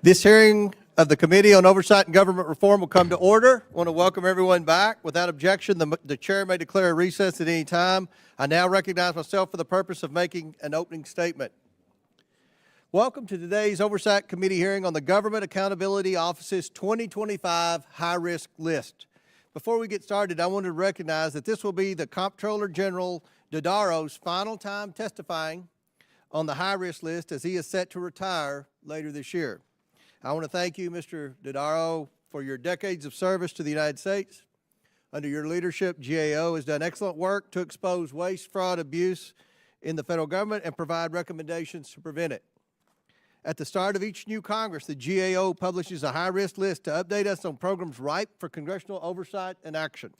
This hearing of the Committee on Oversight and Government Reform will come to order. I want to welcome everyone back. Without objection, the chair may declare a recess at any time. I now recognize myself for the purpose of making an opening statement. Welcome to today's Oversight Committee hearing on the Government Accountability Office's 2025 high-risk list. Before we get started, I want to recognize that this will be the Comptroller General Dodaro's final time testifying on the high-risk list as he is set to retire later this year. I want to thank you, Mr. Dodaro, for your decades of service to the United States. Under your leadership, GAO has done excellent work to expose waste, fraud, abuse in the federal government and provide recommendations to prevent it. At the start of each new Congress, the GAO publishes a high-risk list to update us on programs ripe for congressional oversight and action.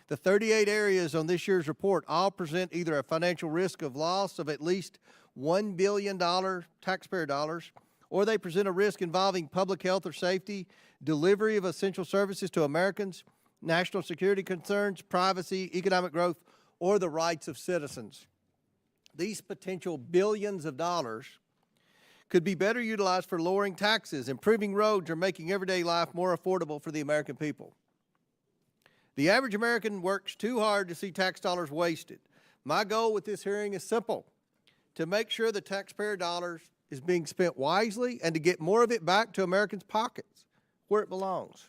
The 38 areas on this year's report all present either a financial risk of loss of at least $1 billion taxpayer dollars, or they present a risk involving public health or safety, delivery of essential services to Americans, national security concerns, privacy, economic growth, or the rights of citizens. These potential billions of dollars could be better utilized for lowering taxes, improving roads, or making everyday life more affordable for the American people. The average American works too hard to see tax dollars wasted. My goal with this hearing is simple: to make sure the taxpayer dollars is being spent wisely and to get more of it back to Americans' pockets where it belongs.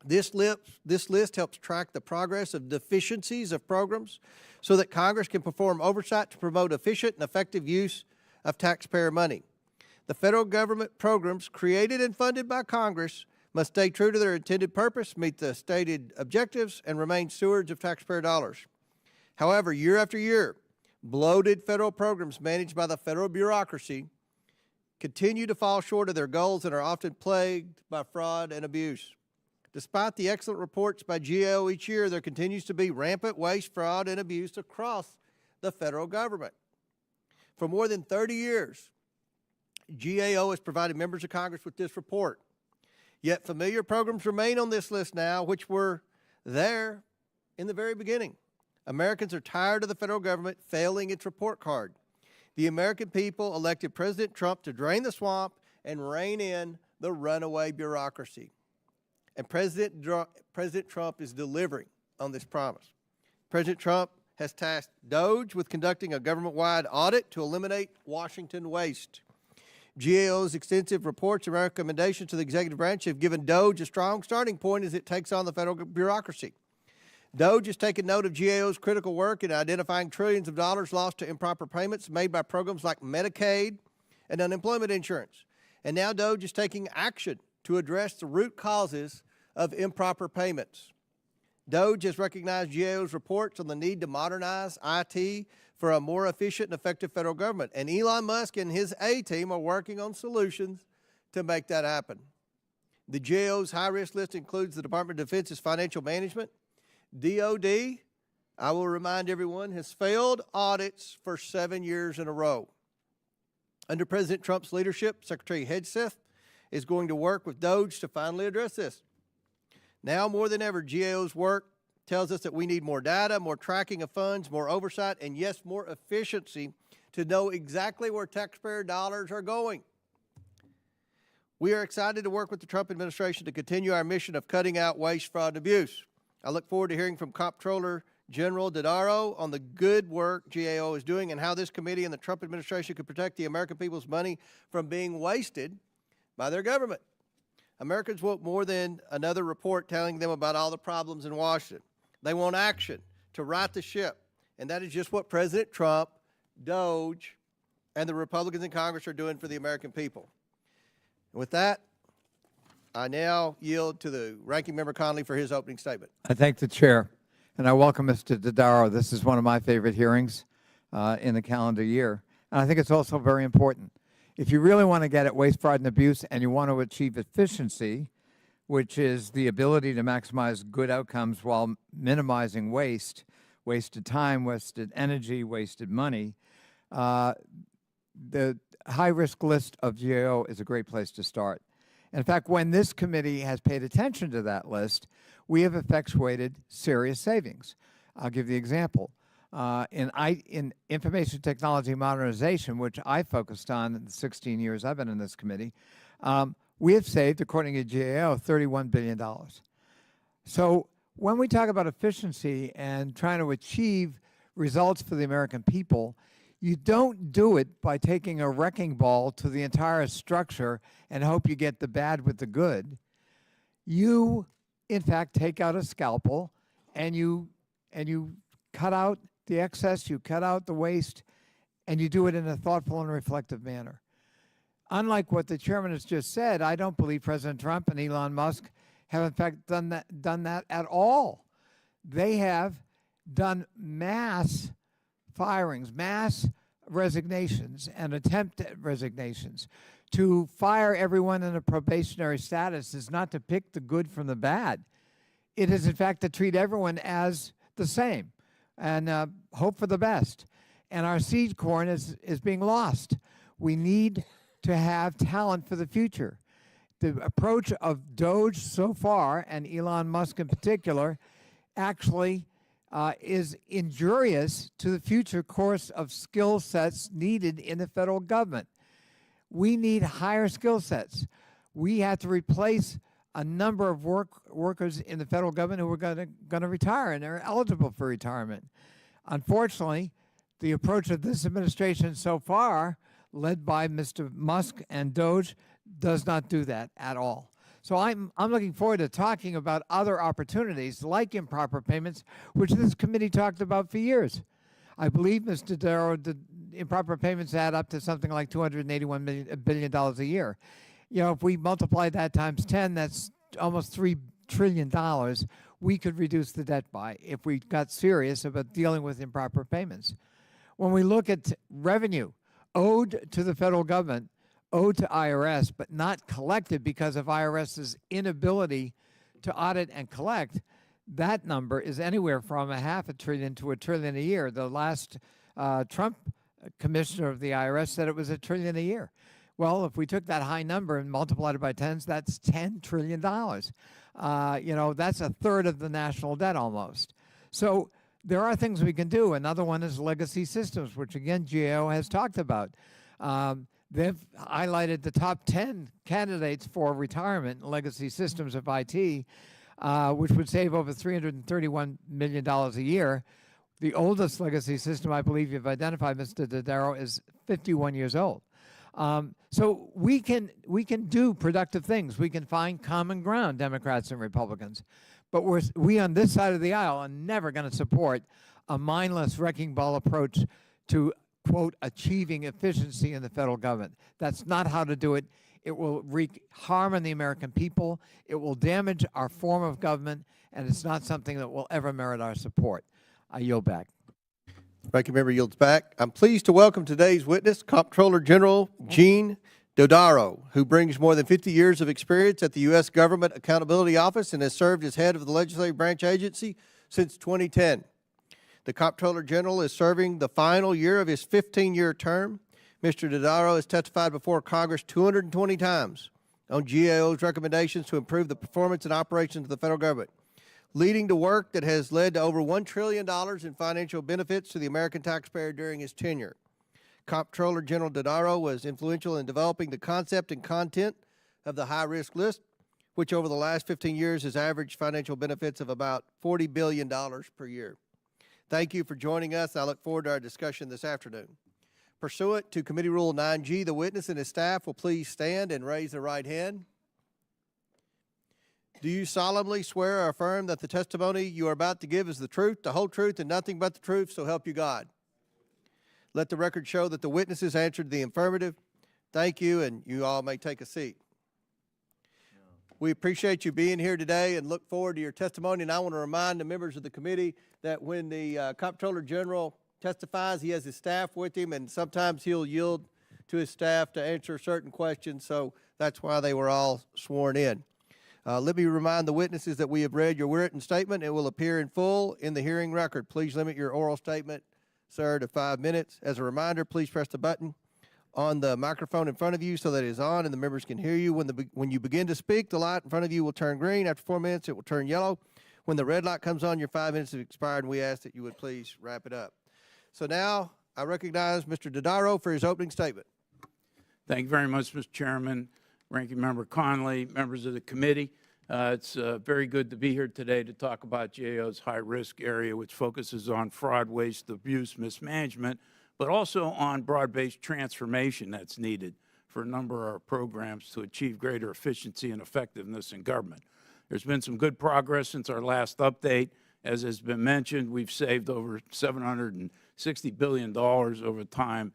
This list helps track the progress of deficiencies of programs so that Congress can perform oversight to promote efficient and effective use of taxpayer money. The federal government programs created and funded by Congress must stay true to their intended purpose, meet the stated objectives, and remain stewards of taxpayer dollars. However, year after year, bloated federal programs managed by the federal bureaucracy continue to fall short of their goals and are often plagued by fraud and abuse. Despite the excellent reports by GAO each year, there continues to be rampant waste, fraud, and abuse across the federal government. For more than 30 years, GAO has provided members of Congress with this report. Yet familiar programs remain on this list now, which were there in the very beginning. Americans are tired of the federal government failing its report card. The American people elected President Trump to drain the swamp and rein in the runaway bureaucracy. And President Trump is delivering on this promise. President Trump has tasked DOJ with conducting a government-wide audit to eliminate Washington waste. GAO's extensive reports and recommendations to the executive branch have given DOJ a strong starting point as it takes on the federal bureaucracy. DOJ has taken note of GAO's critical work in identifying trillions of dollars lost to improper payments made by programs like Medicaid and unemployment insurance. And now DOJ is taking action to address the root causes of improper payments. DOJ has recognized GAO's reports on the need to modernize IT for a more efficient and effective federal government. And Elon Musk and his A-team are working on solutions to make that happen. The GAO's high-risk list includes the Department of Defense's financial management. DOD, I will remind everyone, has failed audits for 7 years in a row. Under President Trump's leadership, Secretary Hegseth is going to work with DOJ to finally address this. Now more than ever, GAO's work tells us that we need more data, more tracking of funds, more oversight, and yes, more efficiency to know exactly where taxpayer dollars are going. We are excited to work with the Trump administration to continue our mission of cutting out waste, fraud, and abuse. I look forward to hearing from Comptroller General Dodaro on the good work GAO is doing and how this committee and the Trump administration could protect the American people's money from being wasted by their government. Americans want more than another report telling them about all the problems in Washington. They want action to right the ship, and that is just what President Trump, DOJ, and the Republicans in Congress are doing for the American people. And with that, I now yield to the Ranking Member Connolly for his opening statement. I thank the Chair, and I welcome Mr. Dodaro. This is one of my favorite hearings in the calendar year, and I think it's also very important. If you really want to get at waste, fraud, and abuse, and you want to achieve efficiency, which is the ability to maximize good outcomes while minimizing waste, wasted time, wasted energy, wasted money, the high-risk list of GAO is a great place to start. In fact, when this committee has paid attention to that list, we have effectuated serious savings. I'll give the example. In information technology modernization, which I focused on in the 16 years I've been in this committee, We have saved, according to GAO, $31 billion. So when we talk about efficiency and trying to achieve results for the American people, you don't do it by taking a wrecking ball to the entire structure and hope you get the bad with the good. You, in fact, take out a scalpel and you cut out the excess, you cut out the waste, and you do it in a thoughtful and reflective manner. Unlike what the chairman has just said, I don't believe President Trump and Elon Musk have in fact done that at all. They have done mass firings, mass resignations, and attempted resignations. To fire everyone in a probationary status is not to pick the good from the bad. It is, in fact, to treat everyone as the same and hope for the best. And our seed corn is being lost. We need to have talent for the future. The approach of DOGE so far, and Elon Musk in particular, actually is injurious to the future course of skill sets needed in the federal government. We need higher skill sets. We have to replace a number of workers in the federal government who are going to retire and are eligible for retirement. Unfortunately, the approach of this administration so far, led by Mr. Musk and DOGE, does not do that at all. So I'm looking forward to talking about other opportunities like improper payments, which this committee talked about for years. I believe, Mr. Darrow, the improper payments add up to something like $281 billion a year. You know, if we multiply that times 10, that's almost $3 trillion we could reduce the debt by if we got serious about dealing with improper payments. When we look at revenue owed to the federal government, owed to IRS, but not collected because of IRS's inability to audit and collect, that number is anywhere from $0.5 trillion to $1 trillion a year. The last Trump commissioner of the IRS said it was $1 trillion a year. Well, if we took that high number and multiplied it by tens, that's $10 trillion. You know, that's a third of the national debt almost. So there are things we can do. Another one is legacy systems, which again GAO has talked about. They've highlighted the top 10 candidates for retirement in legacy systems of IT, which would save over $331 million a year. The oldest legacy system I believe you've identified, Mr. Dodaro, is 51 years old. So we can do productive things. We can find common ground, Democrats and Republicans. But we on this side of the aisle are never going to support a mindless wrecking ball approach to, quote, achieving efficiency in the federal government. That's not how to do it. It will wreak harm on the American people. It will damage our form of government, and it's not something that will ever merit our support. I yield back. Ranking member yields back. I'm pleased to welcome today's witness, Comptroller General Gene Dodaro, who brings more than 50 years of experience at the U.S. Government Accountability Office and has served as head of the legislative branch agency since 2010. The Comptroller General is serving the final year of his 15-year term. Mr. Dodaro has testified before Congress 220 times on GAO's recommendations to improve the performance and operations of the federal government, leading to work that has led to over $1 trillion in financial benefits to the American taxpayer during his tenure. Comptroller General Dodaro was influential in developing the concept and content of the high-risk list, which over the last 15 years has averaged financial benefits of about $40 billion per year. Thank you for joining us. I look forward to our discussion this afternoon. Pursuant to Committee Rule 9G, the witness and his staff will please stand and raise their right hand. Do you solemnly swear or affirm that the testimony you are about to give is the truth, the whole truth, and nothing but the truth, so help you God? Let the record show that the witnesses answered the affirmative. Thank you, and you all may take a seat. We appreciate you being here today and look forward to your testimony. And I want to remind the members of the committee that when the Comptroller General testifies, he has his staff with him, and sometimes he'll yield to his staff to answer certain questions, so that's why they were all sworn in. Let me remind the witnesses that we have read your written statement. It will appear in full in the hearing record. Please limit your oral statement, sir, to 5 minutes. As a reminder, please press the button on the microphone in front of you so that it is on and the members can hear you. When you begin to speak, the light in front of you will turn green. After 4 minutes, it will turn yellow. When the red light comes on, your 5 minutes have expired, and we ask that you would please wrap it up. So now I recognize Mr. Dodaro for his opening statement. Thank you very much, Mr. Chairman. Ranking Member Conley, members of the committee. It's very good to be here today to talk about GAO's high-risk area, which focuses on fraud, waste, abuse, mismanagement, but also on broad-based transformation that's needed for a number of our programs to achieve greater efficiency and effectiveness in government. There's been some good progress since our last update. As has been mentioned, we've saved over $760 billion over time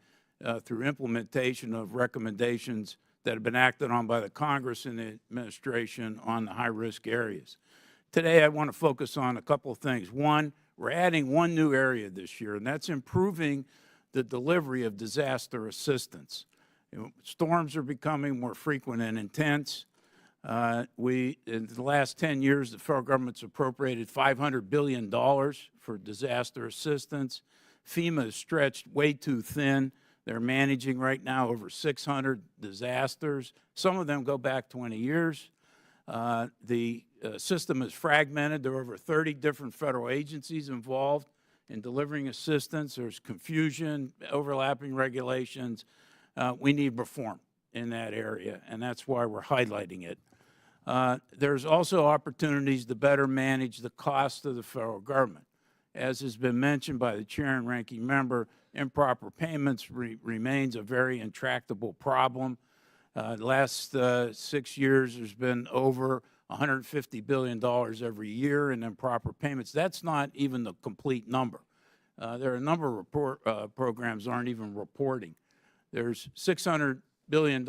through implementation of recommendations that have been acted on by the Congress and the administration on the high-risk areas. Today, I want to focus on a couple of things. One, we're adding one new area this year, and that's improving the delivery of disaster assistance. Storms are becoming more frequent and intense. In the last 10 years, the federal government's appropriated $500 billion for disaster assistance. FEMA is stretched way too thin. They're managing right now over 600 disasters. Some of them go back 20 years. The system is fragmented. There are over 30 different federal agencies involved in delivering assistance. There's confusion, overlapping regulations. We need reform in that area, and that's why we're highlighting it. There's also opportunities to better manage the cost of the federal government. As has been mentioned by the chair and ranking member, improper payments remains a very intractable problem. The last 6 years, there's been over $150 billion every year in improper payments. That's not even the complete number. There are a number of programs aren't even reporting. There's $600 billion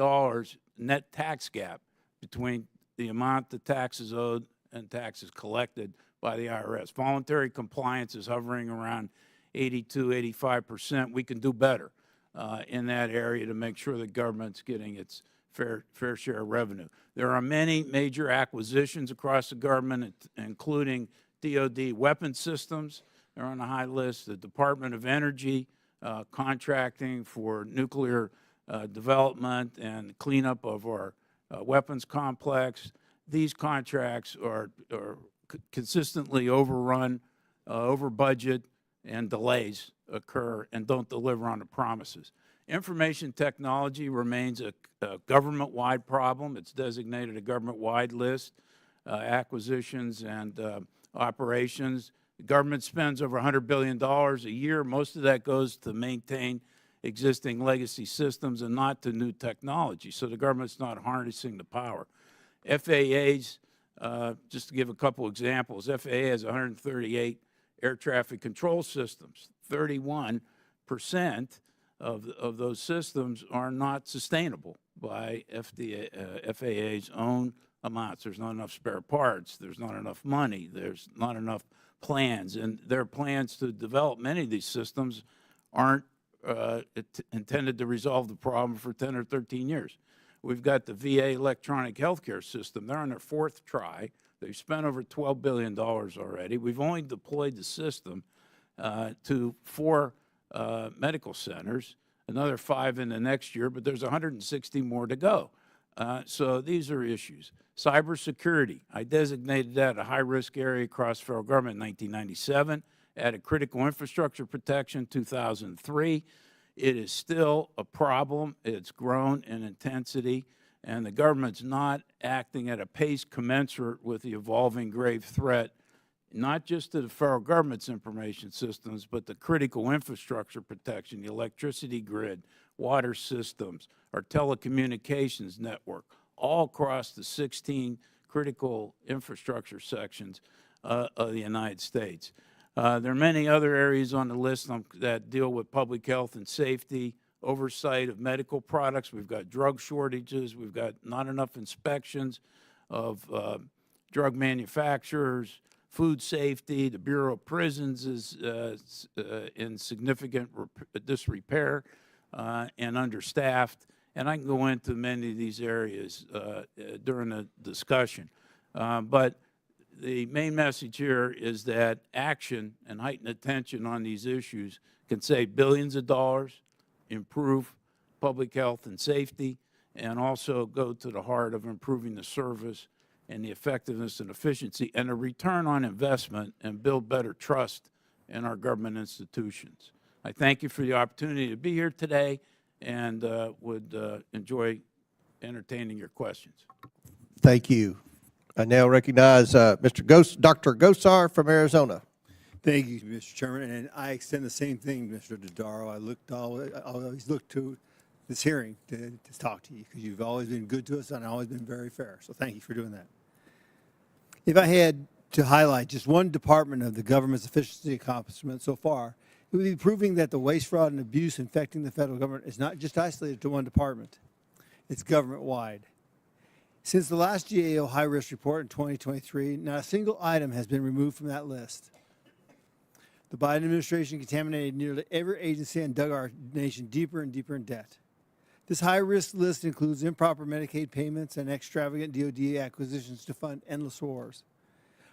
net tax gap between the amount the taxes owed and taxes collected by the IRS. Voluntary compliance is hovering around 82, 85%. We can do better in that area to make sure the government's getting its fair share of revenue. There are many major acquisitions across the government, including DoD weapon systems. They're on a high list. The Department of Energy contracting for nuclear development and cleanup of our weapons complex. These contracts are consistently overrun, over budget, and delays occur and don't deliver on the promises. Information technology remains a government-wide problem. It's designated a government-wide list, acquisitions and operations. The government spends over $100 billion a year. Most of that goes to maintain existing legacy systems and not to new technology. So the government's not harnessing the power. FAA's, just to give a couple examples, FAA has 138 air traffic control systems. 31% of those systems are not sustainable by FAA's own amounts. There's not enough spare parts. There's not enough money. There's not enough plans. And their plans to develop many of these systems aren't intended to resolve the problem for 10 or 13 years. We've got the VA electronic healthcare system. They're on their fourth try. They've spent over $12 billion already. We've only deployed the system to 4 medical centers, another 5 in the next year, but there's 160 more to go. So these are issues. Cybersecurity, I designated that a high-risk area across federal government in 1997, added critical infrastructure protection 2003. It is still a problem. It's grown in intensity, and the government's not acting at a pace commensurate with the evolving grave threat, not just to the federal government's information systems, but the critical infrastructure protection, the electricity grid, water systems, our telecommunications network, all across the 16 critical infrastructure sections of the United States. There are many other areas on the list that deal with public health and safety, oversight of medical products. We've got drug shortages. We've got not enough inspections of drug manufacturers, food safety. The Bureau of Prisons is in significant disrepair and understaffed. And I can go into many of these areas during the discussion. But the main message here is that action and heightened attention on these issues can save billions of dollars, improve public health and safety, and also go to the heart of improving the service and the effectiveness and efficiency and a return on investment and build better trust in our government institutions. I thank you for the opportunity to be here today and would enjoy entertaining your questions. Thank you. I now recognize Dr. Gosar from Arizona. Thank you, Mr. Chairman, and I extend the same thing, Mr. Dodaro. I always look to this hearing to talk to you because you've always been good to us and always been very fair. So thank you for doing that. If I had to highlight just one department of the government's efficiency accomplishment so far, it would be proving that the waste, fraud, and abuse infecting the federal government is not just isolated to one department. It's government-wide. Since the last GAO high-risk report in 2023, not a single item has been removed from that list. The Biden administration contaminated nearly every agency and dug our nation deeper and deeper in debt. This high-risk list includes improper Medicaid payments and extravagant DOD acquisitions to fund endless wars.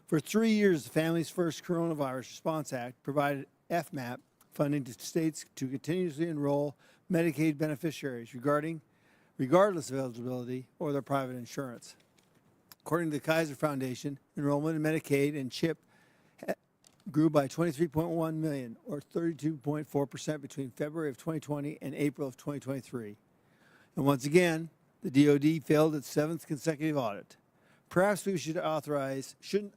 For 3 years, the Families First Coronavirus Response Act provided FMAP funding to states to continuously enroll Medicaid beneficiaries regardless of eligibility or their private insurance. According to the Kaiser Foundation, enrollment in Medicaid and CHIP grew by 23.1 million, or 32.4% between February of 2020 and April of 2023. And once again, the DOD failed its 7th consecutive audit. Perhaps we shouldn't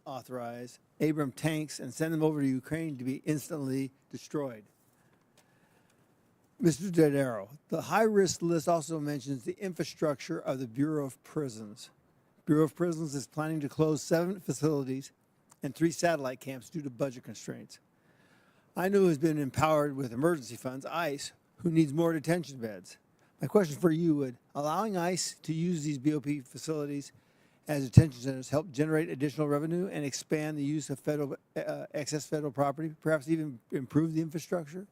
authorize Abram tanks and send them over to Ukraine to be instantly destroyed. Mr. Dodaro, the high-risk list also mentions the infrastructure of the Bureau of Prisons. Bureau of Prisons is planning to close 7 facilities and 3 satellite camps due to budget constraints. I know who has been empowered with emergency funds, ICE, who needs more detention beds. My question for you would, allowing ICE to use these BOP facilities as detention centers help generate additional revenue and expand the use of excess federal property, perhaps even improve the infrastructure?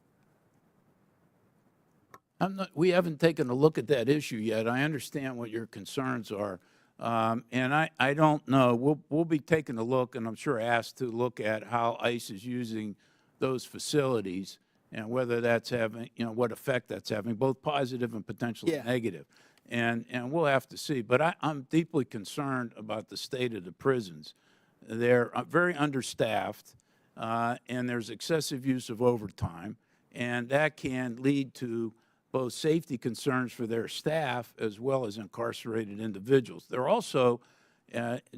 We haven't taken a look at that issue yet. I understand what your concerns are. And I don't know. We'll be taking a look, and I'm sure asked to look at how ICE is using those facilities and whether that's having, what effect that's having, both positive and potentially negative. And we'll have to see. But I'm deeply concerned about the state of the prisons. They're very understaffed, and there's excessive use of overtime, and that can lead to both safety concerns for their staff as well as incarcerated individuals. They're also,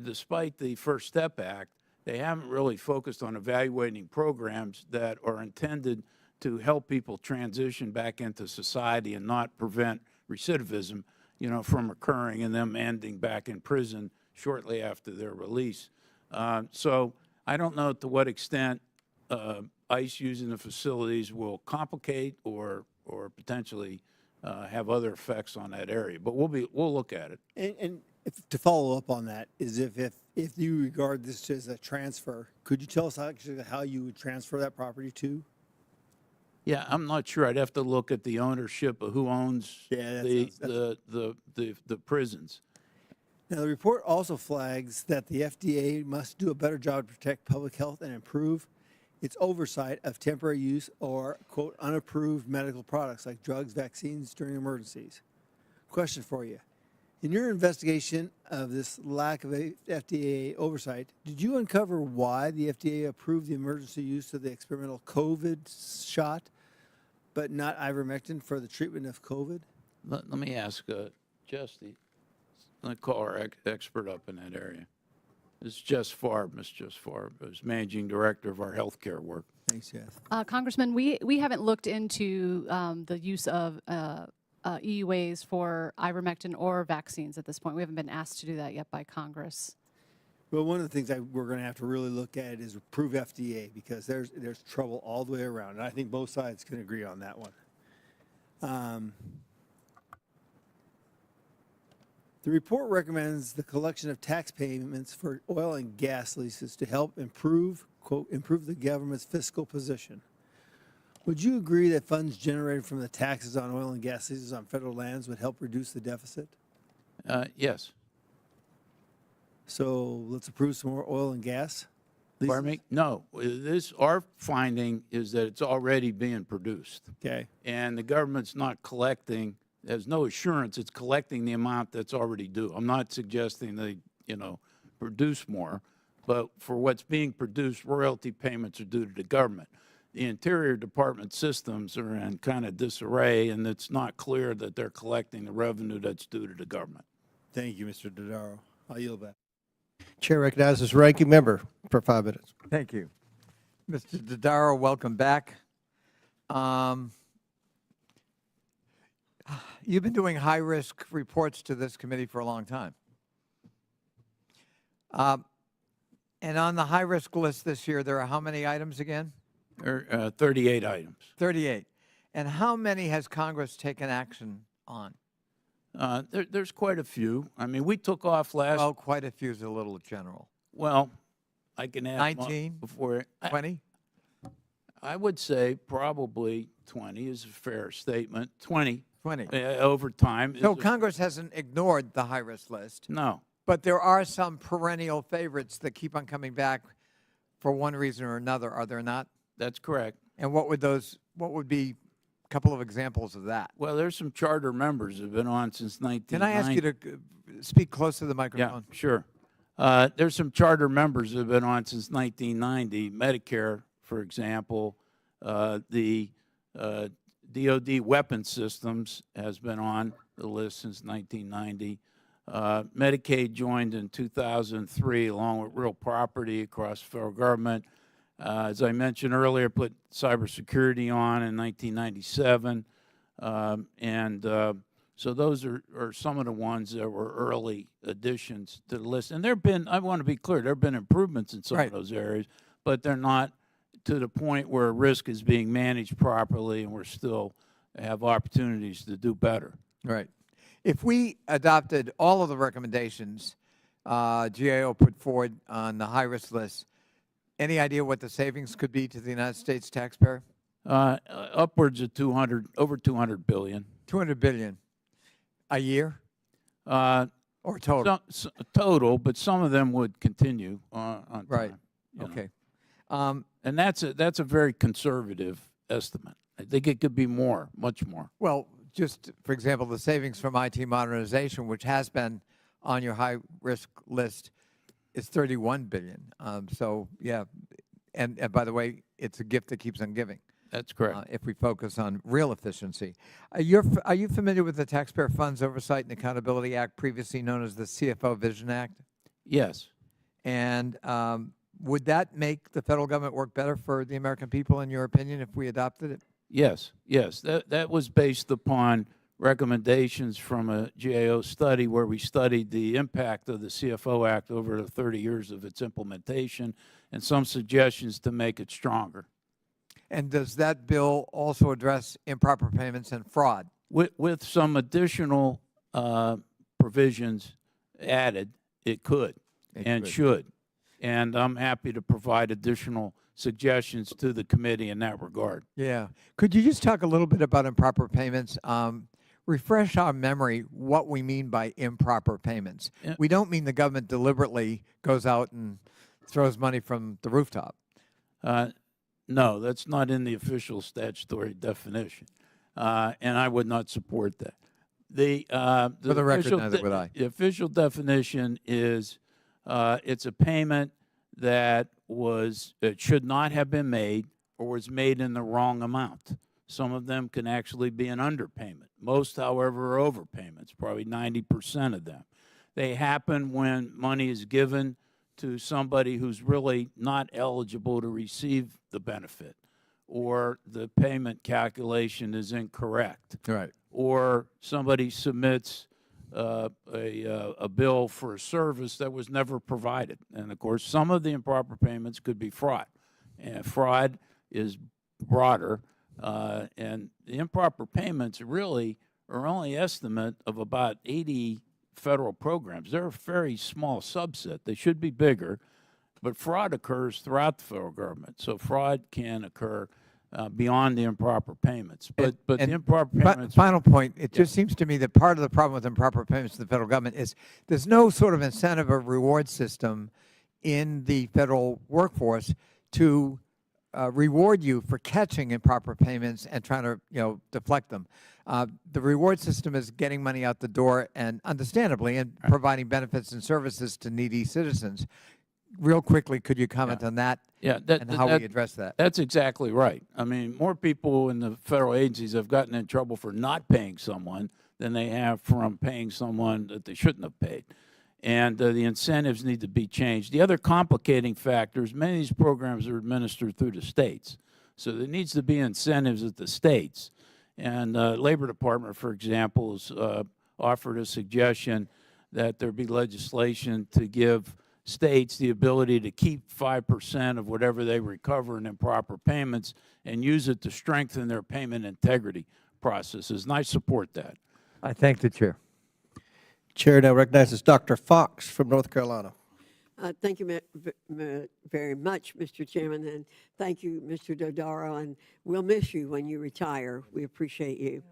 despite the First Step Act, they haven't really focused on evaluating programs that are intended to help people transition back into society and not prevent recidivism, from occurring and them ending back in prison shortly after their release. So I don't know to what extent ICE using the facilities will complicate or potentially have other effects on that area. But we'll look at it. And to follow up on that is if you regard this as a transfer, could you tell us actually how you would transfer that property to? Yeah, I'm not sure. I'd have to look at the ownership of who owns the prisons. Now, the report also flags that the FDA must do a better job to protect public health and improve its oversight of temporary use or, quote, unapproved medical products like drugs, vaccines during emergencies. Question for you. In your investigation of this lack of FDA oversight, did you uncover why the FDA approved the emergency use of the experimental COVID shot, but not ivermectin for the treatment of COVID? Let me ask Justy. Let me call our expert up in that area. This is Jess Farb, Ms. Jess Farb, who's Managing Director of our healthcare work. Thanks, Jess. Congressman, we haven't looked into the use of EUAs for ivermectin or vaccines at this point. We haven't been asked to do that yet by Congress. Well, one of the things we're going to have to really look at is approve FDA because there's trouble all the way around, and I think both sides can agree on that one. The report recommends the collection of tax payments for oil and gas leases to help improve, quote, improve the government's fiscal position. Would you agree that funds generated from the taxes on oil and gas leases on federal lands would help reduce the deficit? Yes. So let's approve some more oil and gas leases? Pardon me? No. Our finding is that it's already being produced. Okay. And the government's not collecting. There's no assurance it's collecting the amount that's already due. I'm not suggesting they, produce more, but for what's being produced, royalty payments are due to the government. The Interior Department systems are in kind of disarray, and it's not clear that they're collecting the revenue that's due to the government. Thank you, Mr. Dodaro. I'll yield back. Chair recognizes ranking member for 5 minutes. Thank you. Mr. Dodaro, welcome back. You've been doing high-risk reports to this committee for a long time. And on the high-risk list this year, there are how many items again? There are 38 items. 38. And how many has Congress taken action on? There's quite a few. I mean, we took off last. Well, quite a few is a little general. Well, I can add 19? before. 20? I would say probably 20 is a fair statement. 20. 20. Over time. So Congress hasn't ignored the high-risk list, No. but there are some perennial favorites that keep on coming back for one reason or another, are there not? That's correct. And what would be a couple of examples of that? Well, there's some charter members that have been on since 1990. Can I ask you to speak close to the Yeah, microphone? sure. There's some charter members that have been on since 1990. Medicare, for example, the DOD weapon systems has been on the list since 1990. Medicaid joined in 2003 along with real property across the federal government. As I mentioned earlier, put cybersecurity on in 1997. So those are some of the ones that were early additions to the list. And there have been, I want to be clear, there have been improvements in some of those areas, but they're not to the point where risk is being managed properly and we're still have opportunities to do better. Right. If we adopted all of the recommendations GAO put forward on the high-risk list, any idea what the savings could be to the United States taxpayer? Upwards of over 200 billion. 200 billion a year Uh, or total? total, but some of them would continue on Right. time, you know. Okay. And that's a very conservative estimate. I think it could be more, much more. Well, just for example, the savings from IT modernization, which has been on your high-risk list, is 31 billion. So yeah, and by the way, it's a gift that keeps on giving. That's correct. If we focus on real efficiency. Are you familiar with the Taxpayer Funds Oversight and Accountability Act, previously known as the CFO Vision Act? Yes. And would that make the federal government work better for the American people, in your opinion, if we adopted it? Yes. Yes. That was based upon recommendations from a GAO study where we studied the impact of the CFO Act over the 30 years of its implementation and some suggestions to make it stronger. And does that bill also address improper payments and fraud? With some additional provisions added, it could and should. And I'm happy to provide additional suggestions to the committee in that regard. Yeah. Could you just talk a little bit about improper payments? Refresh our memory what we mean by improper payments. Yeah. We don't mean the government deliberately goes out and throws money from the rooftop. No, that's not in the official statutory definition, and I would not support that. For the record, neither would I. The official definition is it's a payment that it should not have been made or was made in the wrong amount. Some of them can actually be an underpayment. Most, however, are overpayments, probably 90% of them. They happen when money is given to somebody who's really not eligible to receive the benefit, or the payment calculation is incorrect, Right. or somebody submits a bill for a service that was never provided. And of course, some of the improper payments could be fraud. And fraud is broader, and the improper payments really are only estimate of about 80 federal programs. They're a very small subset. They should be bigger, but fraud occurs throughout the federal government. So fraud can occur beyond the improper payments. But the improper payments. Final point, it just seems to me that part of the problem with improper payments to the federal government is there's no sort of incentive or reward system in the federal workforce to reward you for catching improper payments and trying to deflect them. The reward system is getting money out the door and understandably and providing benefits and services to needy citizens. Real quickly, could you comment on that and how we address that? That's exactly right. I mean, more people in the federal agencies have gotten in trouble for not paying someone than they have from paying someone that they shouldn't have paid. And the incentives need to be changed. The other complicating factor is many of these programs are administered through the states. So there needs to be incentives at the states. And Labor Department, for example, has offered a suggestion that there be legislation to give states the ability to keep 5% of whatever they recover in improper payments and use it to strengthen their payment integrity processes. And I support that. I thank the chair. Chair now recognizes Dr. Fox from North Carolina. Thank you very much, Mr. Chairman, and thank you, Mr. Dodaro, and we'll miss you when you retire. We appreciate you.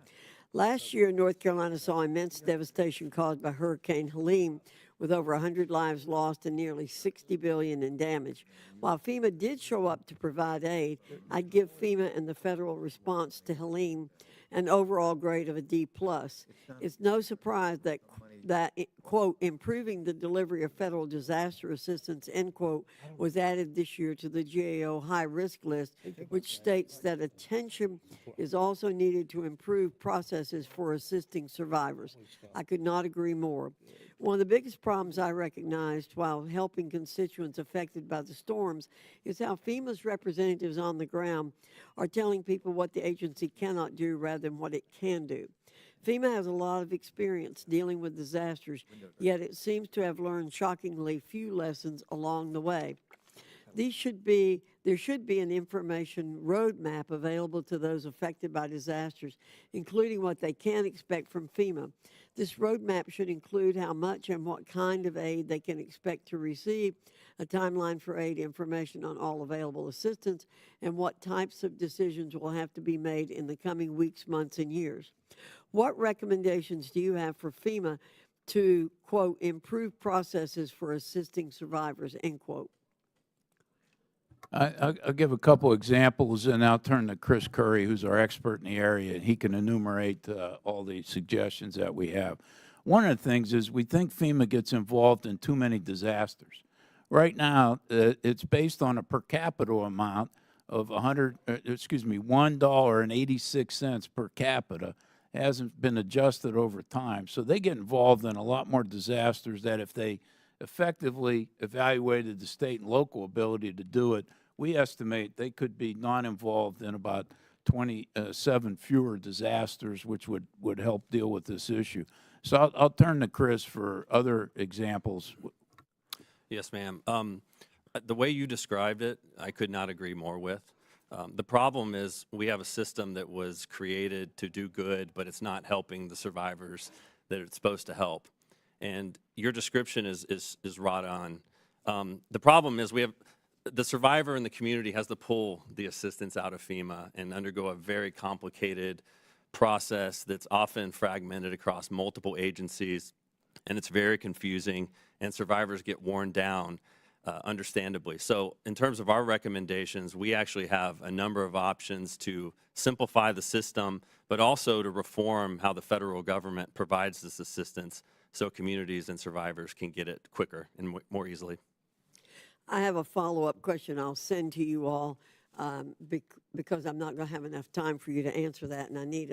Last year, North Carolina saw immense devastation caused by Hurricane Helene, with over 100 lives lost and nearly $60 billion in damage. While FEMA did show up to provide aid, I'd give FEMA and the federal response to Helene an overall grade of a D+. It's no surprise that quote, improving the delivery of federal disaster assistance, end quote, was added this year to the GAO high-risk list, which states that attention is also needed to improve processes for assisting survivors. I could not agree more. One of the biggest problems I recognized while helping constituents affected by the storms is how FEMA's representatives on the ground are telling people what the agency cannot do rather than what it can do. FEMA has a lot of experience dealing with disasters, yet it seems to have learned shockingly few lessons along the way. There should be an information roadmap available to those affected by disasters, including what they can expect from FEMA. This roadmap should include how much and what kind of aid they can expect to receive, a timeline for aid information on all available assistance, and what types of decisions will have to be made in the coming weeks, months, and years. What recommendations do you have for FEMA to, quote, improve processes for assisting survivors, end quote? I'll give a couple examples, and I'll turn to Chris Curry, who's our expert in the area, and he can enumerate all the suggestions that we have. One of the things is we think FEMA gets involved in too many disasters. Right now, it's based on a per capita amount of $1.86 per capita. Hasn't been adjusted over time. So they get involved in a lot more disasters that if they effectively evaluated the state and local ability to do it, we estimate they could be non-involved in about 27 fewer disasters, which would help deal with this issue. So I'll turn to Chris for other examples. Yes, ma'am. The way you described it, I could not agree more with. The problem is we have a system that was created to do good, but it's not helping the survivors that it's supposed to help. And your description is right on. The problem is we have the survivor in the community has to pull the assistance out of FEMA and undergo a very complicated process that's often fragmented across multiple agencies, and it's very confusing, and survivors get worn down. Understandably. So in terms of our recommendations, we actually have a number of options to simplify the system, but also to reform how the federal government provides this assistance so communities and survivors can get it quicker and more easily. I have a follow-up question I'll send to you all because I'm not going to have enough time for you to answer that, and I need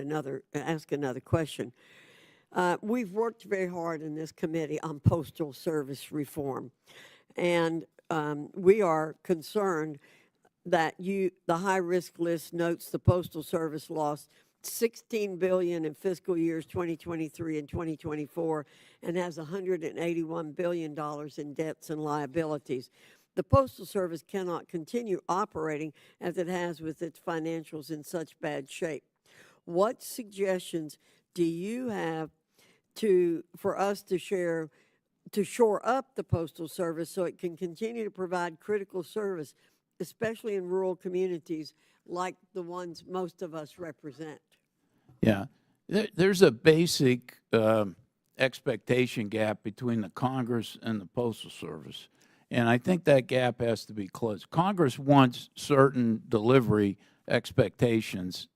ask another question. We've worked very hard in this committee on postal service reform. And we are concerned that the high-risk list notes the Postal Service lost $16 billion in fiscal years 2023 and 2024 and has $181 billion in debts and liabilities. The Postal Service cannot continue operating as it has with its financials in such bad shape. What suggestions do you have for us to share to shore up the Postal Service so it can continue to provide critical service, especially in rural communities like the ones most of us represent? Yeah, there's a basic expectation gap between the Congress and the Postal Service, and I think that gap has to be closed. Congress wants certain delivery expectations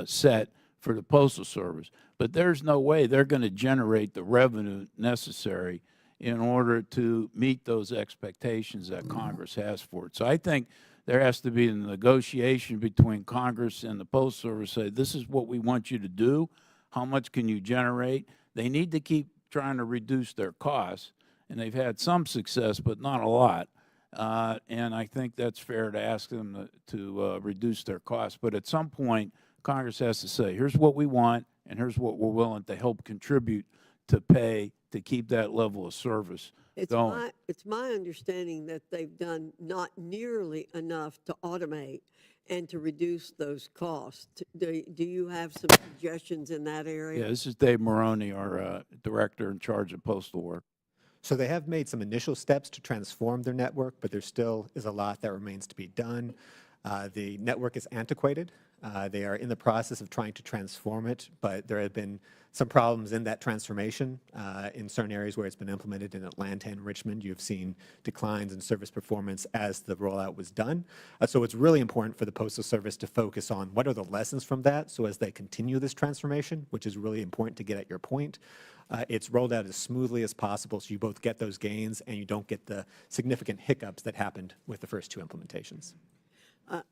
set for the Postal Service, but there's no way they're going to generate the revenue necessary in order to meet those expectations that Congress has for it. So I think there has to be a negotiation between Congress and the Postal Service, say, this is what we want you to do, how much can you generate? They need to keep trying to reduce their costs, and they've had some success, but not a lot. And I think that's fair to ask them to reduce their costs. But at some point, Congress has to say, here's what we want, and here's what we're willing to help contribute to pay to keep that level of service going. It's my understanding that they've done not nearly enough to automate and to reduce those costs. Do you have some suggestions in that area? Yeah, this is Dave Maroney, our director in charge of postal work. So they have made some initial steps to transform their network, but there still is a lot that remains to be done. The network is antiquated. They are in the process of trying to transform it, but there have been some problems in that transformation. In certain areas where it's been implemented in Atlanta and Richmond, you've seen declines in service performance as the rollout was done. So it's really important for the Postal Service to focus on what are the lessons from that, so as they continue this transformation, which is really important to get at your point, it's rolled out as smoothly as possible so you both get those gains and you don't get the significant hiccups that happened with the first two implementations.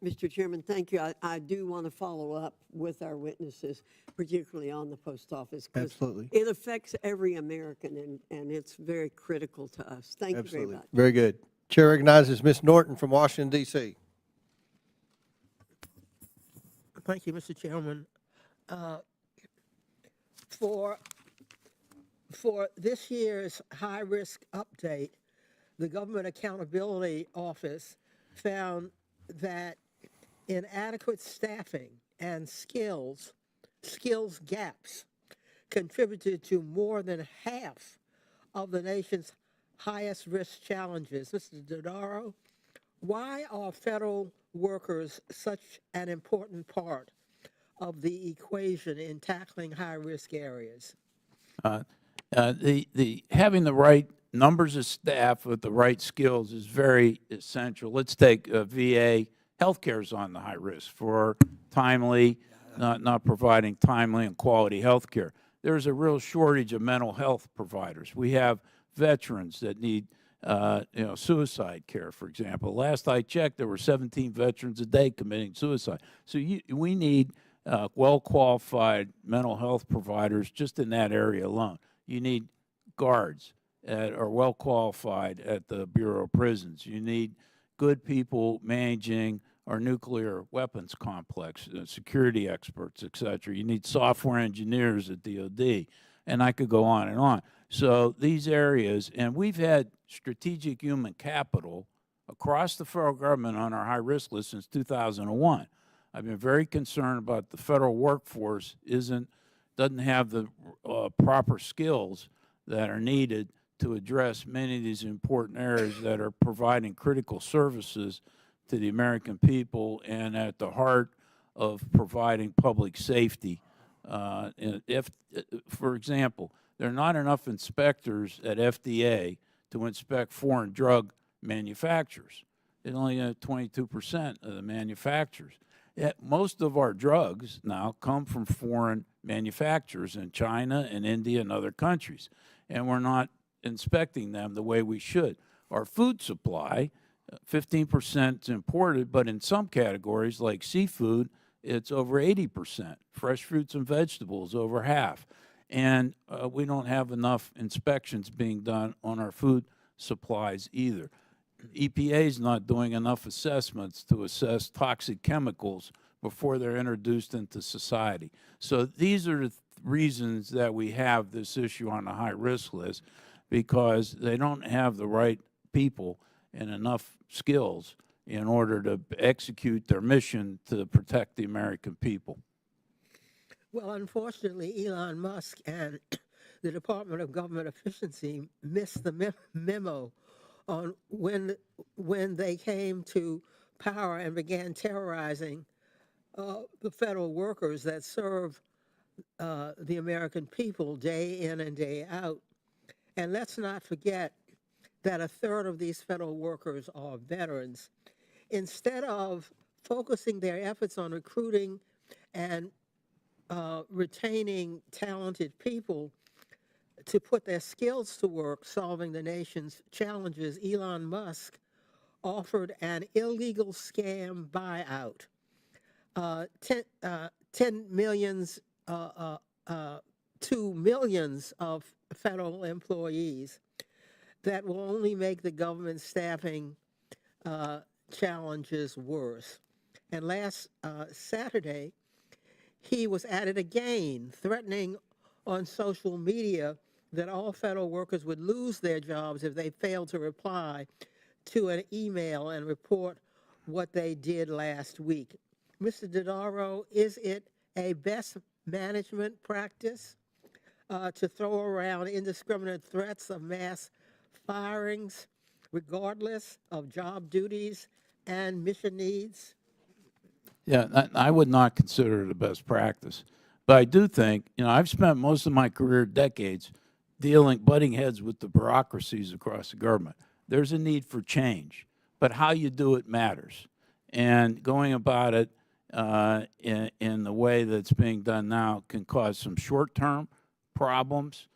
Mr. Chairman, thank you. I do want to follow up with our witnesses, particularly on the post office. 'Cause Absolutely. it affects every American, and it's very critical to us. Thank you very Absolutely. much. Very good. Chair recognizes Ms. Norton from Washington, D.C. Thank you, Mr. Chairman. For this year's high-risk update, the Government Accountability Office found that inadequate staffing and skills gaps contributed to more than half of the nation's highest risk challenges. Mr. Dodaro, why are federal workers such an important part of the equation in tackling high-risk areas? Having the right numbers of staff with the right skills is very essential. Let's take VA. Healthcare is on the high risk for timely, not providing timely and quality health care. There's a real shortage of mental health providers. We have veterans that need suicide care, for example. Last I checked, there were 17 veterans a day committing suicide. So we need well-qualified mental health providers just in that area alone. You need guards that are well-qualified at the Bureau of Prisons. You need good people managing our nuclear weapons complex, security experts, et cetera. You need software engineers at DOD, and I could go on and on. So these areas, and we've had strategic human capital across the federal government on our high-risk list since 2001. I've been very concerned about the federal workforce doesn't have the proper skills that are needed to address many of these important areas that are providing critical services to the American people and at the heart of providing public safety. For example, there are not enough inspectors at FDA to inspect foreign drug manufacturers. It's only 22% of the manufacturers. Yet most of our drugs now come from foreign manufacturers in China and India and other countries, and we're not inspecting them the way we should. Our food supply, 15% is imported, but in some categories like seafood, it's over 80%. Fresh fruits and vegetables, over half. And we don't have enough inspections being done on our food supplies either. EPA is not doing enough assessments to assess toxic chemicals before they're introduced into society. So these are the reasons that we have this issue on the high-risk list, because they don't have the right people and enough skills in order to execute their mission to protect the American people. Well, unfortunately, Elon Musk and the Department of Government Efficiency missed the memo on when they came to power and began terrorizing the federal workers that serve the American people day in and day out. And let's not forget that a third of these federal workers are veterans. Instead of focusing their efforts on recruiting and retaining talented people to put their skills to work solving the nation's challenges, Elon Musk offered an illegal scam buyout. 10 millions to millions of federal employees that will only make the government staffing challenges worse. And last Saturday, he was at it again, threatening on social media that all federal workers would lose their jobs if they failed to reply to an email and report what they did last week. Mr. Dodaro, is it a best management practice to throw around indiscriminate threats of mass firings, regardless of job duties and mission needs? Yeah, I would not consider it a best practice. But I do think, I've spent most of my career, decades, butting heads with the bureaucracies across the government. There's a need for change, but how you do it matters. And going about it in the way that's being done now can cause some short-term problems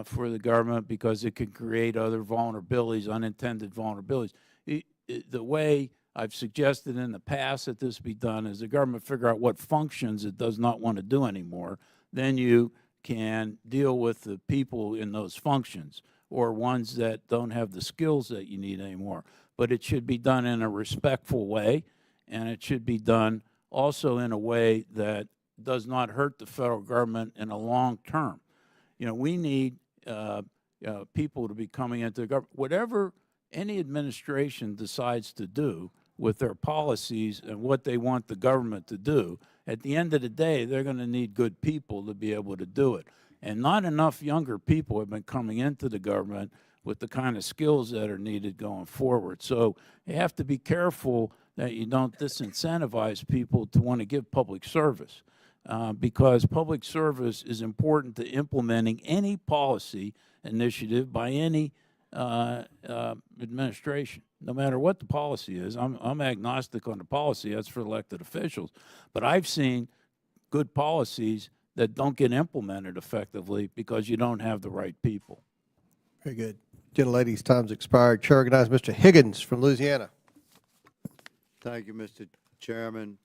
for the government because it can create other vulnerabilities, unintended vulnerabilities. The way I've suggested in the past that this be done is the government figure out what functions it does not want to do anymore. Then you can deal with the people in those functions or ones that don't have the skills that you need anymore. But it should be done in a respectful way, and it should be done also in a way that does not hurt the federal government in a long term. We need people to be coming into the government. Whatever any administration decides to do with their policies and what they want the government to do, at the end of the day, they're going to need good people to be able to do it. And not enough younger people have been coming into the government with the kind of skills that are needed going forward. So you have to be careful that you don't disincentivize people to want to give public service because public service is important to implementing any policy initiative by any administration, no matter what the policy is. I'm agnostic on the policy. That's for elected officials. But I've seen good policies that don't get implemented effectively because you don't have the right people. Very good. Gentlelady's time's expired. Chair recognizes Mr. Higgins from Louisiana. Thank you, Mr. Chairman.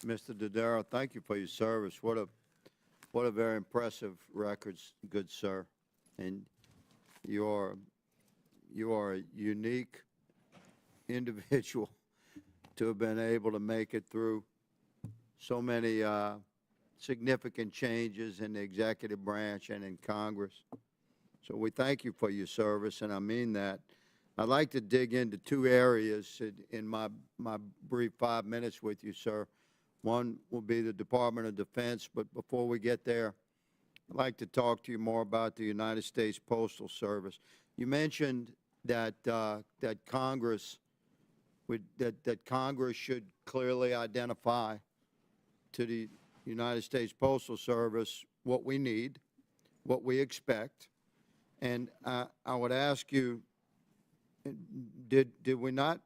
Mr. Dodaro, thank you for your service. What a very impressive record, good sir. And you are a unique individual to have been able to make it through so many significant changes in the executive branch and in Congress. So we thank you for your service, and I mean that. I'd like to dig into two areas in my brief 5 minutes with you, sir. One will be the Department of Defense, but before we get there, I'd like to talk to you more about the United States Postal Service. You mentioned that Congress should clearly identify to the United States Postal Service what we need, what we expect, and I would ask you, did we not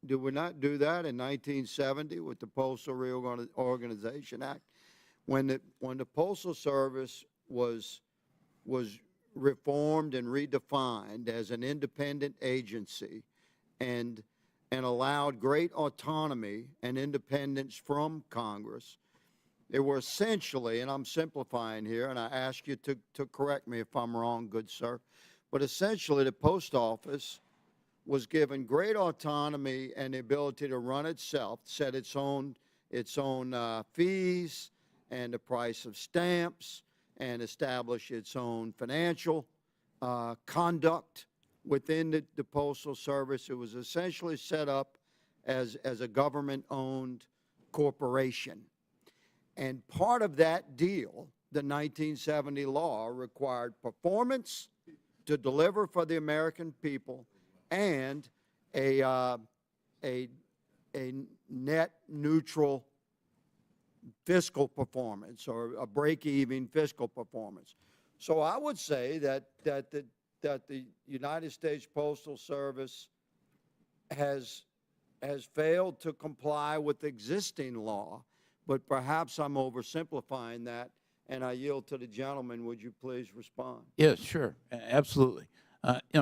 do that in 1970 with the Postal Reorganization Act, when the Postal Service was reformed and redefined as an independent agency and allowed great autonomy and independence from Congress? They were essentially, and I'm simplifying here, and I ask you to correct me if I'm wrong, good sir, but essentially the post office was given great autonomy and the ability to run itself, set its own fees and the price of stamps, and establish its own financial conduct within the Postal Service. It was essentially set up as a government-owned corporation. And part of that deal, the 1970 law, required performance to deliver for the American people and a net neutral fiscal performance or a break-even fiscal performance. So I would say that the United States Postal Service has failed to comply with existing law, but perhaps I'm oversimplifying that, and I yield to the gentleman. Would you please respond? Yes, sure, absolutely.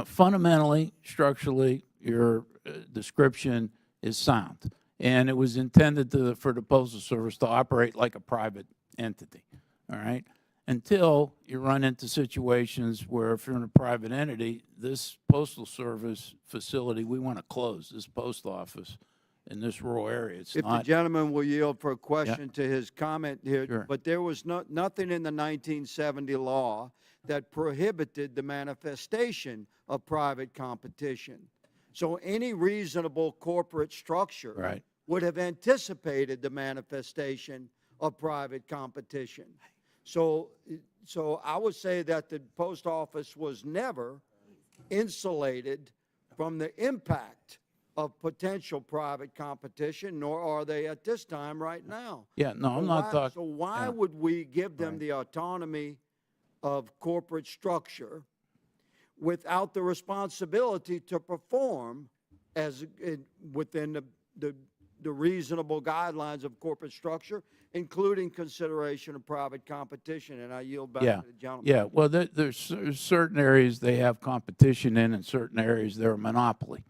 Fundamentally, structurally, your description is sound, and it was intended for the Postal Service to operate like a private entity, all right? until you run into situations where if you're in a private entity, this postal service facility, we want to close this post office in this rural area. It's If the not, gentleman will yield for a question to his comment here, Sure. but there was nothing in the 1970 law that prohibited the manifestation of private competition. So any reasonable corporate structure Right. would have anticipated the manifestation of private competition. So I would say that the post office was never insulated from the impact of potential private competition, nor are they at this time right now. yeah, no, I'm not So talking. why would we give them the autonomy of corporate structure without the responsibility to perform as within the reasonable guidelines of corporate structure, including consideration of private competition? And I yield back Yeah, to the gentleman. yeah. Well, there's certain areas they have competition in, and certain areas they're a monopoly.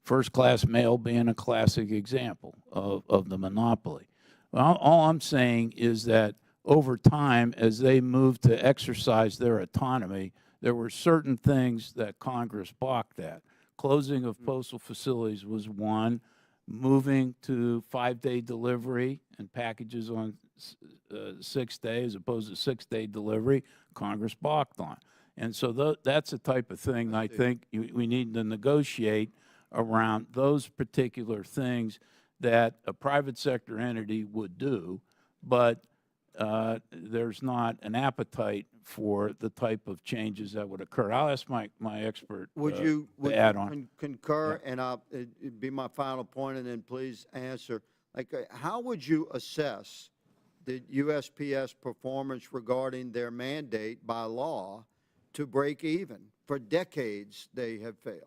First-class mail being a classic example of the monopoly. Well, all I'm saying is that over time, as they moved to exercise their autonomy, there were certain things that Congress balked at. Closing of postal facilities was one. Moving to 5-day delivery and packages on 6 days as opposed to 6-day delivery, Congress balked on. And so that's the type of thing I think we need to negotiate around those particular things that a private sector entity would do, but there's not an appetite for the type of changes that would occur. I'll ask my expert Would you add on. concur? And it'd be my final point, and then please answer. Like, how would you assess the USPS performance regarding their mandate by law to break even? For decades, they have failed.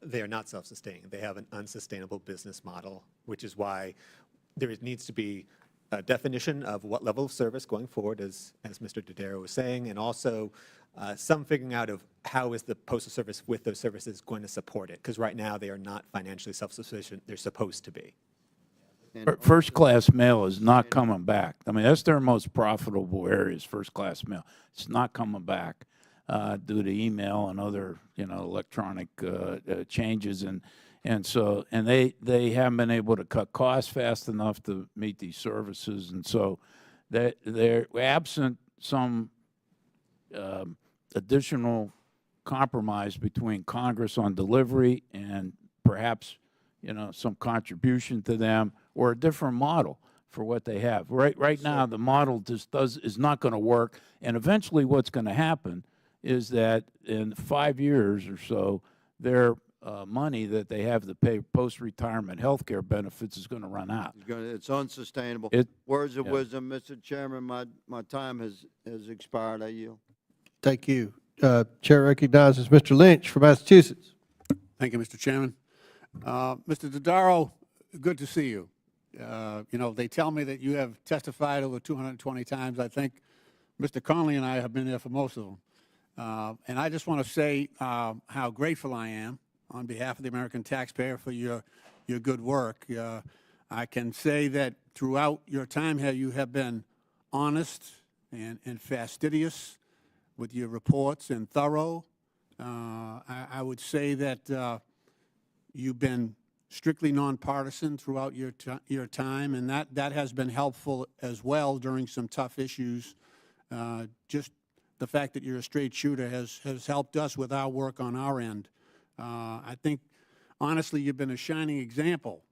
They are not self-sustaining. They have an unsustainable business model, which is why there needs to be a definition of what level of service going forward, as Mr. Dodaro was saying, and also some figuring out of how is the Postal Service with those services going to support it, because right now they are not financially self-sufficient. They're supposed to be. First-class mail is not coming back. I mean, that's their most profitable area is first-class mail. It's not coming back due to email and other, electronic changes, and they haven't been able to cut costs fast enough to meet these services, and so they're absent some additional compromise between Congress on delivery and perhaps some contribution to them or a different model for what they have. Right now, the model just is not going to work, and eventually what's going to happen is that in 5 years or so, their money that they have to pay post-retirement health care benefits is going to run out. It's unsustainable. Words of wisdom, Mr. Chairman, my time has expired. I yield. Thank you. Chair recognizes Mr. Lynch from Massachusetts. Thank you, Mr. Chairman. Mr. Dodaro, good to see you. They tell me that you have testified over 220 times. I think Mr. Conley and I have been there for most of them. And I just want to say how grateful I am on behalf of the American taxpayer for your good work. I can say that throughout your time here, you have been honest and fastidious with your reports and thorough. I would say that you've been strictly nonpartisan throughout your time, and that has been helpful as well during some tough issues. Just the fact that you're a straight shooter has helped us with our work on our end. I think, honestly, you've been a shining example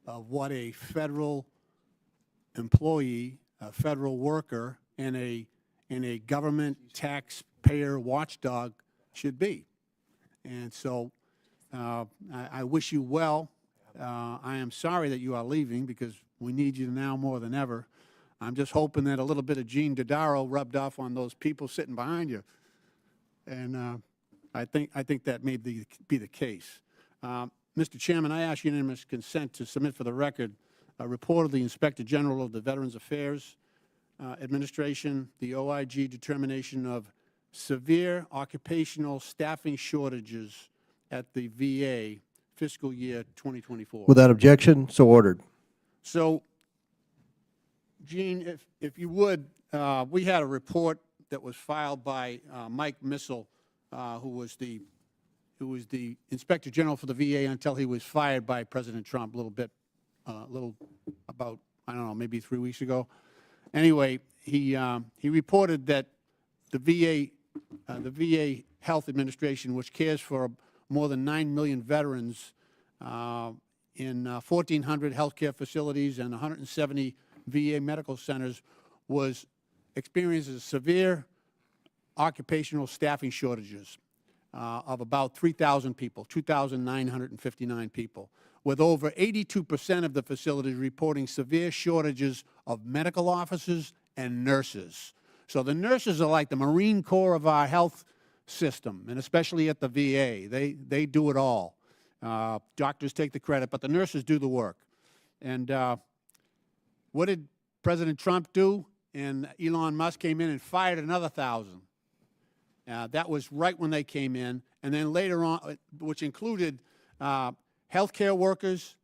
of what a federal employee, a federal worker, and a government taxpayer watchdog should be. And so I wish you well. I am sorry that you are leaving because we need you now more than ever. I'm just hoping that a little bit of Gene Dodaro rubbed off on those people sitting behind you. And I think that may be the case. Mr. Chairman, I ask unanimous consent to submit for the record a report of the Inspector General of the Veterans Affairs Administration, the OIG determination of severe occupational staffing shortages at the VA fiscal year 2024. Without objection, so ordered. So Gene, if you would, we had a report that was filed by Mike Missel, who was the Inspector General for the VA until he was fired by President Trump about, I don't know, maybe 3 weeks ago. Anyway, he reported that the VA Health Administration, which cares for more than 9 million veterans in 1,400 healthcare facilities and 170 VA medical centers, was experiencing severe occupational staffing shortages of about 3,000 people, 2,959 people, with over 82% of the facilities reporting severe shortages of medical officers and nurses. So the nurses are like the Marine Corps of our health system, and especially at the VA. They do it all. Doctors take the credit, but the nurses do the work. And what did President Trump do? And Elon Musk came in and fired another 1,000. That was right when they came in. And then later on, which included healthcare workers,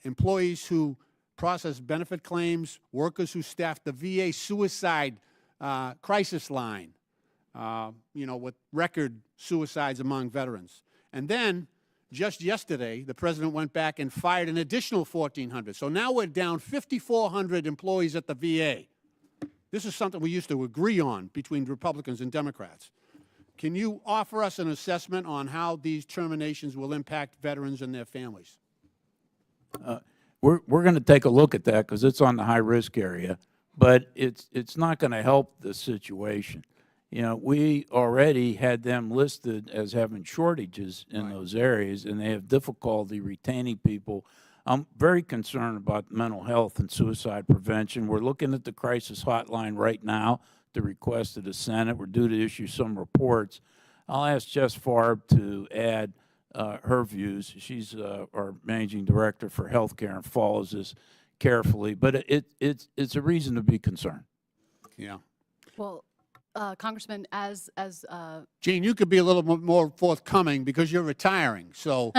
employees who process benefit claims, workers who staff the VA suicide crisis line, with record suicides among veterans. And then, just yesterday, the president went back and fired an additional 1,400. So now we're down 5,400 employees at the VA. This is something we used to agree on between Republicans and Democrats. Can you offer us an assessment on how these terminations will impact veterans and their families? We're going to take a look at that because it's on the high-risk area, but it's not going to help the situation. We already had them listed as having shortages in those areas, and they have difficulty retaining people. I'm very concerned about mental health and suicide prevention. We're looking at the crisis hotline right now, the request of the Senate. We're due to issue some reports. I'll ask Jess Farb to add her views. She's our managing director for healthcare and follows this carefully. But it's a reason to be concerned. Yeah. Well, Congressman, as Gene, you could be a little more forthcoming because you're retiring. So,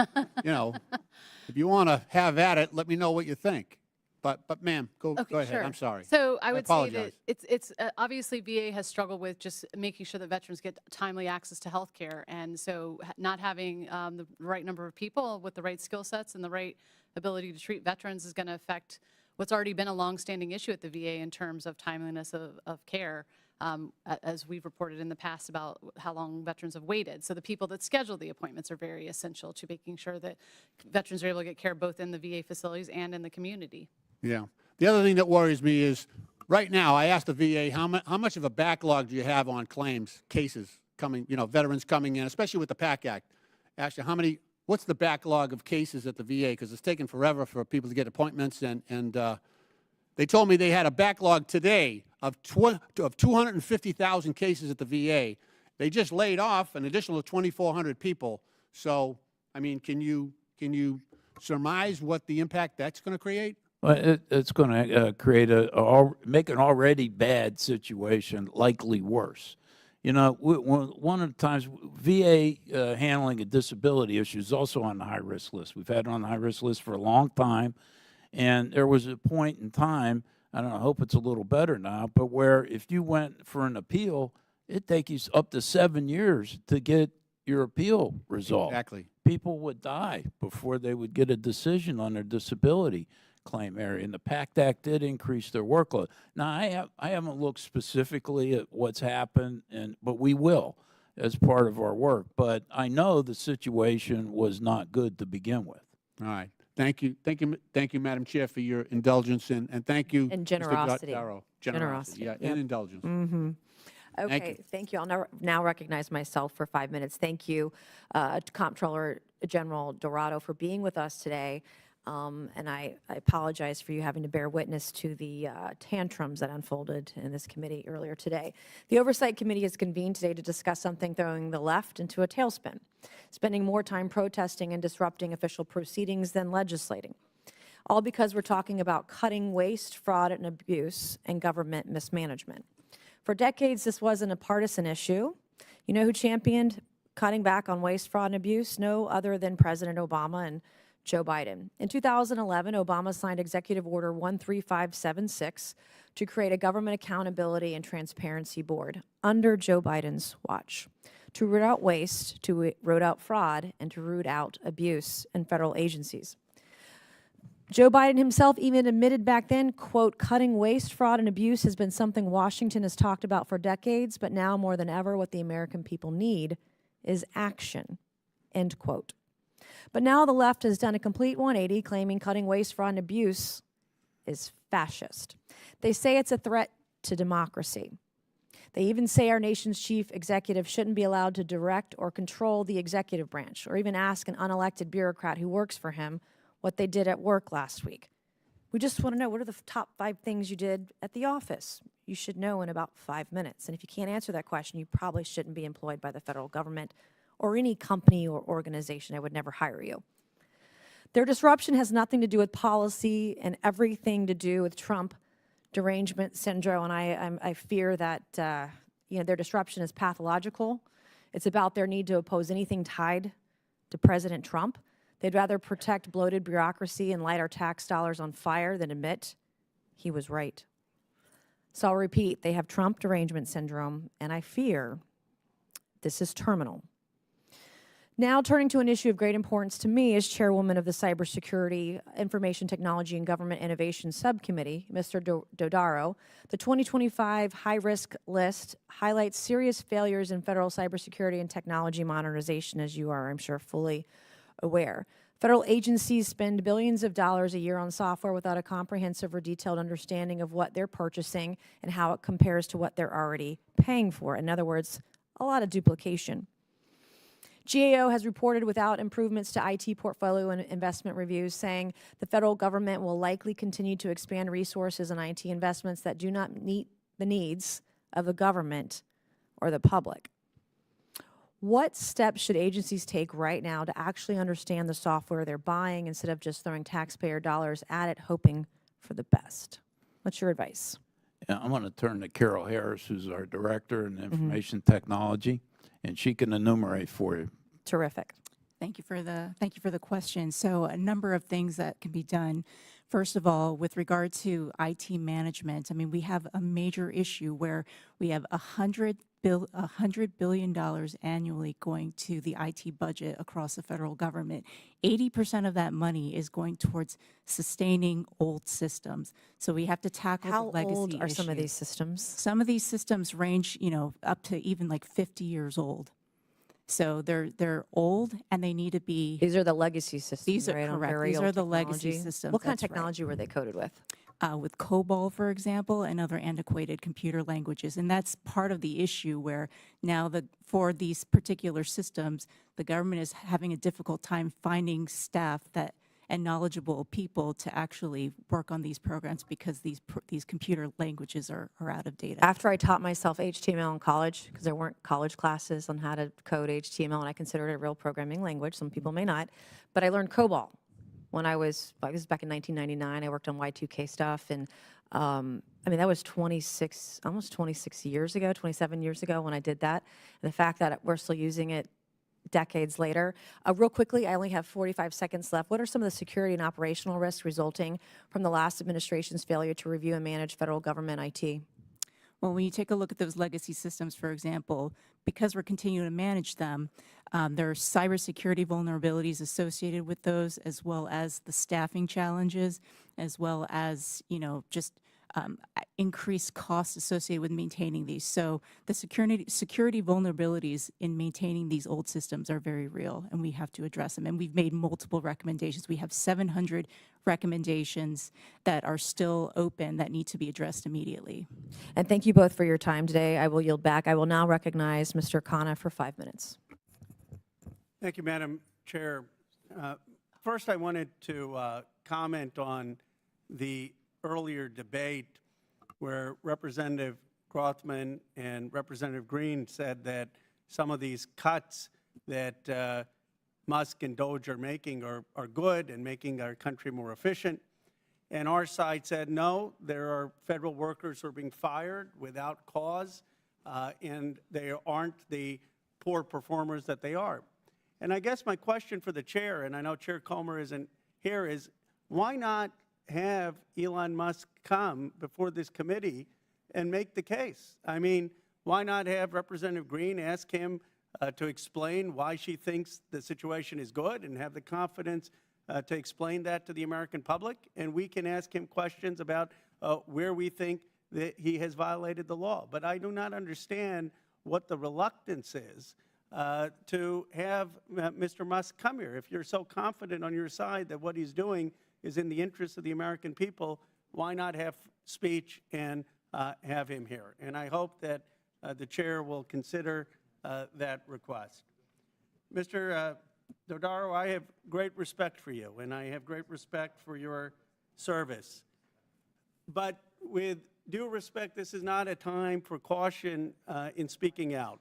if you want to have at it, let me know what you think. But ma'am, go ahead. Sure. I'm sorry. So I would say apologize. that it's obviously VA has struggled with just making sure that veterans get timely access to health care. And so not having the right number of people with the right skill sets and the right ability to treat veterans is going to affect what's already been a longstanding issue at the VA in terms of timeliness of care. As we've reported in the past about how long veterans have waited. So the people that schedule the appointments are very essential to making sure that veterans are able to get care both in the VA facilities and in the community. Yeah. The other thing that worries me is right now I asked the VA how much of a backlog do you have on claims, cases coming, veterans coming in, especially with the PAC Act. Actually, what's the backlog of cases at the VA? Because it's taken forever for people to get appointments, and they told me they had a backlog today of 250,000 cases at the VA. They just laid off an additional 2,400 people. So, I mean, can you surmise what the impact that's going to create? Well, it's going to create make an already bad situation likely worse. One of the times VA handling of disability issues is also on the high-risk list. We've had it on the high-risk list for a long time. And there was a point in time, I don't know, I hope it's a little better now, but where if you went for an appeal, it'd take you up to 7 years to get your appeal resolved. Exactly. People would die before they would get a decision on their disability claim area. And the PACT Act did increase their workload. Now, I haven't looked specifically at what's happened, but we will as part of our work. But I know the situation was not good to begin with. All right. Thank you, Madam Chair, for your indulgence, and thank you, And generosity. Mr. Darrow. Generosity. Yeah, Yep. and indulgence. Okay, thank you. I'll now recognize myself for 5 minutes. Thank you, Comptroller General Dorado, for being with us today. And I apologize for you having to bear witness to the tantrums that unfolded in this committee earlier today. The Oversight Committee has convened today to discuss something throwing the left into a tailspin, spending more time protesting and disrupting official proceedings than legislating, all because we're talking about cutting waste, fraud, and abuse and government mismanagement. For decades, this wasn't a partisan issue. You know who championed cutting back on waste, fraud, and abuse? No other than President Obama and Joe Biden. In 2011, Obama signed Executive Order 13576 to create a Government Accountability and Transparency Board under Joe Biden's watch to root out waste, to root out fraud, and to root out abuse in federal agencies. Joe Biden himself even admitted back then, quote, cutting waste, fraud, and abuse has been something Washington has talked about for decades, but now more than ever, what the American people need is action, end quote. But now the left has done a complete 180, claiming cutting waste, fraud, and abuse is fascist. They say it's a threat to democracy. They even say our nation's chief executive shouldn't be allowed to direct or control the executive branch, or even ask an unelected bureaucrat who works for him what they did at work last week. We just want to know, what are the top 5 things you did at the office? You should know in about 5 minutes. And if you can't answer that question, you probably shouldn't be employed by the federal government or any company or organization. I would never hire you. Their disruption has nothing to do with policy and everything to do with Trump derangement syndrome. And I fear that their disruption is pathological. It's about their need to oppose anything tied to President Trump. They'd rather protect bloated bureaucracy and light our tax dollars on fire than admit he was right. So I'll repeat, they have Trump derangement syndrome, and I fear this is terminal. Now, turning to an issue of great importance to me as chairwoman of the Cybersecurity, Information Technology, and Government Innovation Subcommittee, Mr. Dodaro, the 2025 high-risk list highlights serious failures in federal cybersecurity and technology modernization, as you are, I'm sure, fully aware. Federal agencies spend billions of dollars a year on software without a comprehensive or detailed understanding of what they're purchasing and how it compares to what they're already paying for. In other words, a lot of duplication. GAO has reported without improvements to IT portfolio and investment reviews, saying the federal government will likely continue to expand resources and IT investments that do not meet the needs of the government or the public. What steps should agencies take right now to actually understand the software they're buying instead of just throwing taxpayer dollars at it, hoping for the best? What's your advice? Yeah, I'm going to turn to Carol Harris, who's our Director in Information Technology, and she can enumerate for you. Terrific. Thank you for the question. So a number of things that can be done. First of all, with regard to IT management, I mean, we have a major issue where we have $100 billion annually going to the IT budget across the federal government. 80% of that money is going towards sustaining old systems. So we have to tackle the legacy How old are some of issues. these systems? Some of these systems range, up to even like 50 years old. So they're old and they need to be. These are the legacy systems, These are right? On correct. very These old are the legacy technology. systems. What kind of that's right. technology were they coded with? With COBOL, for example, and other antiquated computer languages. And that's part of the issue where now for these particular systems, the government is having a difficult time finding staff and knowledgeable people to actually work on these programs because these computer languages are out of date. After I taught myself HTML in college, because there weren't college classes on how to code HTML, and I considered it a real programming language, some people may not, but I learned COBOL when I was back in 1999. I worked on Y2K stuff, and I mean, that was almost 26 years ago, 27 years ago when I did that. And the fact that we're still using it decades later. Real quickly, I only have 45 seconds left. What are some of the security and operational risks resulting from the last administration's failure to review and manage federal government IT? Well, when you take a look at those legacy systems, for example, because we're continuing to manage them, there are cybersecurity vulnerabilities associated with those, as well as the staffing challenges, as well as, just increased costs associated with maintaining these. So the security vulnerabilities in maintaining these old systems are very real, and we have to address them. And we've made multiple recommendations. We have 700 recommendations that are still open that need to be addressed immediately. And thank you both for your time today. I will yield back. I will now recognize Mr. Khanna for 5 minutes. Thank you, Madam Chair. First, I wanted to comment on the earlier debate where Representative Grothman and Representative Green said that some of these cuts that Musk and Doge are making are good and making our country more efficient. And our side said, no, there are federal workers who are being fired without cause, and they aren't the poor performers that they are. And I guess my question for the chair, and I know Chair Comer isn't here is, why not have Elon Musk come before this committee and make the case? I mean, why not have Representative Green ask him to explain why she thinks the situation is good and have the confidence to explain that to the American public? And we can ask him questions about where we think that he has violated the law. But I do not understand what the reluctance is to have Mr. Musk come here. If you're so confident on your side that what he's doing is in the interest of the American people, why not have speech and have him here? And I hope that the chair will consider that request. Mr. Dodaro, I have great respect for you, and I have great respect for your service. But with due respect, this is not a time for caution in speaking out.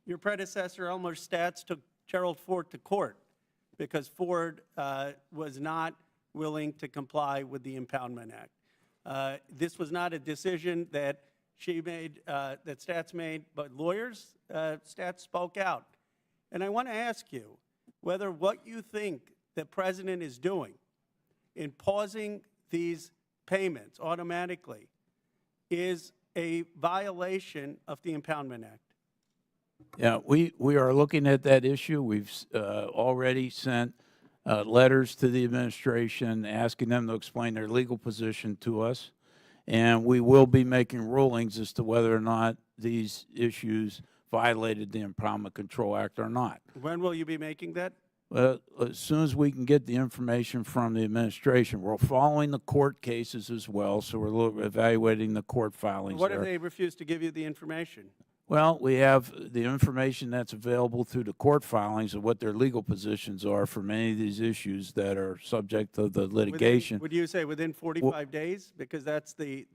Your predecessor, Elmer Statz, took Gerald Ford to court because Ford was not willing to comply with the Impoundment Act. This was not a decision that she made, that Statz made, but lawyers, Statz spoke out. And I want to ask you whether what you think the President is doing in pausing these payments automatically is a violation of the Impoundment Act. Yeah, we are looking at that issue. We've already sent letters to the administration asking them to explain their legal position to us, and we will be making rulings as to whether or not these issues violated the Impoundment Control Act or not. When will you be making that? As soon as we can get the information from the administration. We're following the court cases as well, so we're evaluating the court filings What there. if they refuse to give you the information? Well, we have the information that's available through the court filings of what their legal positions are for many of these issues that are subject to the litigation. Would you say within 45 days? Because that's the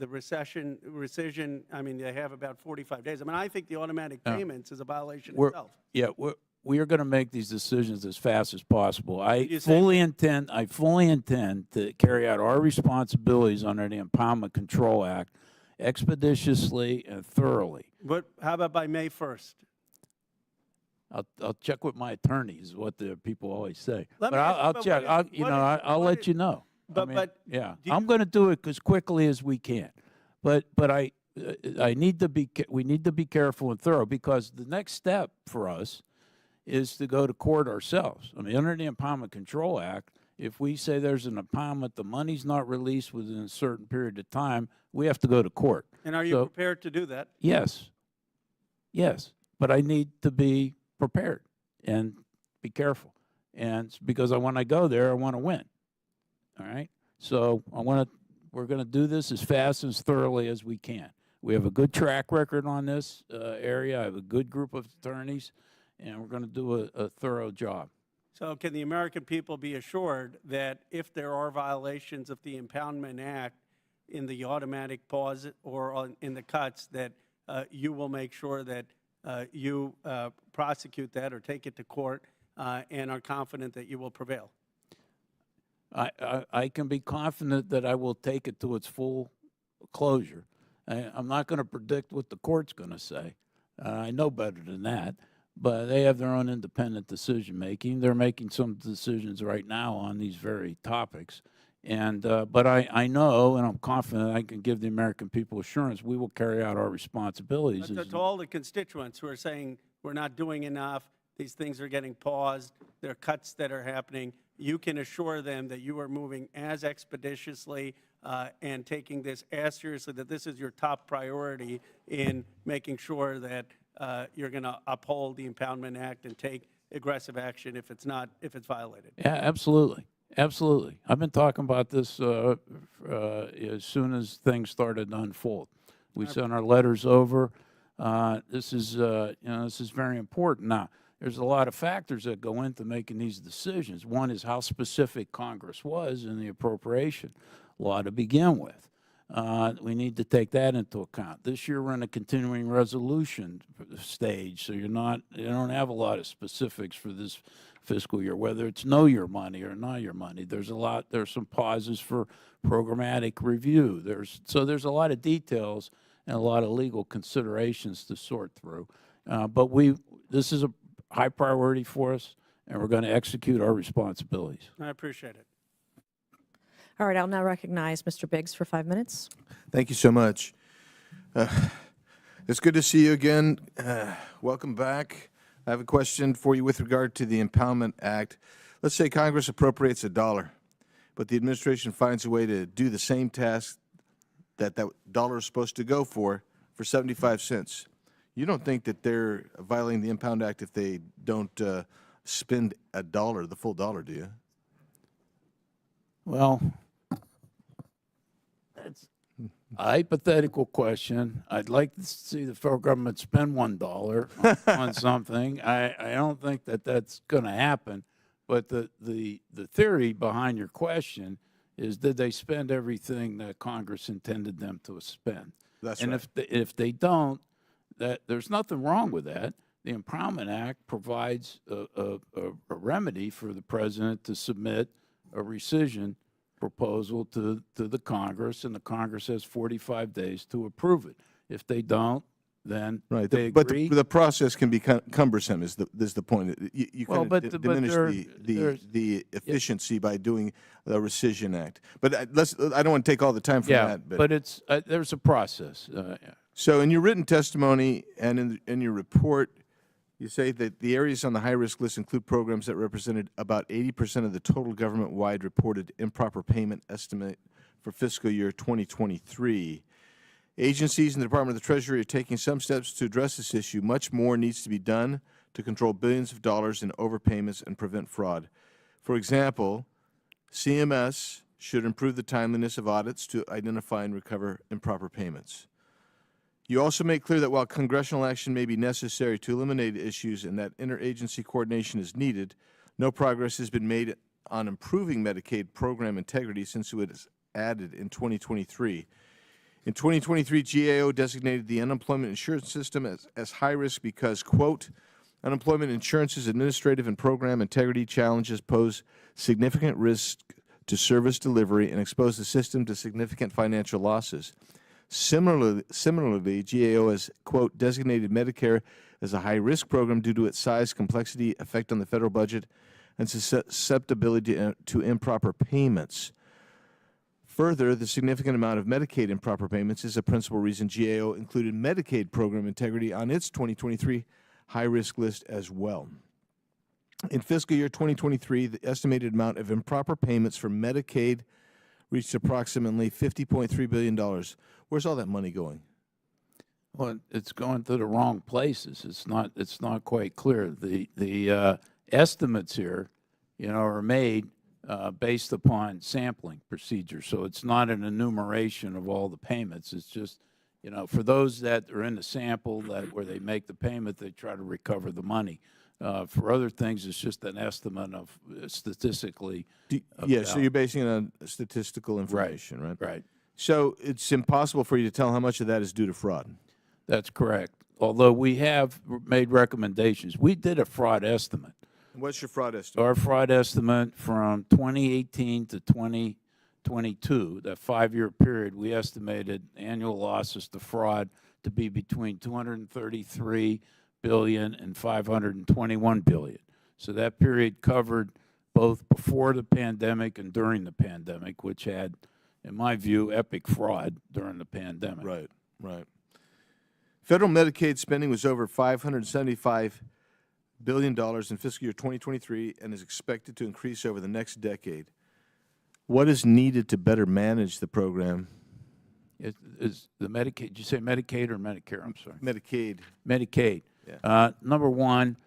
rescission, I mean, they have about 45 days. I mean, I think the automatic payments is a violation itself. Yeah, we are going to make these decisions as fast as possible. I fully intend to carry out our responsibilities under the Impoundment Control Act expeditiously and thoroughly. But how about by May 1st? I'll check with my attorneys, is what the people always say. Let But me ask- I'll but check. what I'll let you know. But yeah, do I'm going to do it as quickly as we can. But we need to be careful and thorough, because the next step for us is to go to court ourselves. I mean, under the Impoundment Control Act, if we say there's an impoundment, the money's not released within a certain period of time, we have to go to court. And are you prepared to do that? Yes. Yes. But I need to be prepared and be careful. And because when I go there, I want to win. All right? So we're going to do this as fast and as thoroughly as we can. We have a good track record on this area. I have a good group of attorneys, and we're going to do a thorough job. So can the American people be assured that if there are violations of the Impoundment Act in the automatic pause or in the cuts, that you will make sure that you prosecute that or take it to court and are confident that you will prevail? I can be confident that I will take it to its full closure. I'm not going to predict what the court's going to say. I know better than that. But they have their own independent decision-making. They're making some decisions right now on these very topics. And but I know, and I'm confident I can give the American people assurance we will carry out our responsibilities. But to all the constituents who are saying we're not doing enough, these things are getting paused, there are cuts that are happening, you can assure them that you are moving as expeditiously and taking this as seriously, that this is your top priority in making sure that you're going to uphold the Impoundment Act and take aggressive action if it's violated. Yeah, absolutely. Absolutely. I've been talking about this as soon as things started to unfold. We sent our letters over. This is very important. Now, there's a lot of factors that go into making these decisions. One is how specific Congress was in the appropriation law to begin with. We need to take that into account. This year we're in a continuing resolution stage, so you don't have a lot of specifics for this fiscal year, whether it's know your money or not your money. There's some pauses for programmatic review. There's a lot of details and a lot of legal considerations to sort through. But this is a high priority for us, and we're going to execute our responsibilities. I appreciate it. All right, I'll now recognize Mr. Biggs for 5 minutes. Thank you so much. It's good to see you again. Welcome back. I have a question for you with regard to the Impoundment Act. Let's say Congress appropriates $1, but the administration finds a way to do the same task that dollar is supposed to go for 75 cents. You don't think that they're violating the Impound Act if they don't spend $1, the full dollar, do you? Well, that's a hypothetical question. I'd like to see the federal government spend $1 on something. I don't think that that's going to happen. But the theory behind your question is, did they spend everything that Congress intended them to spend? That's and right. if they don't, there's nothing wrong with that. The Impoundment Act provides a remedy for the president to submit a rescission proposal to the Congress, and the Congress has 45 days to approve it. If they don't, then Right, they but agree. the process can be cumbersome. Is the point? You Well, kind of diminish there's- the efficiency by doing the rescission act. But I don't want to take all the time from Yeah, that. but it's there's a process. So in your written testimony and in your report, you say that the areas on the high-risk list include programs that represented about 80% of the total government-wide reported improper payment estimate for fiscal year 2023. Agencies and the Department of the Treasury are taking some steps to address this issue. Much more needs to be done to control billions of dollars in overpayments and prevent fraud. For example, CMS should improve the timeliness of audits to identify and recover improper payments. You also make clear that while congressional action may be necessary to eliminate issues and that interagency coordination is needed, no progress has been made on improving Medicaid program integrity since it was added in 2023. In 2023, GAO designated the unemployment insurance system as high risk because, quote, unemployment insurance's administrative and program integrity challenges pose significant risk to service delivery and expose the system to significant financial losses. Similarly, GAO has, quote, designated Medicare as a high-risk program due to its size, complexity, effect on the federal budget, and susceptibility to improper payments. Further, the significant amount of Medicaid improper payments is a principal reason GAO included Medicaid program integrity on its 2023 high-risk list as well. In fiscal year 2023, the estimated amount of improper payments for Medicaid reached approximately $50.3 billion. Where's all that money going? Well, it's going to the wrong places. It's not quite clear. The estimates here, are made based upon sampling procedures. So it's not an enumeration of all the payments. It's just, for those that are in the sample where they make the payment, they try to recover the money. For other things, it's just an estimate of statistically. So you're basing it on statistical information, right? Right. So it's impossible for you to tell how much of that is due to fraud. That's correct. Although we have made recommendations. We did a fraud estimate. What's your fraud estimate? Our fraud estimate from 2018 to 2022, that 5-year period, we estimated annual losses to fraud to be between $233 billion and $521 billion. So that period covered both before the pandemic and during the pandemic, which had, in my view, epic fraud during the pandemic. Right. Federal Medicaid spending was over $575 billion in fiscal year 2023 and is expected to increase over the next decade. What is needed to better manage the program? Is the Medicaid, did you say Medicaid or Medicare? I'm sorry. Medicaid. Medicaid. Yeah. Number one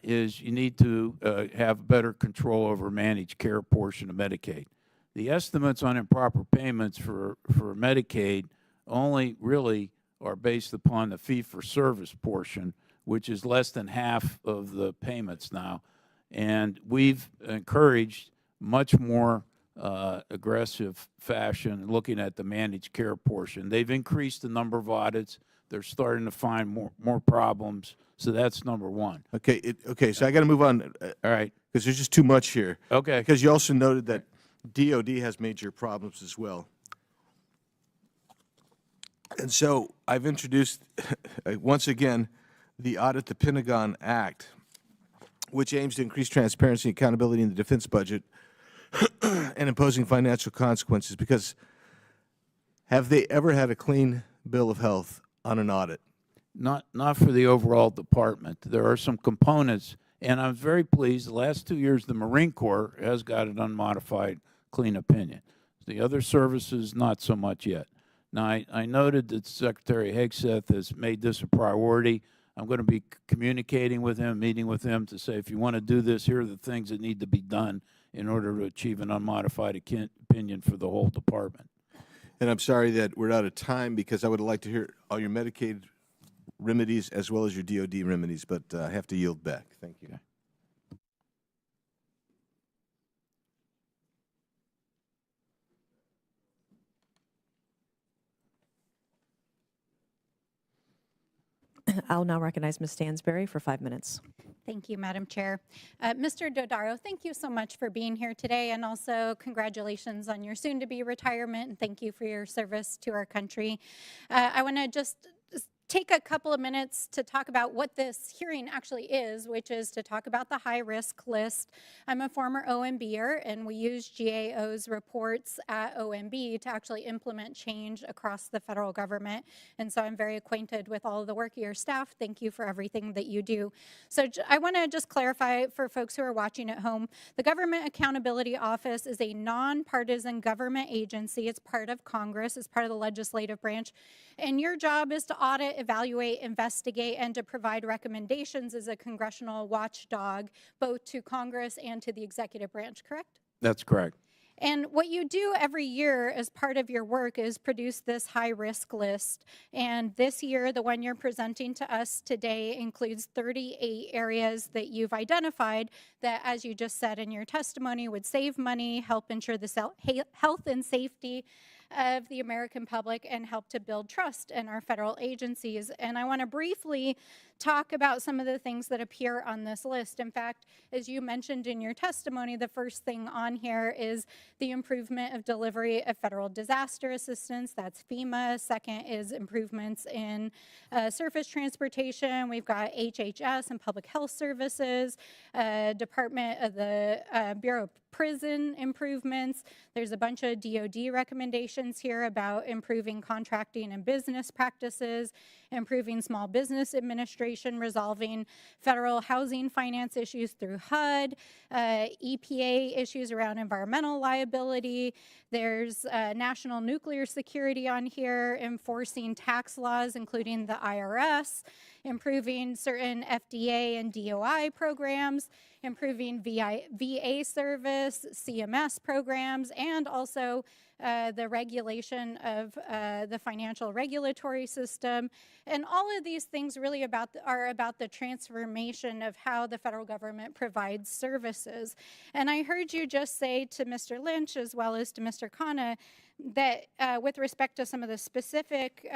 is you need to have better control over managed care portion of Medicaid. The estimates on improper payments for Medicaid only really are based upon the fee-for-service portion, which is less than half of the payments now. And we've encouraged much more aggressive fashion looking at the managed care portion. They've increased the number of audits. They're starting to find more problems. So that's number one. Okay, so I got to move on. All right. Because there's just too much here. Okay. Because you also noted that DOD has major problems as well. And so I've introduced, once again, the Audit the Pentagon Act, which aims to increase transparency and accountability in the defense budget and imposing financial consequences, because have they ever had a clean bill of health on an audit? Not for the overall department. There are some components, and I'm very pleased, the last 2 years, the Marine Corps has got an unmodified clean opinion. The other services, not so much yet. Now, I noted that Secretary Hegseth has made this a priority. I'm going to be communicating with him, meeting with him to say, if you want to do this, here are the things that need to be done in order to achieve an unmodified opinion for the whole department. And I'm sorry that we're out of time, because I would like to hear all your Medicaid remedies as well as your DOD remedies, but I have to yield back. Thank you. Okay. I'll now recognize Ms. Stansberry for 5 minutes. Thank you, Madam Chair. Mr. Dodaro, thank you so much for being here today, and also congratulations on your soon-to-be retirement, and thank you for your service to our country. I want to just take a couple of minutes to talk about what this hearing actually is, which is to talk about the high-risk list. I'm a former OMBer, and we use GAO's reports at OMB to actually implement change across the federal government. And so I'm very acquainted with all of the work of your staff. Thank you for everything that you do. So I want to just clarify for folks who are watching at home, the Government Accountability Office is a nonpartisan government agency. It's part of Congress. It's part of the legislative branch. And your job is to audit, evaluate, investigate, and to provide recommendations as a congressional watchdog, both to Congress and to the executive branch, correct? That's correct. And what you do every year as part of your work is produce this high-risk list. And this year, the one you're presenting to us today includes 38 areas that you've identified that, as you just said in your testimony, would save money, help ensure the health and safety of the American public, and help to build trust in our federal agencies. And I want to briefly talk about some of the things that appear on this list. In fact, as you mentioned in your testimony, the first thing on here is the improvement of delivery of federal disaster assistance. That's FEMA. Second is improvements in surface transportation. We've got HHS and Public Health Services, Department of the Bureau of Prison improvements. There's a bunch of DOD recommendations here about improving contracting and business practices, improving small business administration, resolving federal housing finance issues through HUD, EPA issues around environmental liability. There's national nuclear security on here, enforcing tax laws, including the IRS, improving certain FDA and DOI programs, improving VA service, CMS programs, and also the regulation of the financial regulatory system. And all of these things really are about the transformation of how the federal government provides services. And I heard you just say to Mr. Lynch as well as to Mr. Khanna that with respect to some of the specific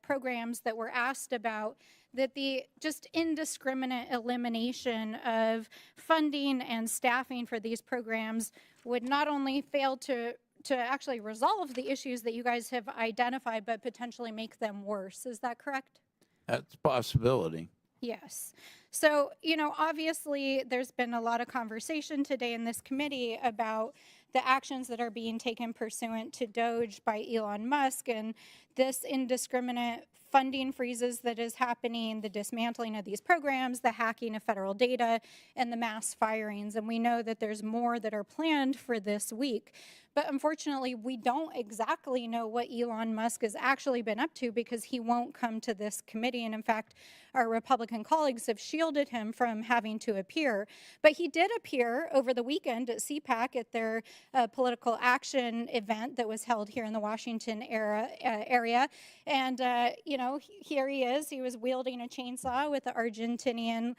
programs that were asked about, that the just indiscriminate elimination of funding and staffing for these programs would not only fail to actually resolve the issues that you guys have identified, but potentially make them worse. Is that correct? That's a possibility. Yes. So, obviously there's been a lot of conversation today in this committee about the actions that are being taken pursuant to DOGE by Elon Musk, and this indiscriminate funding freezes that is happening, the dismantling of these programs, the hacking of federal data, and the mass firings. And we know that there's more that are planned for this week. But unfortunately, we don't exactly know what Elon Musk has actually been up to, because he won't come to this committee. And in fact, our Republican colleagues have shielded him from having to appear. But he did appear over the weekend at CPAC at their political action event that was held here in the Washington area. And, here he is. He was wielding a chainsaw with the Argentinian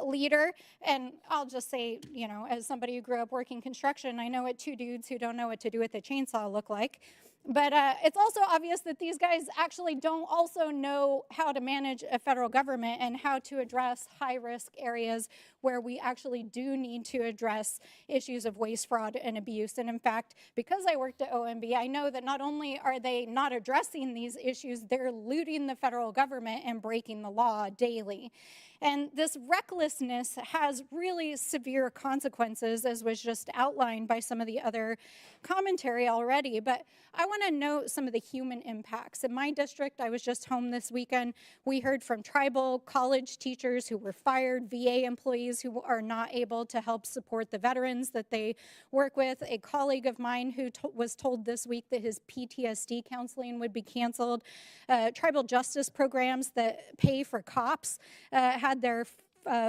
leader. And I'll just say, as somebody who grew up working construction, I know what two dudes who don't know what to do with a chainsaw look like. But it's also obvious that these guys actually don't also know how to manage a federal government and how to address high-risk areas where we actually do need to address issues of waste, fraud, and abuse. And in fact, because I worked at OMB, I know that not only are they not addressing these issues, they're looting the federal government and breaking the law daily. And this recklessness has really severe consequences, as was just outlined by some of the other commentary already. But I want to note some of the human impacts. In my district, I was just home this weekend. We heard from tribal college teachers who were fired, VA employees who are not able to help support the veterans that they work with. A colleague of mine who was told this week that his PTSD counseling would be canceled. Tribal justice programs that pay for cops had their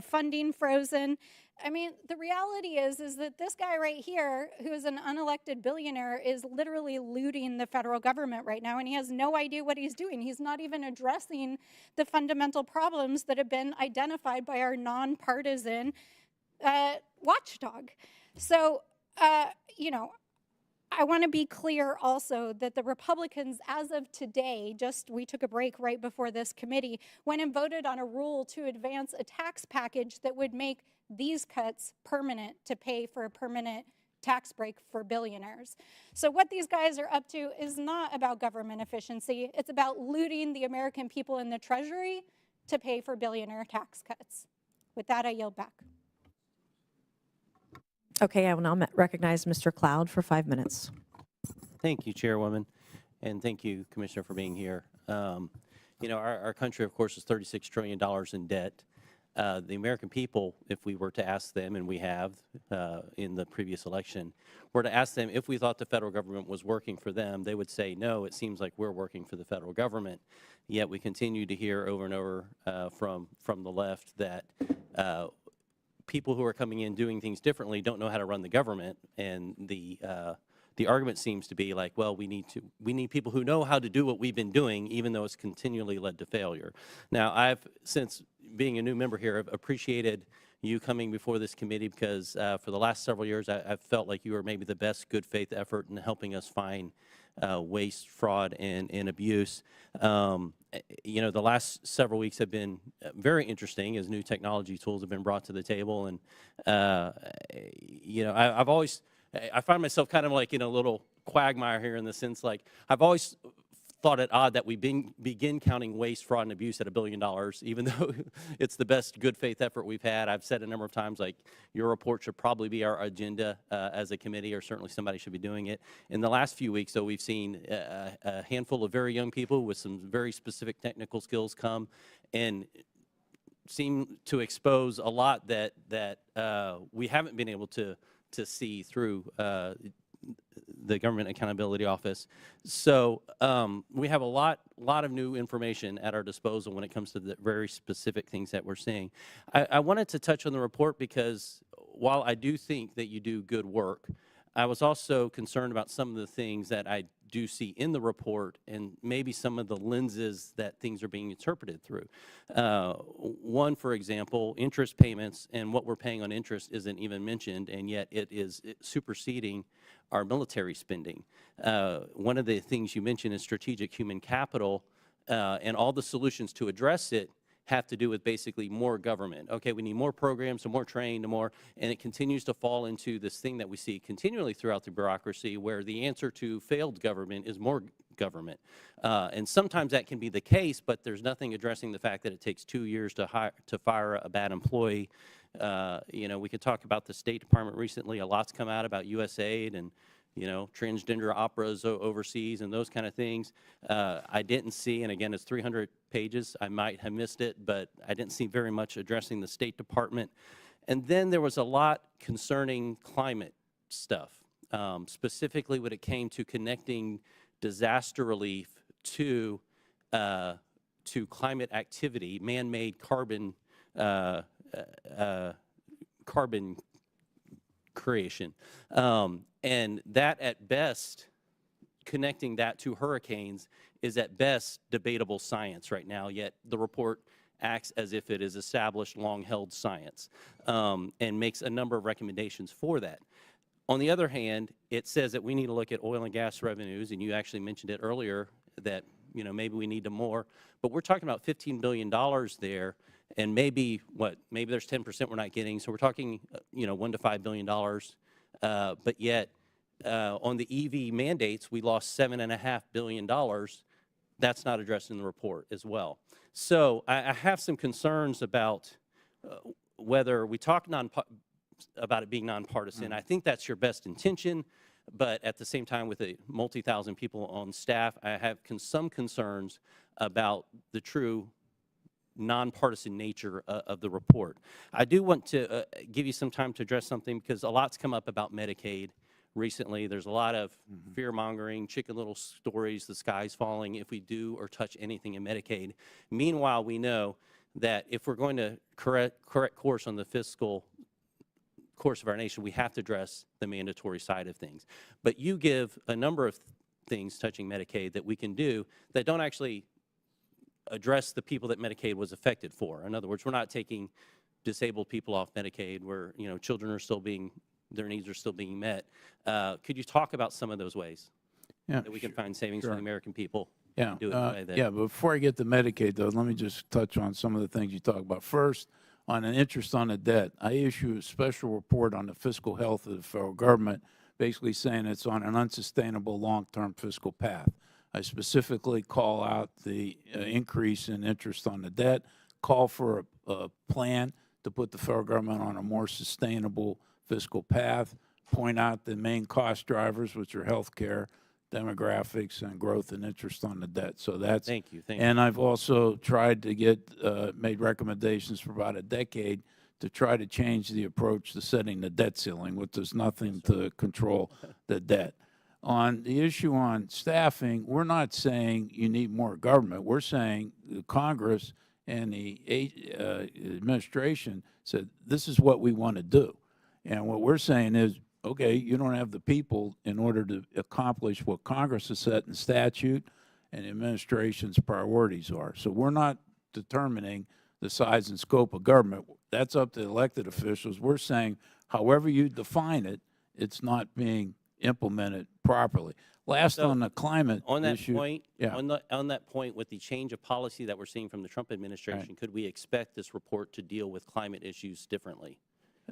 funding frozen. I mean, the reality is that this guy right here, who is an unelected billionaire, is literally looting the federal government right now, and he has no idea what he's doing. He's not even addressing the fundamental problems that have been identified by our nonpartisan watchdog. So, you know, I want to be clear also that the Republicans, as of today, we took a break right before this committee, went and voted on a rule to advance a tax package that would make these cuts permanent to pay for a permanent tax break for billionaires. So what these guys are up to is not about government efficiency. It's about looting the American people in the Treasury to pay for billionaire tax cuts. With that, I yield back. Okay, I will now recognize Mr. Cloud for 5 minutes. Thank you, Chairwoman, and thank you, Commissioner, for being here. You know, our country, of course, is $36 trillion in debt. The American people, if we were to ask them, and we have in the previous election, were to ask them if we thought the federal government was working for them, they would say, no, it seems like we're working for the federal government. Yet we continue to hear over and over from the left that people who are coming in doing things differently don't know how to run the government, and the argument seems to be like, well, we need people who know how to do what we've been doing, even though it's continually led to failure. Now, I've, since being a new member here, I've appreciated you coming before this committee because for the last several years, I've felt like you were maybe the best good faith effort in helping us find waste, fraud, and abuse. You know, the last several weeks have been very interesting as new technology tools have been brought to the table. And, you know, I find myself kind of like in a little quagmire here in the sense like I've always thought it odd that we begin counting waste, fraud, and abuse at $1 billion, even though it's the best good faith effort we've had. I've said a number of times, like, your report should probably be our agenda as a committee, or certainly somebody should be doing it. In the last few weeks, though, we've seen a handful of very young people with some very specific technical skills come and seem to expose a lot that we haven't been able to see through the Government Accountability Office. So we have a lot of new information at our disposal when it comes to the very specific things that we're seeing. I wanted to touch on the report because while I do think that you do good work, I was also concerned about some of the things that I do see in the report and maybe some of the lenses that things are being interpreted through. One, for example, interest payments and what we're paying on interest isn't even mentioned, and yet it is superseding our military spending. One of the things you mentioned is strategic human capital, and all the solutions to address it have to do with basically more government. Okay, we need more programs, more trained, more, and it continues to fall into this thing that we see continually throughout the bureaucracy where the answer to failed government is more government. And sometimes that can be the case, but there's nothing addressing the fact that it takes 2 years to fire a bad employee. You know, we could talk about the State Department recently. A lot's come out about USAID and, you know, transgender operas overseas and those kind of things. I didn't see, and again, it's 300 pages. I might have missed it, but I didn't see very much addressing the State Department. And then there was a lot concerning climate stuff, specifically when it came to connecting disaster relief to climate activity, man-made carbon creation. And that, at best, connecting that to hurricanes is at best debatable science right now, yet the report acts as if it is established, long-held science, and makes a number of recommendations for that. On the other hand, it says that we need to look at oil and gas revenues, and you actually mentioned it earlier that, you know, maybe we need to more, but we're talking about $15 billion there, and maybe, maybe there's 10% we're not getting, so we're talking, you know, $1 to $5 billion, but yet on the EV mandates, we lost $7.5 billion that's not addressed in the report as well. So I have some concerns about whether we talk about it being nonpartisan. I think that's your best intention, but at the same time, with a multi-thousand people on staff, I have some concerns about the true nonpartisan nature of the report. I do want to give you some time to address something, because a lot's come up about Medicaid recently. There's a lot of fear-mongering, chicken little stories, the sky's falling if we do or touch anything in Medicaid. Meanwhile, we know that if we're going to correct course on the fiscal course of our nation, we have to address the mandatory side of things. But you give a number of things touching Medicaid that we can do that don't actually address the people that Medicaid was affected for. In other words, we're not taking disabled people off Medicaid where, you know, children are still being, their needs are still being met. Could you talk about some of those ways that we can find savings for the American people? Yeah, Do it in a way that, yeah. But before I get to Medicaid, though, let me just touch on some of the things you talked about. First, on an interest on the debt, I issue a special report on the fiscal health of the federal government, basically saying it's on an unsustainable long-term fiscal path. I specifically call out the increase in interest on the debt, call for a plan to put the federal government on a more sustainable fiscal path, point out the main cost drivers, which are health care, demographics, and growth and interest on the debt. So that's, thank you. and I've also tried to get, made recommendations for about a decade to try to change the approach to setting the debt ceiling, which does nothing to control the debt. On the issue on staffing, we're not saying you need more government. We're saying the Congress and the administration said, this is what we want to do. And what we're saying is, okay, you don't have the people in order to accomplish what Congress has set in statute and the administration's priorities are. So we're not determining the size and scope of government. That's up to elected officials. We're saying, however you define it, it's not being implemented properly. Last, so on the climate on that issue, point, yeah. on that point, with the change of policy that we're seeing from the Trump administration, could we expect this report to deal with climate issues differently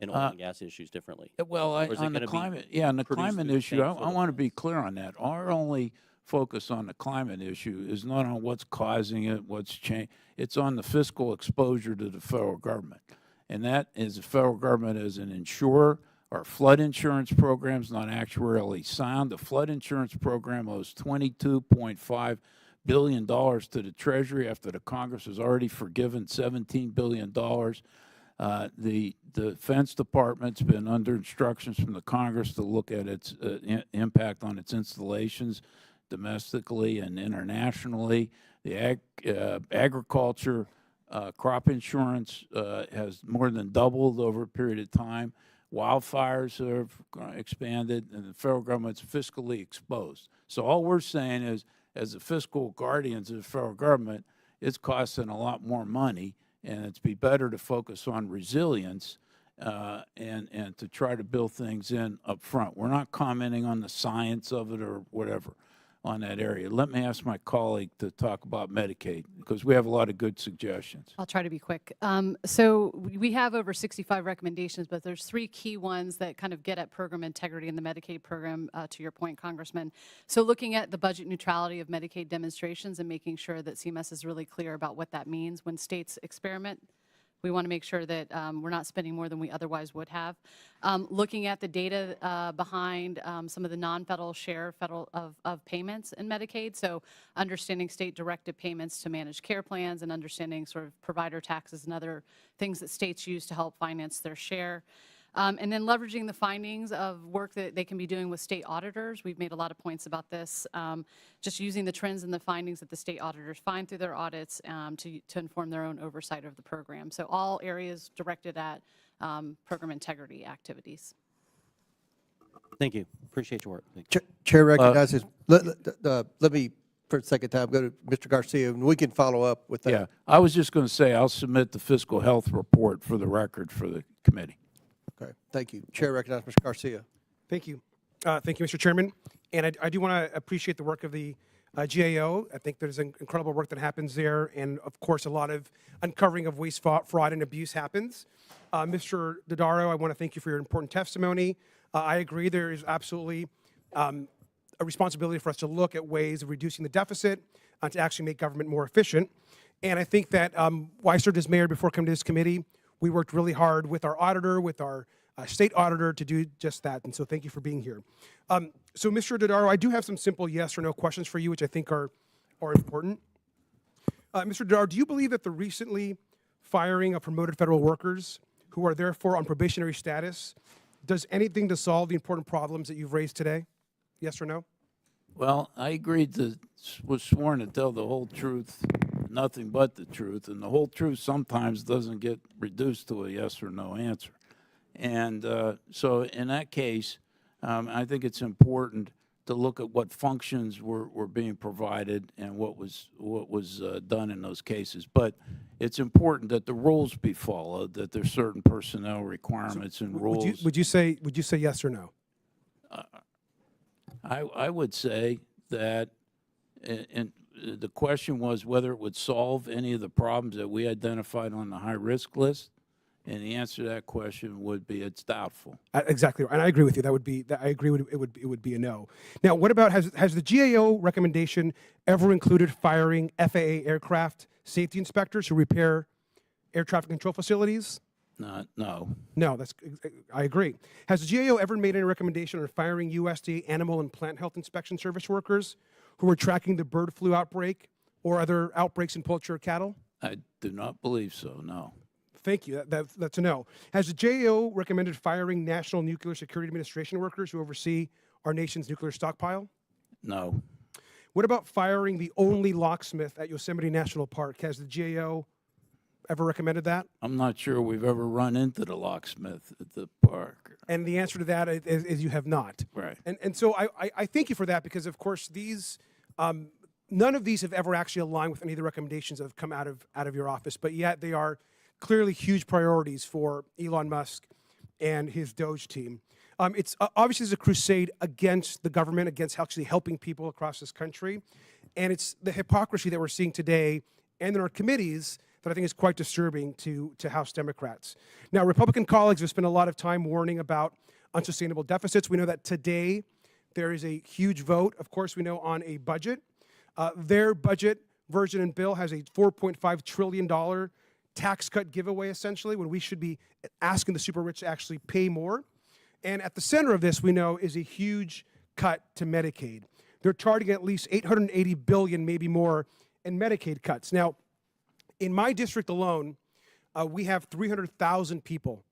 and oil and gas issues differently? Well, on the climate, yeah, on the climate issue, I want to be clear on that. Our only focus on the climate issue is not on what's causing it, what's changed. It's on the fiscal exposure to the federal government. And that is the federal government as an insurer. Our flood insurance program is not actuarially sound. The flood insurance program owes $22.5 billion to the Treasury after the Congress has already forgiven $17 billion. The Defense Department's been under instructions from the Congress to look at its impact on its installations domestically and internationally. The agriculture crop insurance has more than doubled over a period of time. Wildfires have expanded, and the federal government's fiscally exposed. So all we're saying is, as the fiscal guardians of the federal government, it's costing a lot more money, and it'd be better to focus on resilience and to try to build things in up front. We're not commenting on the science of it or whatever on that area. Let me ask my colleague to talk about Medicaid, because we have a lot of good suggestions. I'll try to be quick. So we have over 65 recommendations, but there's 3 key ones that kind of get at program integrity in the Medicaid program, to your point, Congressman. So looking at the budget neutrality of Medicaid demonstrations and making sure that CMS is really clear about what that means when states experiment. We want to make sure that we're not spending more than we otherwise would have. Looking at the data behind some of the non-federal share of payments in Medicaid, so understanding state-directed payments to managed care plans and understanding sort of provider taxes and other things that states use to help finance their share. And then leveraging the findings of work that they can be doing with state auditors. We've made a lot of points about this. Just using the trends and the findings that the state auditors find through their audits to inform their own oversight of the program. So all areas directed at program integrity activities. Thank you. Appreciate your work. Chair recognizes, let me, for a second time, go to Mr. Garcia, and we can follow up with that. Yeah, I was just going to say I'll submit the fiscal health report for the record for the committee. Okay, thank you. Chair recognizes Mr. Garcia. Thank you. Thank you, Mr. Chairman. And I do want to appreciate the work of the GAO. I think there's incredible work that happens there. And of course, a lot of uncovering of waste, fraud, and abuse happens. Mr. Dodaro, I want to thank you for your important testimony. I agree there is absolutely a responsibility for us to look at ways of reducing the deficit, to actually make government more efficient. And I think that while I served as mayor before coming to this committee, we worked really hard with our auditor, with our state auditor to do just that. And so thank you for being here. So Mr. Dodaro, I do have some simple yes or no questions for you, which I think are important. Mr. Dodaro, do you believe that the recently firing of promoted federal workers who are therefore on probationary status does anything to solve the important problems that you've raised today? Yes or no? Well, I was sworn to tell the whole truth, nothing but the truth, and the whole truth sometimes doesn't get reduced to a yes or no answer. And so in that case, I think it's important to look at what functions were being provided and what was done in those cases. But it's important that the rules be followed, that there's certain personnel requirements and rules. Would you say yes or no? I would say that, and the question was whether it would solve any of the problems that we identified on the high-risk list, and the answer to that question would be it's doubtful. Exactly, and I agree with you. I agree. It would be a no. Now, what about has the GAO recommendation ever included firing FAA aircraft safety inspectors who repair air traffic control facilities? No. No, I agree. Has the GAO ever made any recommendation on firing USDA animal and plant health inspection service workers who were tracking the bird flu outbreak or other outbreaks in poultry or cattle? I do not believe so, no. Thank you. That's a no. Has the GAO recommended firing National Nuclear Security Administration workers who oversee our nation's nuclear stockpile? No. What about firing the only locksmith at Yosemite National Park? Has the GAO ever recommended that? I'm not sure we've ever run into the locksmith at the park. And the answer to that is you have not. Right. And so I thank you for that because, of course, these none of these have ever actually aligned with any of the recommendations that have come out of your office, but yet they are clearly huge priorities for Elon Musk and his Doge team. It's obviously a crusade against the government, against actually helping people across this country. And it's the hypocrisy that we're seeing today and in our committees that I think is quite disturbing to House Democrats. Now, Republican colleagues have spent a lot of time warning about unsustainable deficits. We know that today there is a huge vote, of course, we know, on a budget. Their budget version and bill has a $4.5 trillion tax cut giveaway, essentially, when we should be asking the super rich to actually pay more. And at the center of this, we know, is a huge cut to Medicaid. They're targeting at least $880 billion, maybe more, in Medicaid cuts. Now, in my district alone, we have 300,000 people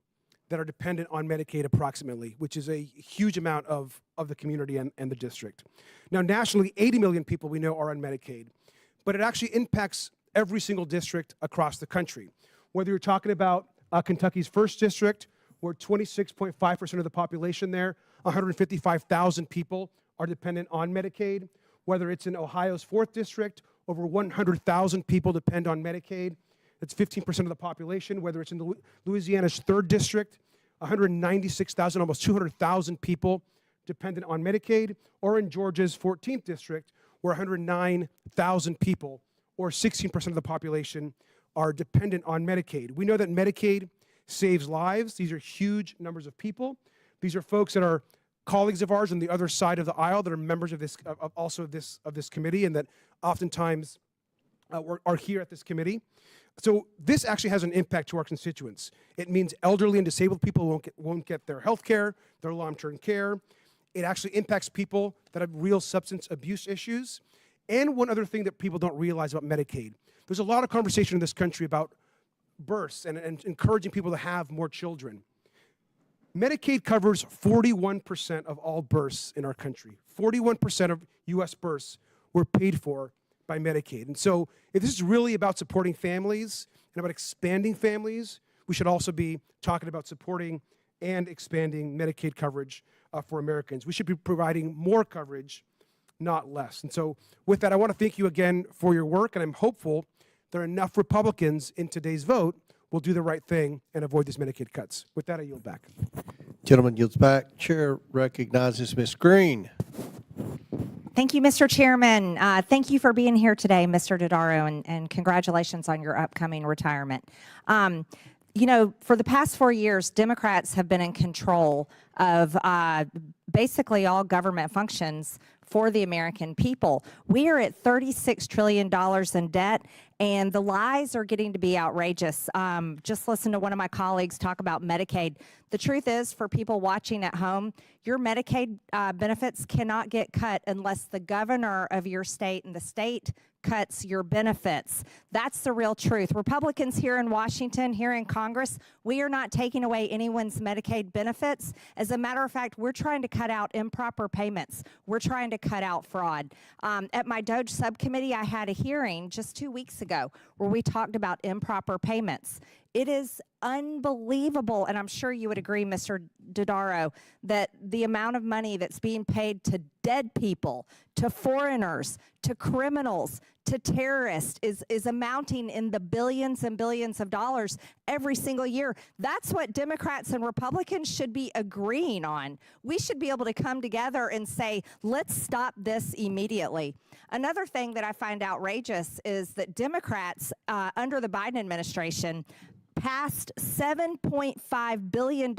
that are dependent on Medicaid approximately, which is a huge amount of the community and the district. Now, nationally, 80 million people we know are on Medicaid, but it actually impacts every single district across the country. Whether you're talking about Kentucky's 1st District, where 26.5% of the population there, 155,000 people are dependent on Medicaid. Whether it's in Ohio's 4th District, over 100,000 people depend on Medicaid. That's 15% of the population. Whether it's in Louisiana's 3rd District, 196,000, almost 200,000 people dependent on Medicaid. Or in Georgia's 14th District, where 109,000 people, or 16% of the population, are dependent on Medicaid. We know that Medicaid saves lives. These are huge numbers of people. These are folks that are colleagues of ours on the other side of the aisle that are members of this committee and that oftentimes are here at this committee. So this actually has an impact to our constituents. It means elderly and disabled people won't get their health care, their long-term care. It actually impacts people that have real substance abuse issues. And one other thing that people don't realize about Medicaid, there's a lot of conversation in this country about births and encouraging people to have more children. Medicaid covers 41% of all births in our country. 41% of U.S. births were paid for by Medicaid. And so if this is really about supporting families and about expanding families, we should also be talking about supporting and expanding Medicaid coverage for Americans. We should be providing more coverage, not less. And so with that, I want to thank you again for your work, and I'm hopeful there are enough Republicans in today's vote will do the right thing and avoid these Medicaid cuts. With that, I yield back. Gentleman yields back. Chair recognizes Ms. Green. Thank you, Mr. Chairman. Thank you for being here today, Mr. Dodaro, and congratulations on your upcoming retirement. You know, for the past 4 years, Democrats have been in control of basically all government functions for the American people. We are at $36 trillion in debt, and the lies are getting to be outrageous. Just listen to one of my colleagues talk about Medicaid. The truth is, for people watching at home, your Medicaid benefits cannot get cut unless the governor of your state and the state cuts your benefits. That's the real truth. Republicans here in Washington, here in Congress, we are not taking away anyone's Medicaid benefits. As a matter of fact, we're trying to cut out improper payments. We're trying to cut out fraud. At my DOJ subcommittee, I had a hearing just 2 weeks ago where we talked about improper payments. It is unbelievable, and I'm sure you would agree, Mr. Dodaro, that the amount of money that's being paid to dead people, to foreigners, to criminals, to terrorists is amounting in the billions and billions of dollars every single year. That's what Democrats and Republicans should be agreeing on. We should be able to come together and say, let's stop this immediately. Another thing that I find outrageous is that Democrats under the Biden administration passed $7.5 billion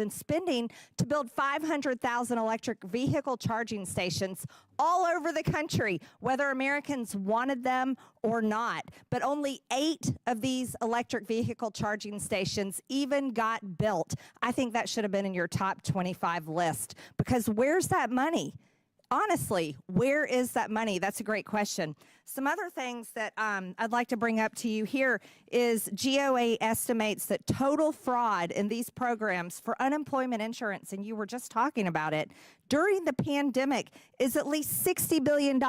in spending to build 500,000 electric vehicle charging stations all over the country, whether Americans wanted them or not. But only 8 of these electric vehicle charging stations even got built. I think that should have been in your top 25 list, because where's that money? Honestly, where is that money? That's a great question. Some other things that I'd like to bring up to you here is GAO estimates that total fraud in these programs for unemployment insurance, and you were just talking about it, during the pandemic is at least $60 billion.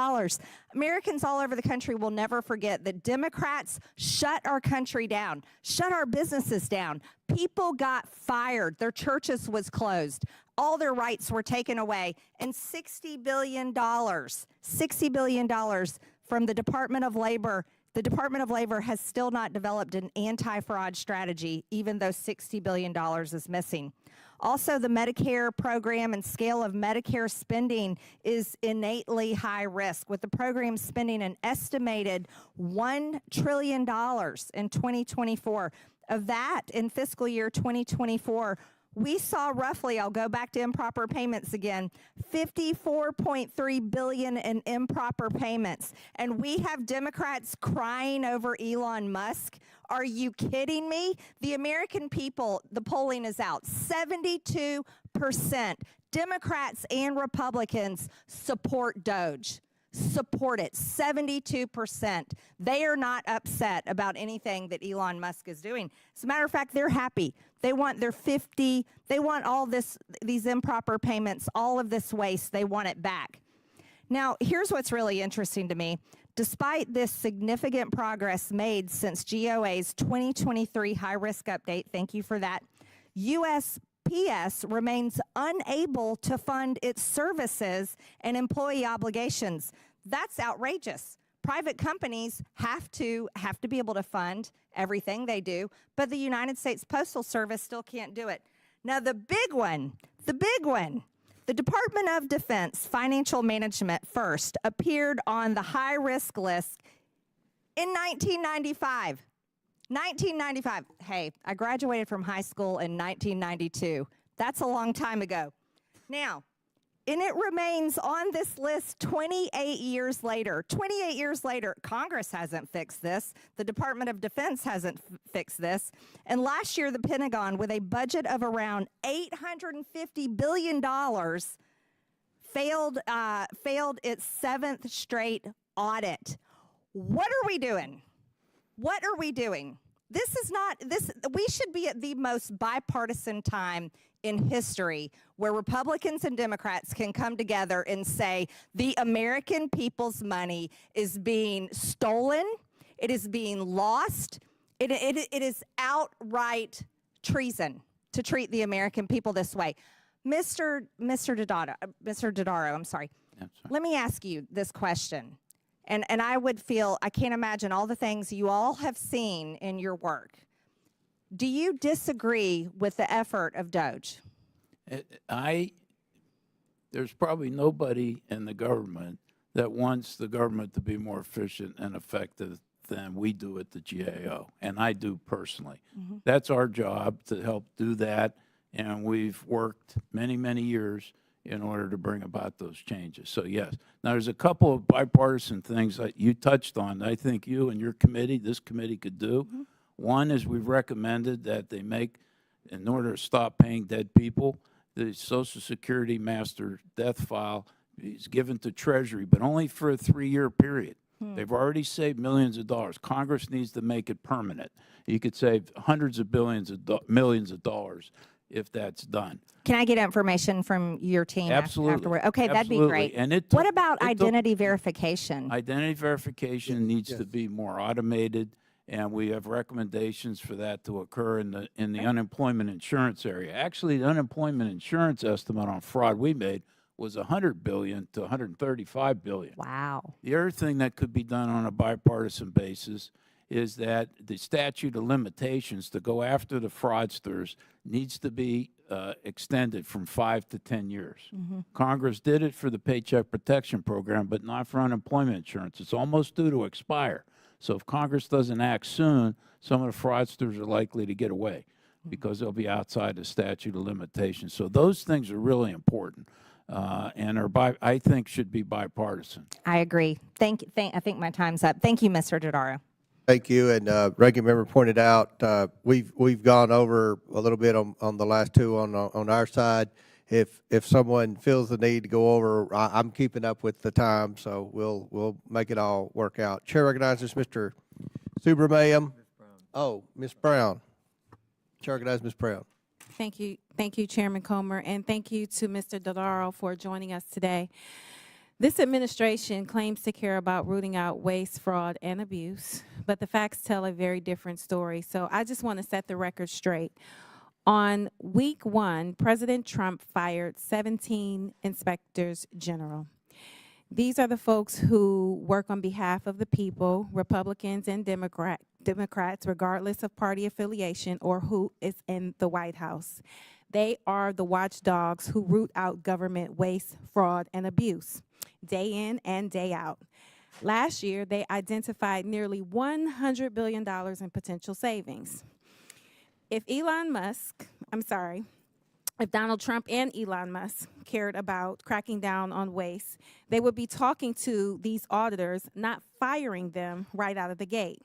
Americans all over the country will never forget that Democrats shut our country down, shut our businesses down. People got fired. Their churches was closed. All their rights were taken away, and $60 billion from the Department of Labor. The Department of Labor has still not developed an anti-fraud strategy, even though $60 billion is missing. Also, the Medicare program and scale of Medicare spending is innately high risk, with the program spending an estimated $1 trillion in 2024. Of that, in fiscal year 2024, we saw roughly, I'll go back to improper payments again, $54.3 billion in improper payments. And we have Democrats crying over Elon Musk. Are you kidding me? The American people, the polling is out, 72% Democrats and Republicans support DOJ. Support it, 72%. They are not upset about anything that Elon Musk is doing. As a matter of fact, they're happy. They want their 50, they want all these improper payments, all of this waste, they want it back. Now, here's what's really interesting to me. Despite this significant progress made since GAO's 2023 high-risk update, thank you for that, USPS remains unable to fund its services and employee obligations. That's outrageous. Private companies have to be able to fund everything they do, but the United States Postal Service still can't do it. Now, the big one, the Department of Defense Financial Management first appeared on the high-risk list in 1995. 1995. Hey, I graduated from high school in 1992. That's a long time ago. Now, and it remains on this list 28 years later. 28 years later, Congress hasn't fixed this. The Department of Defense hasn't fixed this. And last year, the Pentagon, with a budget of around $850 billion, failed its 7th straight audit. What are we doing? What are we doing? We should be at the most bipartisan time in history where Republicans and Democrats can come together and say the American people's money is being stolen, it is being lost, it is outright treason to treat the American people this way. Mr. Dodaro, I'm sorry. Let me ask you this question. And I can't imagine all the things you all have seen in your work. Do you disagree with the effort of DOJ? There's probably nobody in the government that wants the government to be more efficient and effective than we do at the GAO, and I do personally. Mm-hmm. That's our job, to help do that, and we've worked many, many years in order to bring about those changes. So yes. Now, there's a couple of bipartisan things that you touched on that I think you and your committee, this committee could do. One is we've recommended that they make, in order to stop paying dead people, the Social Security master death file is given to Treasury, but only for a 3-year period. They've already saved millions of dollars. Congress needs to make it permanent. You could save hundreds of millions of dollars if that's done. Can I get information from your team Absolutely. afterward? Okay, that'd be Absolutely. great. And it what took- about it took- identity verification? Identity verification needs to be more automated, and we have recommendations for that to occur in the unemployment insurance area. Actually, the unemployment insurance estimate on fraud we made was $100 billion to $135 billion. Wow. The other thing that could be done on a bipartisan basis is that the statute of limitations to go after the fraudsters needs to be extended from 5 to 10 years. Congress did it for the Paycheck Protection Program, but not for unemployment insurance. It's almost due to expire. So if Congress doesn't act soon, some of the fraudsters are likely to get away because they'll be outside the statute of limitations. So those things are really important. And I think should be bipartisan. I agree. I think my time's up. Thank you, Mr. Dodaro. Thank you. And ranking member pointed out, we've gone over a little bit on the last two on our side. If someone feels the need to go over, I'm keeping up with the time, so we'll make it all work out. Chair recognizes Mr. Subramaniam. Oh, Ms. Brown. Chair recognizes Ms. Brown. Thank you, Chairman Comer, and thank you to Mr. Dodaro for joining us today. This administration claims to care about rooting out waste, fraud, and abuse, but the facts tell a very different story. So I just want to set the record straight. On week 1, President Trump fired 17 inspectors general. These are the folks who work on behalf of the people, Republicans and Democrats, regardless of party affiliation or who is in the White House. They are the watchdogs who root out government waste, fraud, and abuse, day in and day out. Last year, they identified nearly $100 billion in potential savings. If Donald Trump and Elon Musk cared about cracking down on waste, they would be talking to these auditors, not firing them right out of the gate.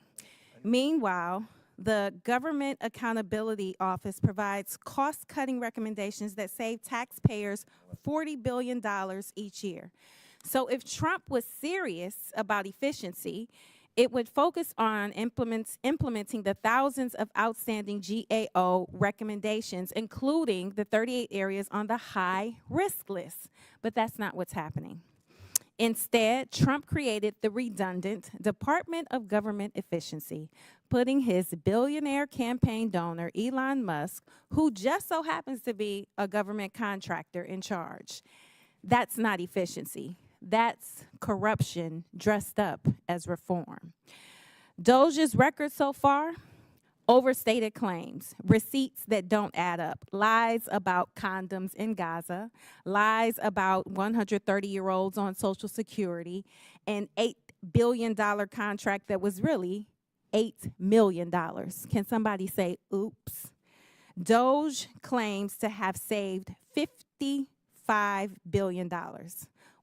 Meanwhile, the Government Accountability Office provides cost-cutting recommendations that save taxpayers $40 billion each year. So if Trump was serious about efficiency, it would focus on implementing the thousands of outstanding GAO recommendations, including the 38 areas on the high-risk list. But that's not what's happening. Instead, Trump created the redundant Department of Government Efficiency, putting his billionaire campaign donor, Elon Musk, who just so happens to be a government contractor, in charge. That's not efficiency. That's corruption dressed up as reform. Doge's record so far: overstated claims, receipts that don't add up, lies about condoms in Gaza, lies about 130-year-olds on Social Security, an $8 billion contract that was really $8 million. Can somebody say, oops? Doge claims to have saved $55 billion.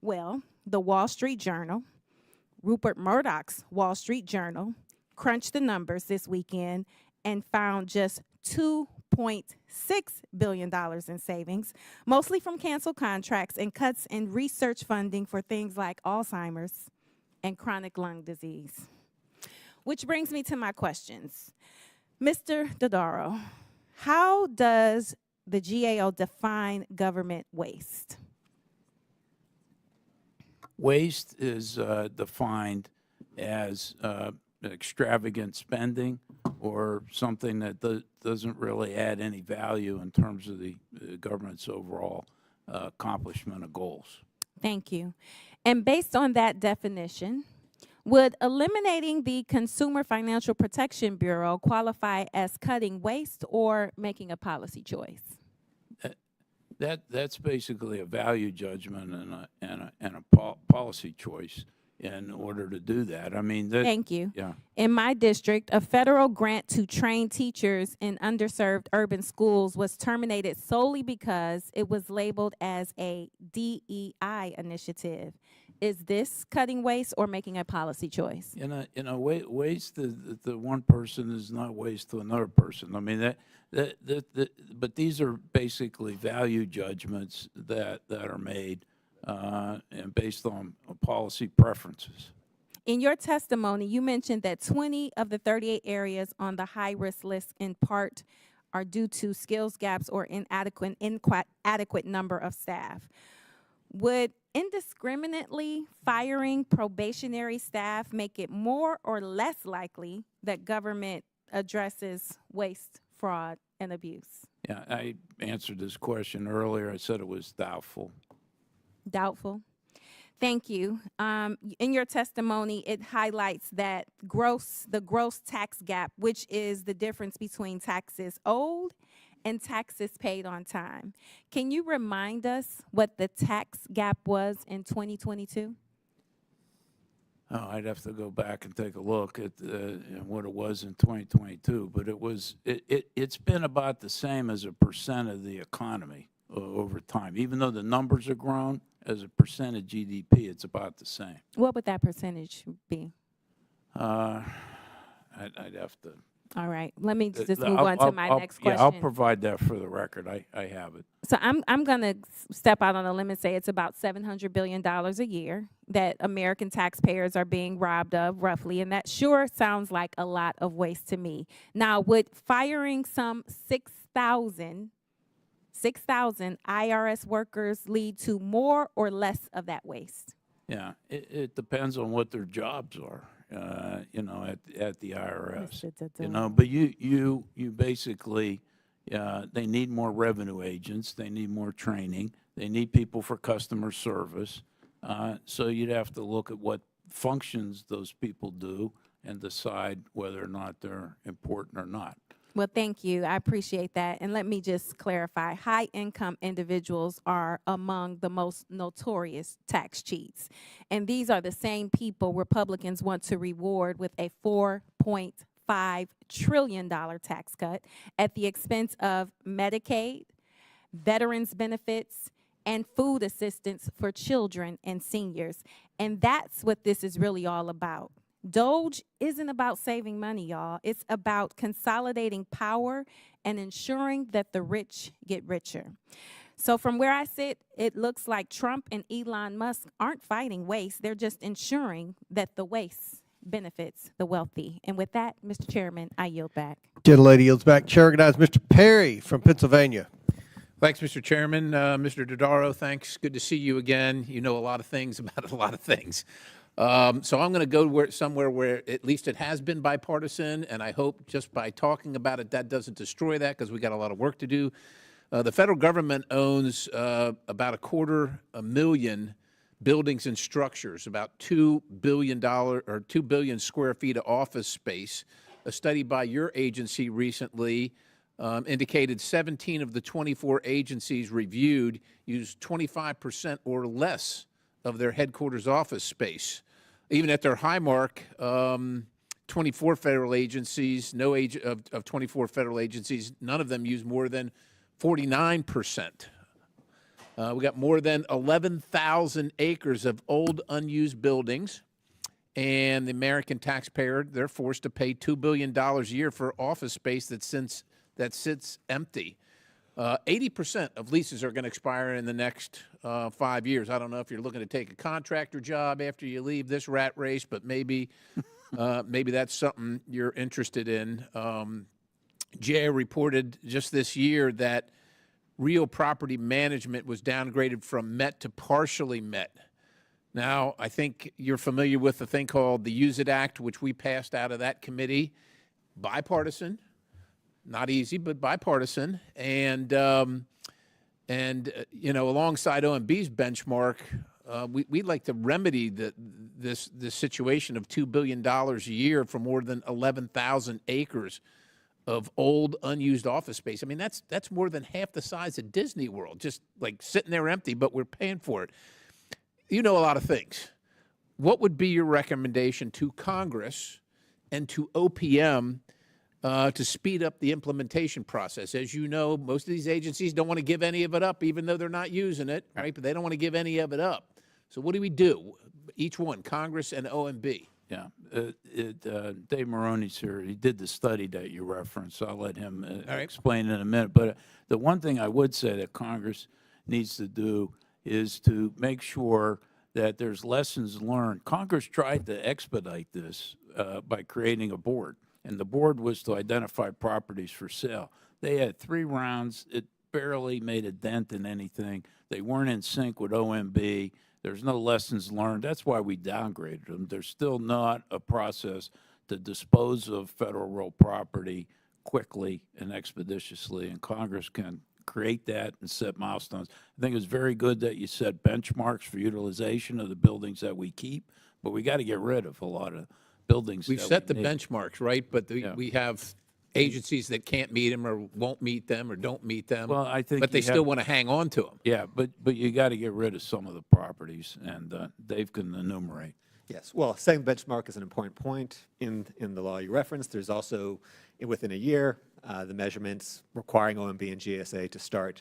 Well, the Wall Street Journal, Rupert Murdoch's Wall Street Journal, crunched the numbers this weekend and found just $2.6 billion in savings, mostly from canceled contracts and cuts in research funding for things like Alzheimer's and chronic lung disease. Which brings me to my questions. Mr. Dodaro, how does the GAO define government waste? Waste is defined as extravagant spending or something that doesn't really add any value in terms of the government's overall accomplishment of goals. Thank you. And based on that definition, would eliminating the Consumer Financial Protection Bureau qualify as cutting waste or making a policy choice? That's basically a value judgment and a policy choice. in order to do that. I mean, that. Thank you. Yeah. In my district, a federal grant to train teachers in underserved urban schools was terminated solely because it was labeled as a DEI initiative. Is this cutting waste or making a policy choice? Waste to one person is not waste to another person. I mean, but these are basically value judgments that are made and based on policy preferences. In your testimony, you mentioned that 20 of the 38 areas on the high-risk list in part are due to skills gaps or inadequate number of staff. Would indiscriminately firing probationary staff make it more or less likely that government addresses waste, fraud, and abuse? Yeah, I answered this question earlier. I said it was doubtful. Doubtful. Thank you. In your testimony, it highlights that the gross tax gap, which is the difference between taxes owed and taxes paid on time. Can you remind us what the tax gap was in 2022? Oh, I'd have to go back and take a look at what it was in 2022, but it's been about the same as a percent of the economy over time. Even though the numbers are grown, as a percent of GDP, it's about the same. What would that percentage be? I'd have to. All right, let me just move on to my next question. Yeah, I'll provide that for the record. I have it. So I'm going to step out on a limb and say it's about $700 billion a year that American taxpayers are being robbed of, roughly, and that sure sounds like a lot of waste to me. Now, would firing some 6,000 IRS workers lead to more or less of that waste? Yeah, it depends on what their jobs are, at the IRS. But you basically, they need more revenue agents, they need more training, they need people for customer service. So you'd have to look at what functions those people do and decide whether or not they're important or not. Well, thank you. I appreciate that. And let me just clarify, high-income individuals are among the most notorious tax cheats. And these are the same people Republicans want to reward with a $4.5 trillion tax cut at the expense of Medicaid, veterans benefits, and food assistance for children and seniors. And that's what this is really all about. DOGE isn't about saving money, y'all. It's about consolidating power and ensuring that the rich get richer. So from where I sit, it looks like Trump and Elon Musk aren't fighting waste. They're just ensuring that the waste benefits the wealthy. And with that, Mr. Chairman, I yield back. Gentlelady yields back. Chair recognizes Mr. Perry from Pennsylvania. Thanks, Mr. Chairman. Mr. Dodaro, thanks. Good to see you again. You know a lot of things about a lot of things. So I'm going to go somewhere where at least it has been bipartisan, and I hope just by talking about it, that doesn't destroy that because we got a lot of work to do. The federal government owns about 250,000 buildings and structures, about $2 billion or 2 billion square feet of office space. A study by your agency recently indicated 17 of the 24 agencies reviewed used 25% or less of their headquarters office space. Even at their high mark, 24 federal agencies, of 24 federal agencies, none of them use more than 49%. We got more than 11,000 acres of old, unused buildings, and the American taxpayer, they're forced to pay $2 billion a year for office space that sits empty. 80% of leases are going to expire in the next 5 years. I don't know if you're looking to take a contractor job after you leave this rat race, but maybe that's something you're interested in. GAO reported just this year that real property management was downgraded from MET to partially MET. Now, I think you're familiar with the thing called the Use It Act, which we passed out of that committee, bipartisan. Not easy, but bipartisan, and alongside OMB's benchmark, we'd like to remedy this situation of $2 billion a year for more than 11,000 acres of old, unused office space. I mean, that's more than half the size of Disney World, just like sitting there empty, but we're paying for it. You know a lot of things. what would be your recommendation to Congress and to OPM to speed up the implementation process? As you know, most of these agencies don't want to give any of it up, even though they're not using it, right? But they don't want to give any of it up. So what do we do? Each one, Congress and OMB. Yeah, Dave Maroney's here. He did the study that you referenced. So I'll let him explain in a minute. But the one thing I would say that Congress needs to do is to make sure that there's lessons learned. Congress tried to expedite this by creating a board, and the board was to identify properties for sale. They had 3 rounds. It barely made a dent in anything. They weren't in sync with OMB. There's no lessons learned. That's why we downgraded them. There's still not a process to dispose of federal real property quickly and expeditiously, and Congress can create that and set milestones. I think it's very good that you set benchmarks for utilization of the buildings that we keep, but we got to get rid of a lot of buildings. We've set the benchmarks, right? But we have agencies that can't meet them or won't meet them or don't meet them. Well, I think but they still want to hang on to them. Yeah, but you got to get rid of some of the properties, and Dave can enumerate. Yes, well, setting the benchmark is an important point in the law you referenced. There's also, within a year, the measurements requiring OMB and GSA to start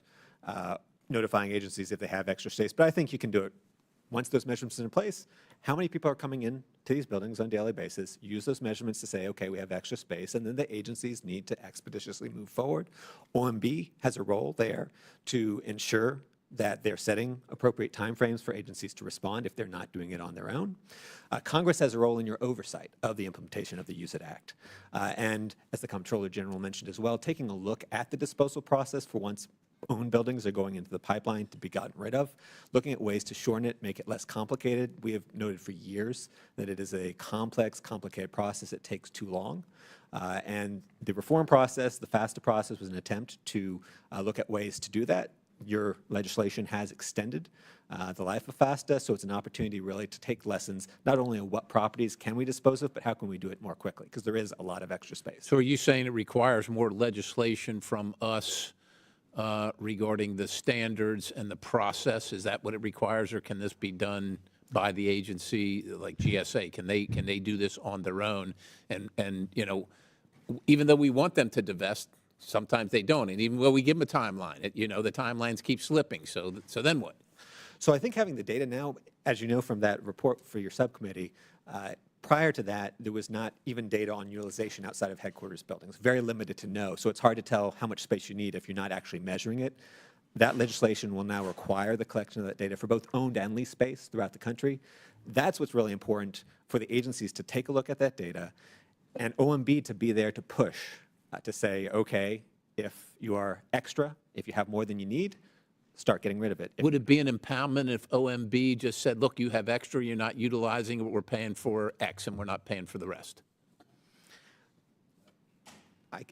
notifying agencies if they have extra space. But I think you can do it once those measurements are in place. How many people are coming in to these buildings on a daily basis? Use those measurements to say, okay, we have extra space, and then the agencies need to expeditiously move forward. OMB has a role there to ensure that they're setting appropriate timeframes for agencies to respond if they're not doing it on their own. Congress has a role in your oversight of the implementation of the Use It Act. And as the Comptroller General mentioned as well, taking a look at the disposal process for once owned buildings are going into the pipeline to be gotten rid of, looking at ways to shorten it, make it less complicated. We have noted for years that it is a complex, complicated process. It takes too long. And the reform process, the FASTA process, was an attempt to look at ways to do that. Your legislation has extended the life of FASTA, so it's an opportunity really to take lessons not only on what properties can we dispose of, but how can we do it more quickly, because there is a lot of extra space. So are you saying it requires more legislation from us regarding the standards and the process? Is that what it requires, or can this be done by the agency like GSA? Can they do this on their own? And you know, even though we want them to divest, sometimes they don't. And even though we give them a timeline, the timelines keep slipping. So then what? So I think having the data now, as you know from that report for your subcommittee, prior to that, there was not even data on utilization outside of headquarters buildings, very limited to know. So it's hard to tell how much space you need if you're not actually measuring it. That legislation will now require the collection of that data for both owned and leased space throughout the country. That's what's really important for the agencies to take a look at that data and OMB to be there to push, to say, okay, if you are extra, if you have more than you need, start getting rid of it. Would it be an empowerment if OMB just said, look, you have extra, you're not utilizing it, we're paying for X and we're not paying for the rest?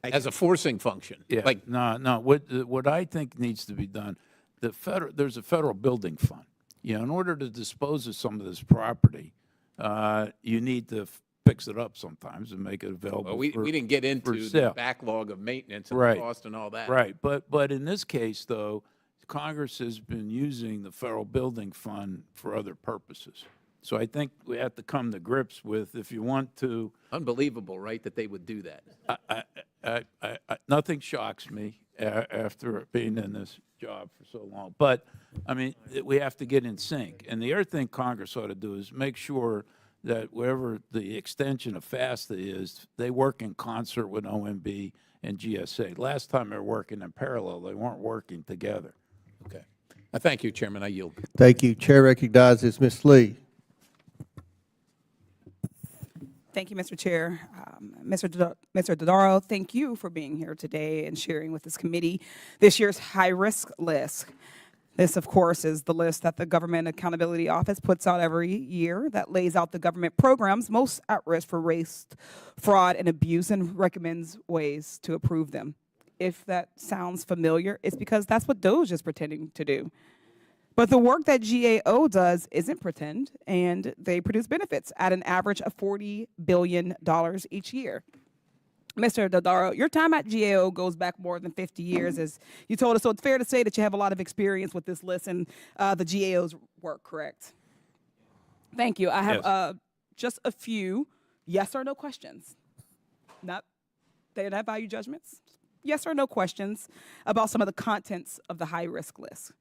As a forcing function. Yeah. Like, no. What I think needs to be done, there's a federal building fund. In order to dispose of some of this property, you need to fix it up sometimes and make it available. well, we didn't get into the backlog of maintenance and the cost and all that. Right. But in this case, though, Congress has been using the federal building fund for other purposes. So I think we have to come to grips with, if you want to. Unbelievable, right, that they would do that. Nothing shocks me after being in this job for so long. But, I mean, we have to get in sync. And the other thing Congress ought to do is make sure that wherever the extension of FASTA is, they work in concert with OMB and GSA. Last time they were working in parallel, they weren't working together. Okay. Thank you, Chairman. I yield. Thank you. Chair recognizes Ms. Lee. Thank you, Mr. Chair. Mr. Dodaro, thank you for being here today and sharing with this committee this year's high-risk list. This, of course, is the list that the Government Accountability Office puts out every year that lays out the government programs most at risk for waste, fraud, and abuse and recommends ways to improve them. If that sounds familiar, it's because that's what DOJ is pretending to do. But the work that GAO does isn't pretend, and they produce benefits at an average of $40 billion each year. Mr. Dodaro, your time at GAO goes back more than 50 years, as you told us, so it's fair to say that you have a lot of experience with this list and the GAO's work, correct? Thank you. I have Yes. just a few yes or no questions. They're not value judgments. Yes or no questions about some of the contents of the high-risk list.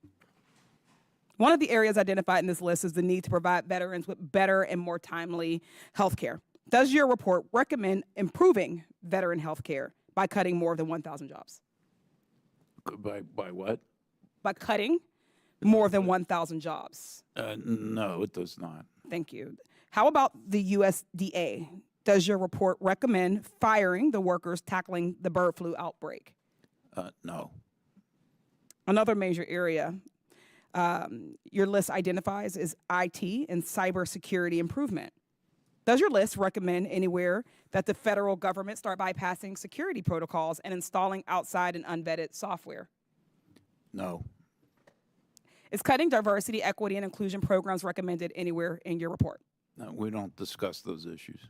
One of the areas identified in this list is the need to provide veterans with better and more timely health care. Does your report recommend improving veteran health care by cutting more than 1,000 jobs? By what? By cutting more than 1,000 jobs. No, it does not. Thank you. How about the USDA? Does your report recommend firing the workers tackling the bird flu outbreak? No. Another major area your list identifies is IT and cybersecurity improvement. Does your list recommend anywhere that the federal government start bypassing security protocols and installing outside and unvetted software? No. Is cutting diversity, equity, and inclusion programs recommended anywhere in your report? No, we don't discuss those issues.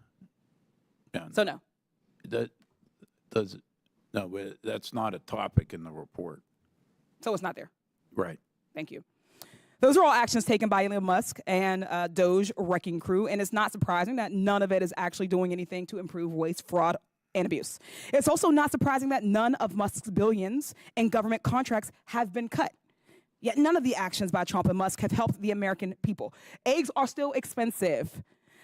Yeah, So no. that does no, but that's not a topic in the report. So it's not there. Right. Thank you. Those are all actions taken by Elon Musk and Doge wrecking crew, and it's not surprising that none of it is actually doing anything to improve waste, fraud, and abuse. It's also not surprising that none of Musk's billions in government contracts have been cut. Yet none of the actions by Trump and Musk have helped the American people. Eggs are still expensive.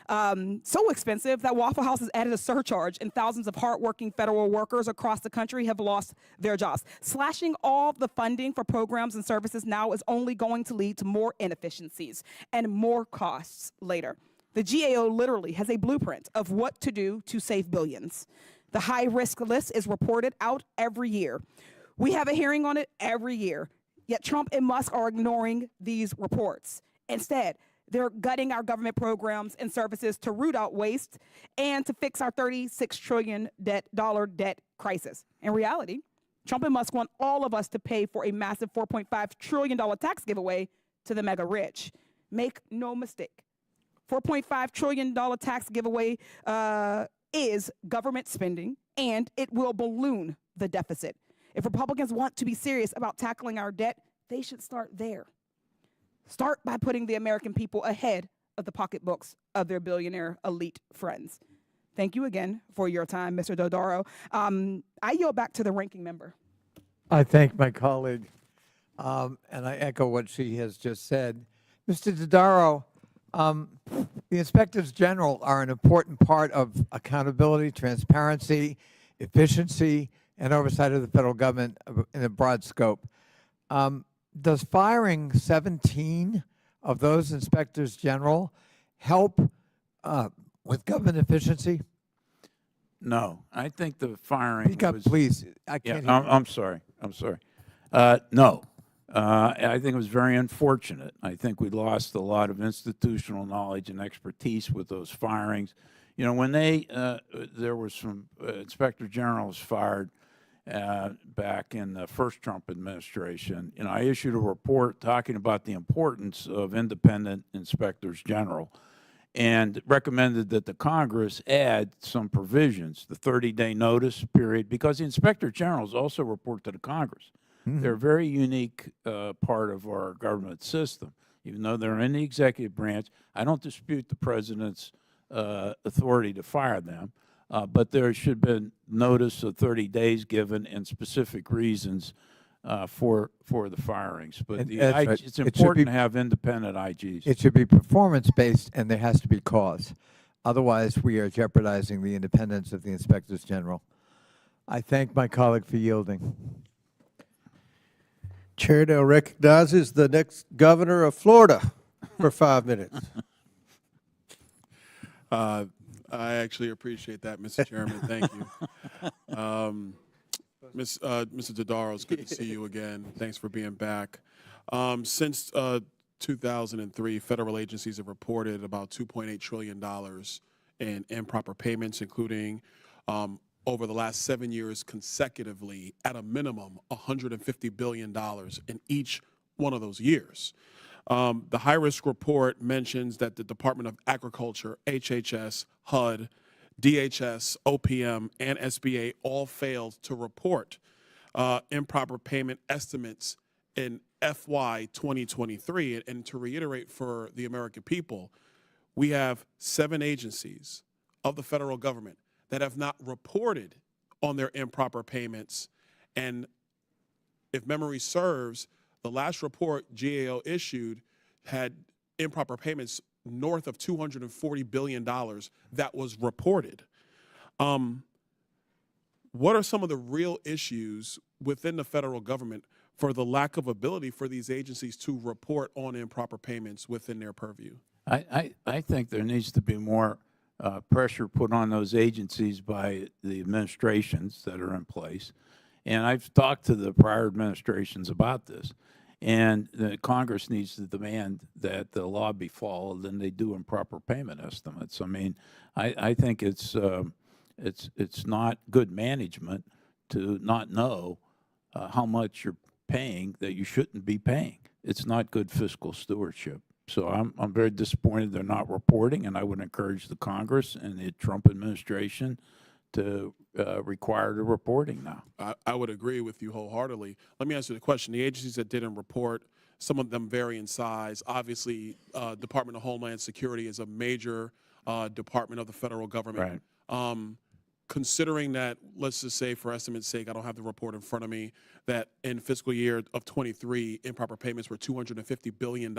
So expensive that Waffle House has added a surcharge, and thousands of hardworking federal workers across the country have lost their jobs. Slashing all the funding for programs and services now is only going to lead to more inefficiencies and more costs later. The GAO literally has a blueprint of what to do to save billions. The high-risk list is reported out every year. We have a hearing on it every year, yet Trump and Musk are ignoring these reports. Instead, they're gutting our government programs and services to root out waste and to fix our $36 trillion debt crisis. In reality, Trump and Musk want all of us to pay for a massive $4.5 trillion tax giveaway to the mega rich. Make no mistake, $4.5 trillion tax giveaway is government spending, and it will balloon the deficit. If Republicans want to be serious about tackling our debt, they should start there. Start by putting the American people ahead of the pocketbooks of their billionaire elite friends. Thank you again for your time, Mr. Dodaro. I yield back to the ranking member. I thank my colleague, and I echo what she has just said. Mr. Dodaro, the inspectors general are an important part of accountability, transparency, efficiency, and oversight of the federal government in a broad scope. Does firing 17 of those inspectors general help with government efficiency? No, I think the firing Speak up, was, please. I can't hear you. I'm sorry. No. I think it was very unfortunate. I think we lost a lot of institutional knowledge and expertise with those firings. You know, when there were some inspector generals fired back in the first Trump administration, you know, I issued a report talking about the importance of independent inspectors general and recommended that the Congress add some provisions, the 30-day notice period, because the inspector generals also report to the Congress. They're a very unique part of our government system. Even though they're in the executive branch, I don't dispute the president's authority to fire them, but there should have been notice of 30 days given and specific reasons for the firings. But it's important to have independent IGs. It should be performance-based, and there has to be cause. Otherwise, we are jeopardizing the independence of the inspectors general. I thank my colleague for yielding. Chair now recognizes the next governor of Florida for 5 minutes. I actually appreciate that, Mr. Chairman. Thank you. Mr. Dodaro, it's good to see you again. Thanks for being back. Since 2003, federal agencies have reported about $2.8 trillion in improper payments, including over the last 7 years consecutively, at a minimum, $150 billion in each one of those years. The high-risk report mentions that the Department of Agriculture, HHS, HUD, DHS, OPM, and SBA all failed to report improper payment estimates in FY 2023. And to reiterate for the American people, we have 7 agencies of the federal government that have not reported on their improper payments. And if memory serves, the last report GAO issued had improper payments north of $240 billion that was reported. What are some of the real issues within the federal government for the lack of ability for these agencies to report on improper payments within their purview? I think there needs to be more pressure put on those agencies by the administrations that are in place. And I've talked to the prior administrations about this. And the Congress needs to demand that the law be followed and they do improper payment estimates. I mean, I think it's not good management to not know how much you're paying that you shouldn't be paying. It's not good fiscal stewardship. So I'm very disappointed they're not reporting, and I would encourage the Congress and the Trump administration to require the reporting now. I would agree with you wholeheartedly. Let me answer the question. The agencies that didn't report, some of them vary in size. Obviously, Department of Homeland Security is a major department of the federal government. Right. Considering that, let's just say for estimate's sake, I don't have the report in front of me, that in fiscal year of 23, improper payments were $250 billion.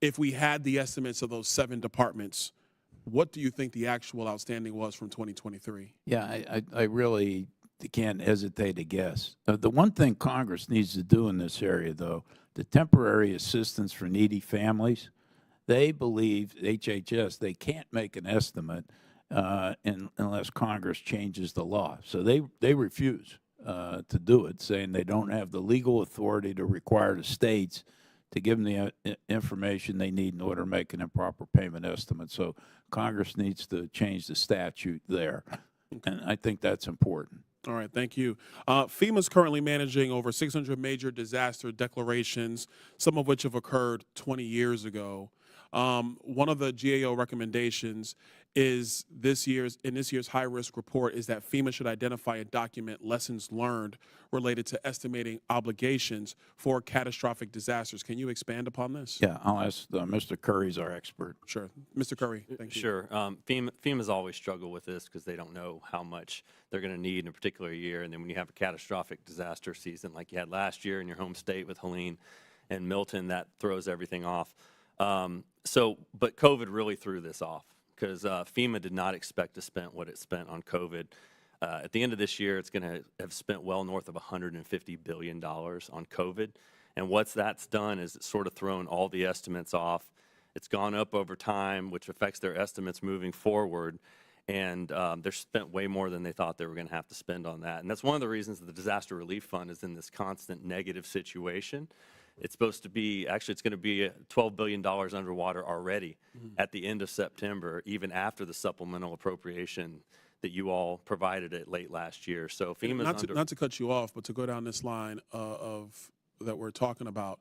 If we had the estimates of those 7 departments, what do you think the actual outstanding was from 2023? Yeah, I really can't hesitate to guess. The one thing Congress needs to do in this area, though, the temporary assistance for needy families, they believe, HHS, they can't make an estimate unless Congress changes the law. So they refuse to do it, saying they don't have the legal authority to require the states to give them the information they need in order to make an improper payment estimate. So Congress needs to change the statute there, and I think that's important. All right, thank you. FEMA is currently managing over 600 major disaster declarations, some of which have occurred 20 years ago. One of the GAO recommendations is in this year's high-risk report is that FEMA should identify and document lessons learned related to estimating obligations for catastrophic disasters. Can you expand upon this? Yeah, I'll ask Mr. Curry's our expert. Sure. Mr. Curry, thank you. Sure. FEMA's always struggled with this because they don't know how much they're going to need in a particular year. And then when you have a catastrophic disaster season like you had last year in your home state with Helene and Milton, that throws everything off. But COVID really threw this off because FEMA did not expect to spend what it spent on COVID. At the end of this year, it's going to have spent well north of $150 billion on COVID. And what that's done is it's sort of thrown all the estimates off. It's gone up over time, which affects their estimates moving forward. And they're spent way more than they thought they were going to have to spend on that. And that's one of the reasons that the Disaster Relief Fund is in this constant negative situation. It's supposed to be, actually it's going to be $12 billion underwater already at the end of September, even after the supplemental appropriation that you all provided it late last year. So FEMA's not to cut you off, but to go down this line of that we're talking about,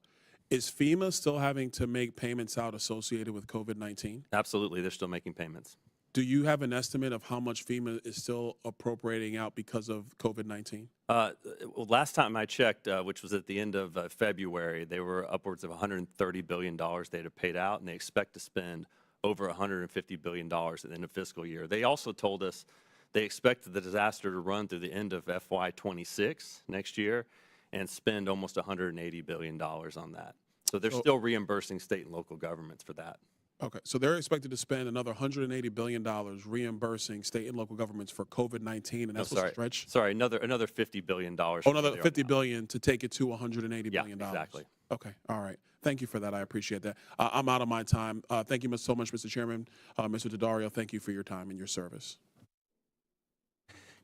is FEMA still having to make payments out associated with COVID-19? Absolutely, they're still making payments. Do you have an estimate of how much FEMA is still appropriating out because of COVID-19? Well, last time I checked, which was at the end of February, they were upwards of $130 billion they'd have paid out, and they expect to spend over $150 billion at the end of fiscal year. They also told us they expected the disaster to run through the end of FY26 next year and spend almost $180 billion on that. So they're still reimbursing state and local governments for that. Okay, so they're expected to spend another $180 billion reimbursing state and local governments for COVID-19, and that's a stretch? Sorry, another $50 billion. Oh, another $50 billion to take it to $180 billion. Yeah, exactly. Okay, all right. Thank you for that. I appreciate that. I'm out of my time. Thank you so much, Mr. Chairman. Mr. Daddario, thank you for your time and your service.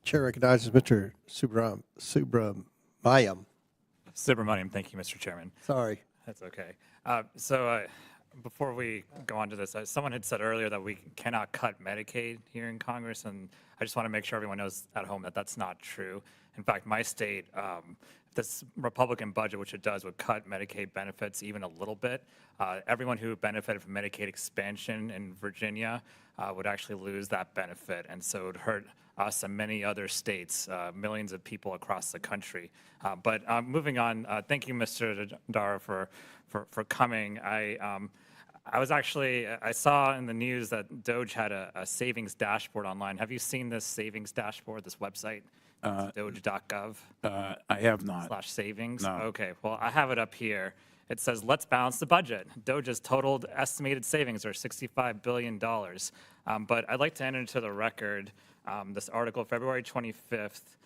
Chair recognizes Mr. Subramaniam. Subramaniam, thank you, Mr. Chairman. Sorry. That's okay. Before we go on to this, someone had said earlier that we cannot cut Medicaid here in Congress, and I just want to make sure everyone knows at home that that's not true. In fact, my state, this Republican budget, which it does, would cut Medicaid benefits even a little bit. Everyone who benefited from Medicaid expansion in Virginia would actually lose that benefit, and so it would hurt us and many other states, millions of people across the country. But moving on, thank you, Mr. Daddario, for coming. I was actually, I saw in the news that Doge had a savings dashboard online. Have you seen this savings dashboard, this website? Doge.gov. I have not. /savings? No. Okay, well, I have it up here. It says, let's balance the budget. Doge's total estimated savings are $65 billion. But I'd like to enter into the record this article, February 25th,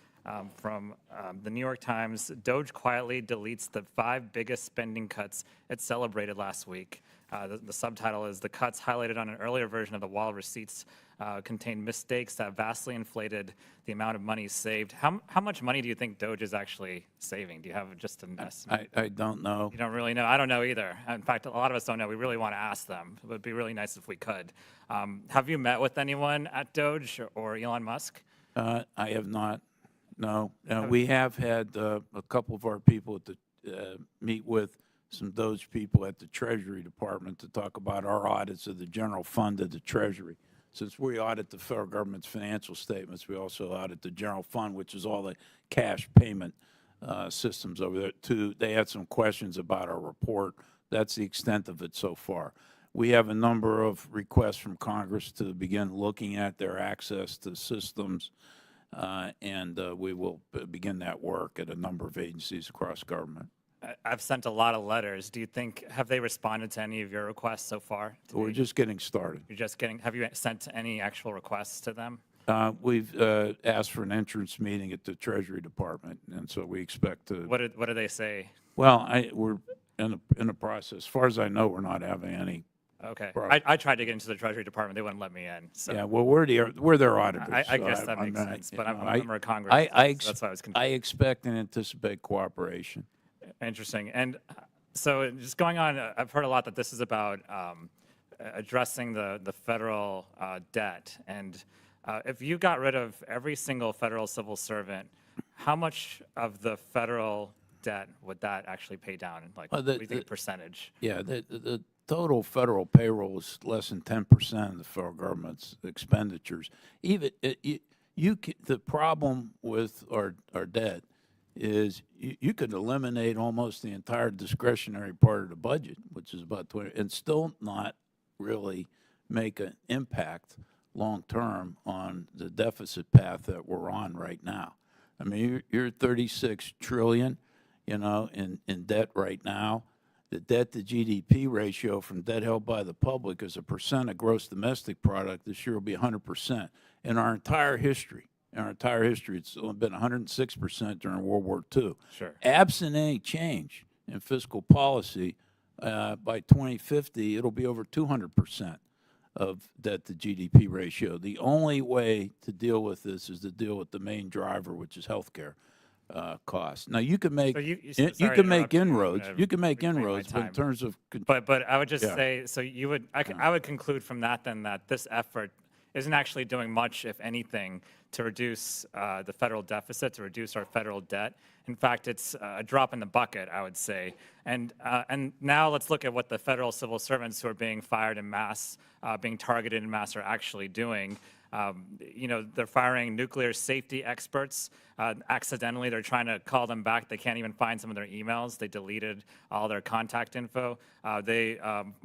from the New York Times. Doge quietly deletes the 5 biggest spending cuts it celebrated last week. The subtitle is, "The cuts highlighted on an earlier version of the wall of receipts contained mistakes that vastly inflated the amount of money saved." How much money do you think Doge is actually saving? Do you have just an estimate? I don't know. You don't really know? I don't know either. In fact, a lot of us don't know. We really want to ask them. It would be really nice if we could. Have you met with anyone at Doge or Elon Musk? I have not. No. We have had a couple of our people meet with some Doge people at the Treasury Department to talk about our audits of the general fund of the Treasury. Since we audit the federal government's financial statements, we also audit the general fund, which is all the cash payment systems over there too. They had some questions about our report. That's the extent of it so far. We have a number of requests from Congress to begin looking at their access to systems, and we will begin that work at a number of agencies across government. I've sent a lot of letters. Do you think, have they responded to any of your requests so far? We're just getting started. You're just getting, have you sent any actual requests to them? We've asked for an entrance meeting at the Treasury Department, and so we expect to. What do they say? Well, we're in the process. As far as I know, we're not having any. Okay. I tried to get into the Treasury Department. They wouldn't let me in. So. Yeah, well, we're their auditors. I guess that makes sense, but I'm a member of Congress, so that's why I was confused. I expect and anticipate cooperation. Interesting. And so just going on, I've heard a lot that this is about addressing the federal debt. And if you got rid of every single federal civil servant, how much of the federal debt would that actually pay down? Like, what do you think percentage? Yeah, the total federal payroll is less than 10% of the federal government's expenditures. Even the problem with our debt is you could eliminate almost the entire discretionary part of the budget, which is about 20, and still not really make an impact long-term on the deficit path that we're on right now. I mean, you're 36 trillion, in debt right now. The debt to GDP ratio from debt held by the public as a percent of gross domestic product this year will be 100%. In our entire history, it's been 106% during World War II. Sure. Absent any change in fiscal policy, by 2050, it'll be over 200% of debt to GDP ratio. The only way to deal with this is to deal with the main driver, which is healthcare costs. Now you can make you can make inroads. You can make inroads, but in terms of but I would just say, so you would I would conclude from that then that this effort isn't actually doing much, if anything, to reduce the federal deficit, to reduce our federal debt. In fact, it's a drop in the bucket, I would say. And now let's look at what the federal civil servants who are being fired en masse, being targeted en masse, are actually doing. They're firing nuclear safety experts. Accidentally, they're trying to call them back. They can't even find some of their emails. They deleted all their contact info. They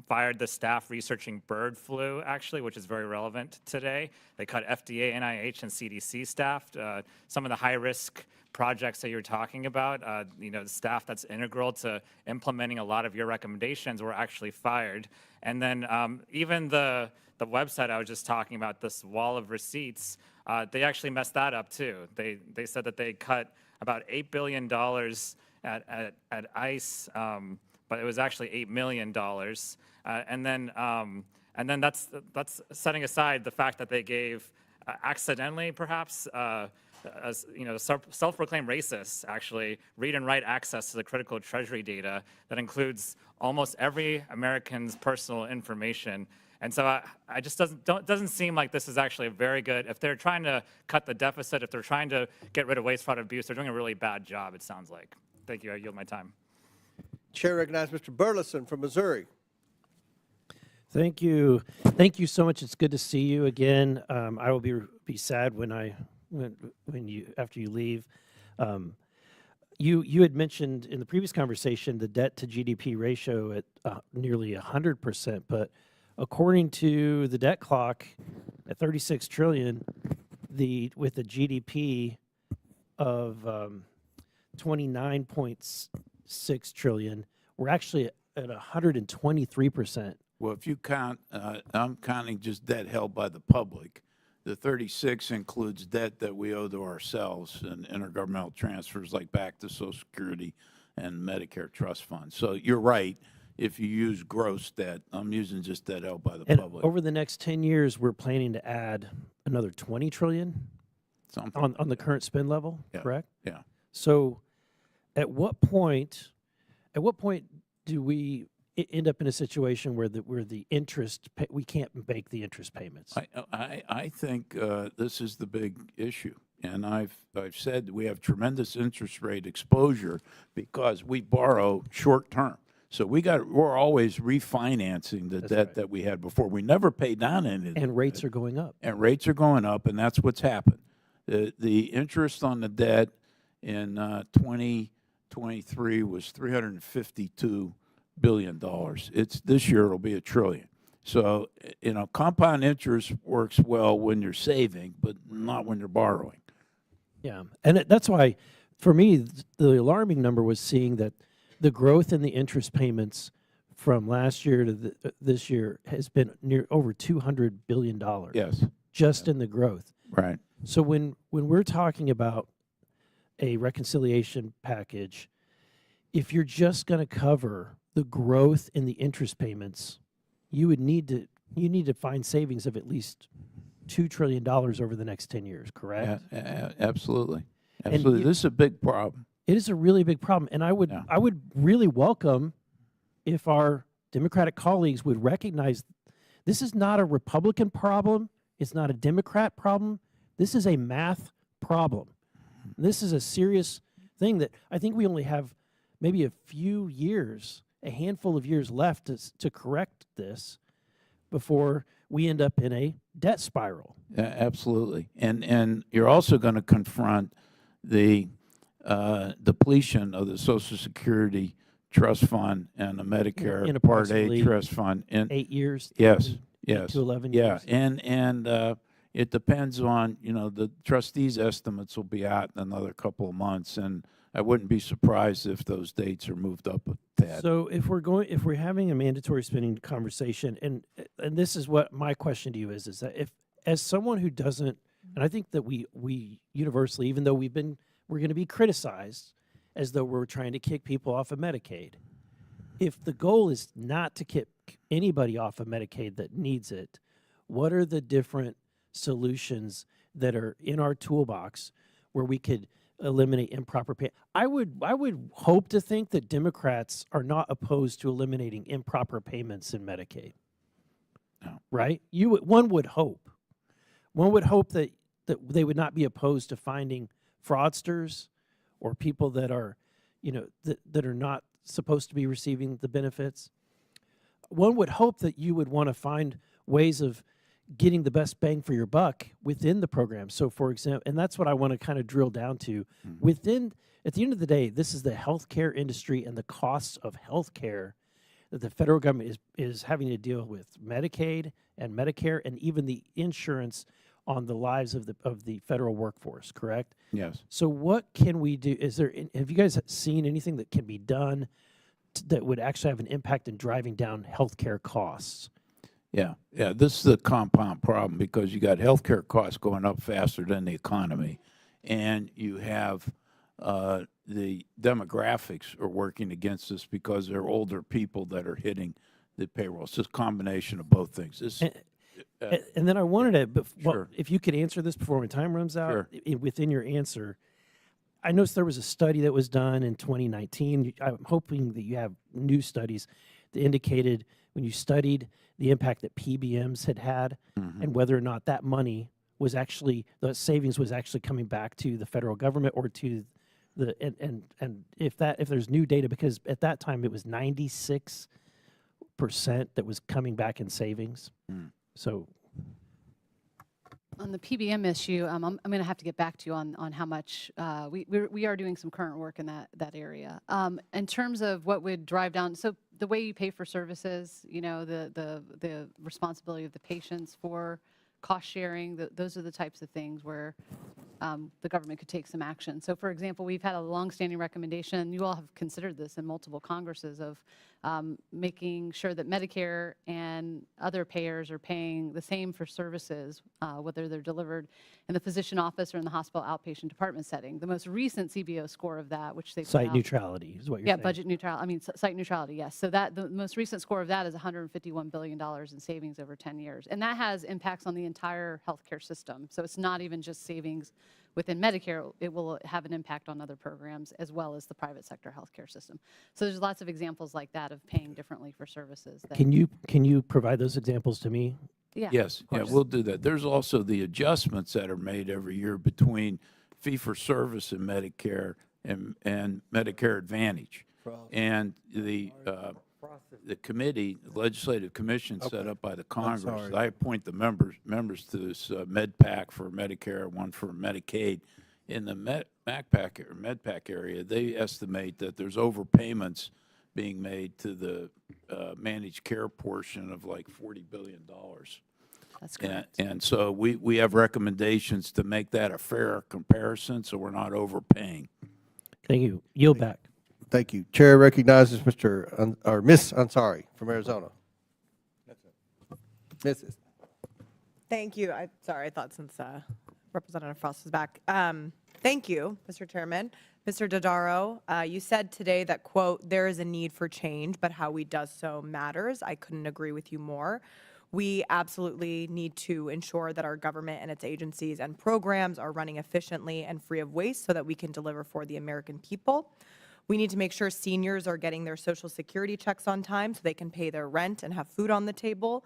fired the staff researching bird flu, actually, which is very relevant today. They cut FDA, NIH, and CDC staff. Some of the high-risk projects that you're talking about, the staff that's integral to implementing a lot of your recommendations were actually fired. And then even the website I was just talking about, this wall of receipts, they actually messed that up too. They said that they cut about $8 billion at ICE, but it was actually $8 million. And then that's setting aside the fact that they gave accidentally, perhaps, self-proclaimed racists actually read and write access to the critical treasury data that includes almost every American's personal information. And so I just doesn't seem like this is actually a very good, if they're trying to cut the deficit, if they're trying to get rid of waste, fraud, abuse, they're doing a really bad job, it sounds like. Thank you. I yield my time. Chair recognizes Mr. Burleson from Missouri. Thank you. Thank you so much. It's good to see you again. I will be sad when after you leave. you had mentioned in the previous conversation the debt to GDP ratio at nearly 100%, but according to the debt clock at 36 trillion, with a GDP of 29.6 trillion, we're actually at 123%. Well, if you count, I'm counting just debt held by the public. The 36 includes debt that we owe to ourselves and intergovernmental transfers like back to Social Security and Medicare trust funds. So you're right. If you use gross debt, I'm using just debt held by the And public. over the next 10 years, we're planning to add another 20 trillion Something on the current spend level, Yeah. correct? Yeah. So at what point do we end up in a situation where the interest, we can't make the interest payments? I think this is the big issue. And I've said we have tremendous interest rate exposure because we borrow short term. So we're always refinancing the debt that we had before. We never pay down any. And rates are going up. And rates are going up, and that's what's happened. The interest on the debt in 2023 was $352 billion. This year it'll be $1 trillion. So, compound interest works well when you're saving, but not when you're borrowing. Yeah, and that's why, for me, the alarming number was seeing that the growth in the interest payments from last year to this year has been near over $200 billion. Yes. Just in the growth. Right. So when we're talking about a reconciliation package, if you're just going to cover the growth in the interest payments, you need to find savings of at least $2 trillion over the next 10 years, correct? Absolutely. Absolutely. This is a big problem. It is a really big problem, and I would really welcome if our Democratic colleagues would recognize this is not a Republican problem, it's not a Democrat problem, this is a math problem. This is a serious thing that I think we only have maybe a few years, a handful of years left to correct this before we end up in a debt spiral. Absolutely. And you're also going to confront the depletion of the Social Security Trust Fund and the Medicare in Part A approximately Trust Fund. In 8 years? Yes, 8 yes. to 11 yeah. years. And it depends on, the trustees' estimates will be out in another couple of months, and I wouldn't be surprised if those dates are moved up a tad. So if we're having a mandatory spending conversation, and this is what my question to you is that if, as someone who doesn't, and I think that we universally, even though we're going to be criticized as though we're trying to kick people off of Medicaid, if the goal is not to kick anybody off of Medicaid that needs it, what are the different solutions that are in our toolbox where we could eliminate improper pay? I would hope to think that Democrats are not opposed to eliminating improper payments in Medicaid. No. Right? One would hope. One would hope that they would not be opposed to finding fraudsters or people that are, that are not supposed to be receiving the benefits. One would hope that you would want to find ways of getting the best bang for your buck within the program. So, for example, and that's what I want to kind of drill down to. At the end of the day, this is the healthcare industry and the costs of healthcare that the federal government is having to deal with Medicaid and Medicare and even the insurance on the lives of the federal workforce, correct? Yes. So what can we do? Have you guys seen anything that can be done that would actually have an impact in driving down healthcare costs? Yeah, this is the compound problem because you got healthcare costs going up faster than the economy, and you have the demographics are working against us because they're older people that are hitting the payroll. It's just a combination of both things. And then I wanted to, Sure. if you could answer this before my time runs out, Sure. Within your answer, I noticed there was a study that was done in 2019. I'm hoping that you have new studies that indicated when you studied the impact that PBMs had and whether or not that money was actually, the savings was actually coming back to the federal government or to the, and if there's new data, because at that time it was 96% that was coming back in savings. So On the PBM issue, I'm going to have to get back to you on how much, we are doing some current work in that area. In terms of what would drive down, so the way you pay for services, you know, the responsibility of the patients for cost sharing, those are the types of things where the government could take some action. So for example, we've had a longstanding recommendation, you all have considered this in multiple Congresses, of making sure that Medicare and other payers are paying the same for services, whether they're delivered in the physician office or in the hospital outpatient department setting. The most recent CBO score of that, which they put Site out- neutrality is what you're yeah, saying. budget neutrality. I mean, site neutrality, yes. So that the most recent score of that is $151 billion in savings over 10 years. And that has impacts on the entire healthcare system. So it's not even just savings within Medicare, it will have an impact on other programs as well as the private sector healthcare system. So there's lots of examples like that of paying differently for services. That, Can you provide those examples to me? Yeah. Yes, yeah, we'll do that. There's also the adjustments that are made every year between fee-for-service and Medicare and Medicare Advantage. And the committee, the legislative commission set up by the Congress, sorry. I appoint the members to this MedPAC for Medicare, one for Medicaid. In the MedPAC area, they estimate that there's overpayments being made to the managed care portion of like $40 billion. That's correct. And so we have recommendations to make that a fair comparison so we're not overpaying. Thank you. Yield back. Thank you. Chair recognizes Miss Ansari from Arizona. Mrs. Thank you. Sorry, I thought since Representative Frost was back. Thank you, Mr. Chairman. Mr. Dodaro, you said today that, quote, there is a need for change, but how we does so matters. I couldn't agree with you more. We absolutely need to ensure that our government and its agencies and programs are running efficiently and free of waste so that we can deliver for the American people. We need to make sure seniors are getting their Social Security checks on time so they can pay their rent and have food on the table.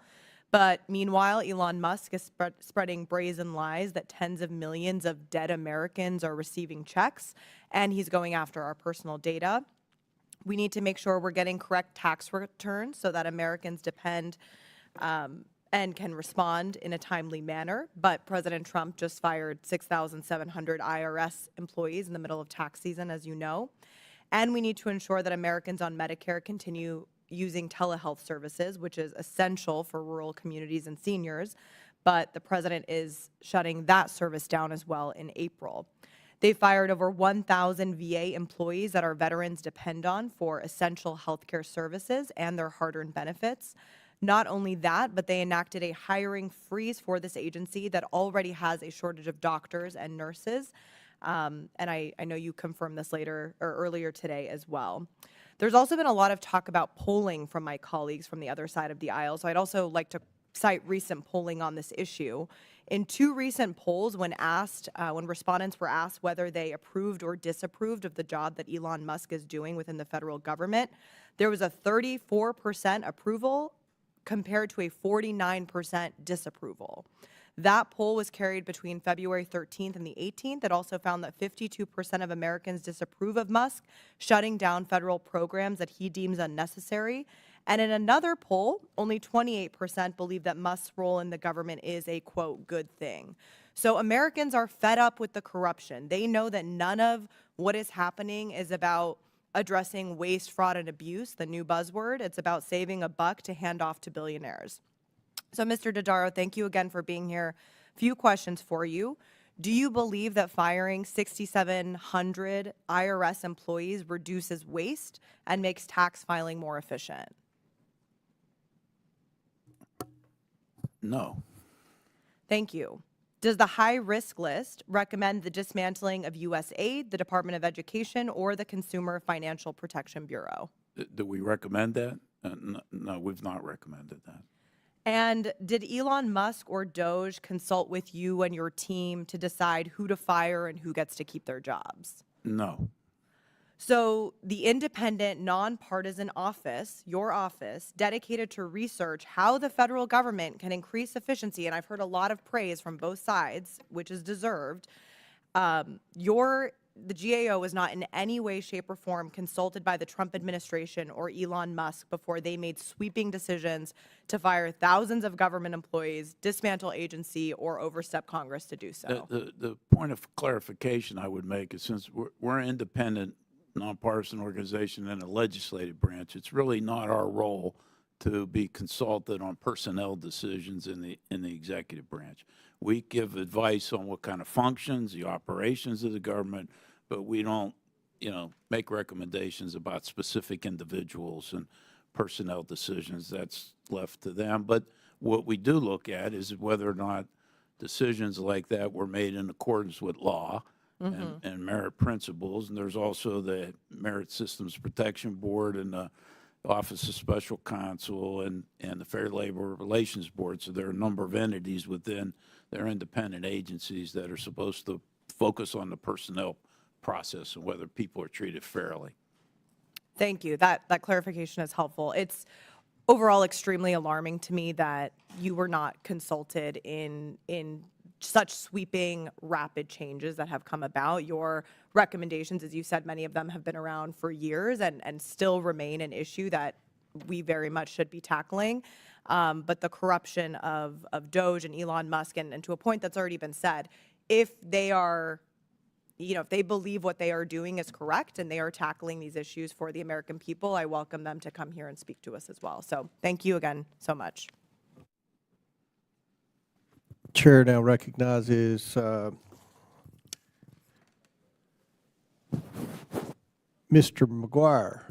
But meanwhile, Elon Musk is spreading brazen lies that tens of millions of dead Americans are receiving checks, and he's going after our personal data. We need to make sure we're getting correct tax returns so that Americans depend and can respond in a timely manner. But President Trump just fired 6,700 IRS employees in the middle of tax season, as you know. And we need to ensure that Americans on Medicare continue using telehealth services, which is essential for rural communities and seniors. But the president is shutting that service down as well in April. They fired over 1,000 VA employees that our veterans depend on for essential health care services and their hard-earned benefits. Not only that, but they enacted a hiring freeze for this agency that already has a shortage of doctors and nurses. And I know you confirmed this earlier today as well. There's also been a lot of talk about polling from my colleagues from the other side of the aisle. So I'd also like to cite recent polling on this issue. In two recent polls, when respondents were asked whether they approved or disapproved of the job that Elon Musk is doing within the federal government, there was a 34% approval compared to a 49% disapproval. That poll was carried between February 13th and the 18th. It also found that 52% of Americans disapprove of Musk shutting down federal programs that he deems unnecessary. And in another poll, only 28% believe that Musk's role in the government is a, quote, good thing. So Americans are fed up with the corruption. They know that none of what is happening is about addressing waste, fraud, and abuse, the new buzzword. It's about saving a buck to hand off to billionaires. So, Mr. Dodaro, thank you again for being here. Few questions for you. Do you believe that firing 6,700 IRS employees reduces waste and makes tax filing more efficient? No. Thank you. Does the high-risk list recommend the dismantling of USAID, the Department of Education, or the Consumer Financial Protection Bureau? Do we recommend that? No, we've not recommended that. And did Elon Musk or Doge consult with you and your team to decide who to fire and who gets to keep their jobs? No. So the independent, nonpartisan office, your office, dedicated to research how the federal government can increase efficiency, and I've heard a lot of praise from both sides, which is deserved, your the GAO was not in any way, shape, or form consulted by the Trump administration or Elon Musk before they made sweeping decisions to fire thousands of government employees, dismantle agency, or overstep Congress to do so. The point of clarification I would make is, since we're an independent, nonpartisan organization in the legislative branch, it's really not our role to be consulted on personnel decisions in the executive branch. We give advice on what kind of functions, the operations of the government, but we don't, make recommendations about specific individuals and personnel decisions. That's left to them. But what we do look at is whether or not decisions like that were made in accordance with law and merit principles. And there's also the Merit Systems Protection Board and the Office of Special Counsel and the Fair Labor Relations Board. So there are a number of entities within their independent agencies that are supposed to focus on the personnel process and whether people are treated fairly. Thank you. That clarification is helpful. It's overall extremely alarming to me that you were not consulted in such sweeping, rapid changes that have come about. Your recommendations, as you said, many of them have been around for years and still remain an issue that we very much should be tackling. But the corruption of Doge and Elon Musk, and to a point that's already been said, if they are, if they believe what they are doing is correct and they are tackling these issues for the American people, I welcome them to come here and speak to us as well. So thank you again so much. Chair now recognizes Mr. McGuire.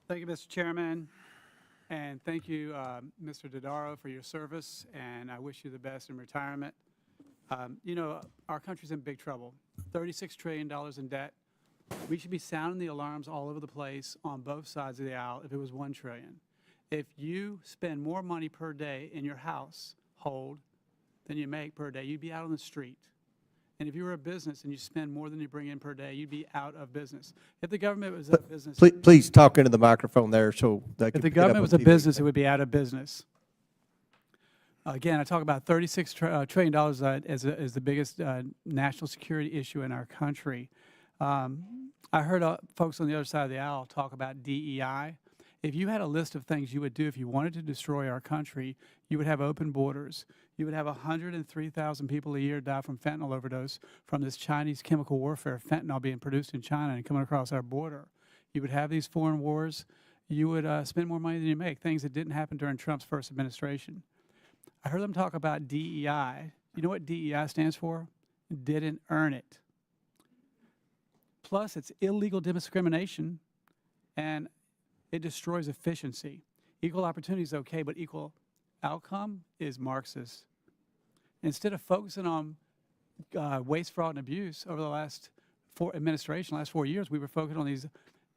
Thank you, Mr. Chairman, and thank you, Mr. Dodaro, for your service, and I wish you the best in retirement. Our country's in big trouble, $36 trillion in debt. We should be sounding the alarms all over the place on both sides of the aisle if it was $1 trillion. If you spend more money per day in your household than you make per day, you'd be out on the street. And if you were a business and you spend more than you bring in per day, you'd be out of business. If the government was a business... Please talk into the microphone there so they can If the pick it up government on was a TV. business, it would be out of business. Again, I talk about $36 trillion as the biggest national security issue in our country. I heard folks on the other side of the aisle talk about DEI. If you had a list of things you would do if you wanted to destroy our country, you would have open borders. You would have 103,000 people a year die from fentanyl overdose from this Chinese chemical warfare, fentanyl being produced in China and coming across our border. You would have these foreign wars. You would spend more money than you make, things that didn't happen during Trump's first administration. I heard them talk about DEI. You know what DEI stands for? Didn't earn it. Plus, it's illegal discrimination, and it destroys efficiency. Equal opportunity is okay, but equal outcome is Marxist. Instead of focusing on waste, fraud, and abuse over the last last 4 years, we were focused on these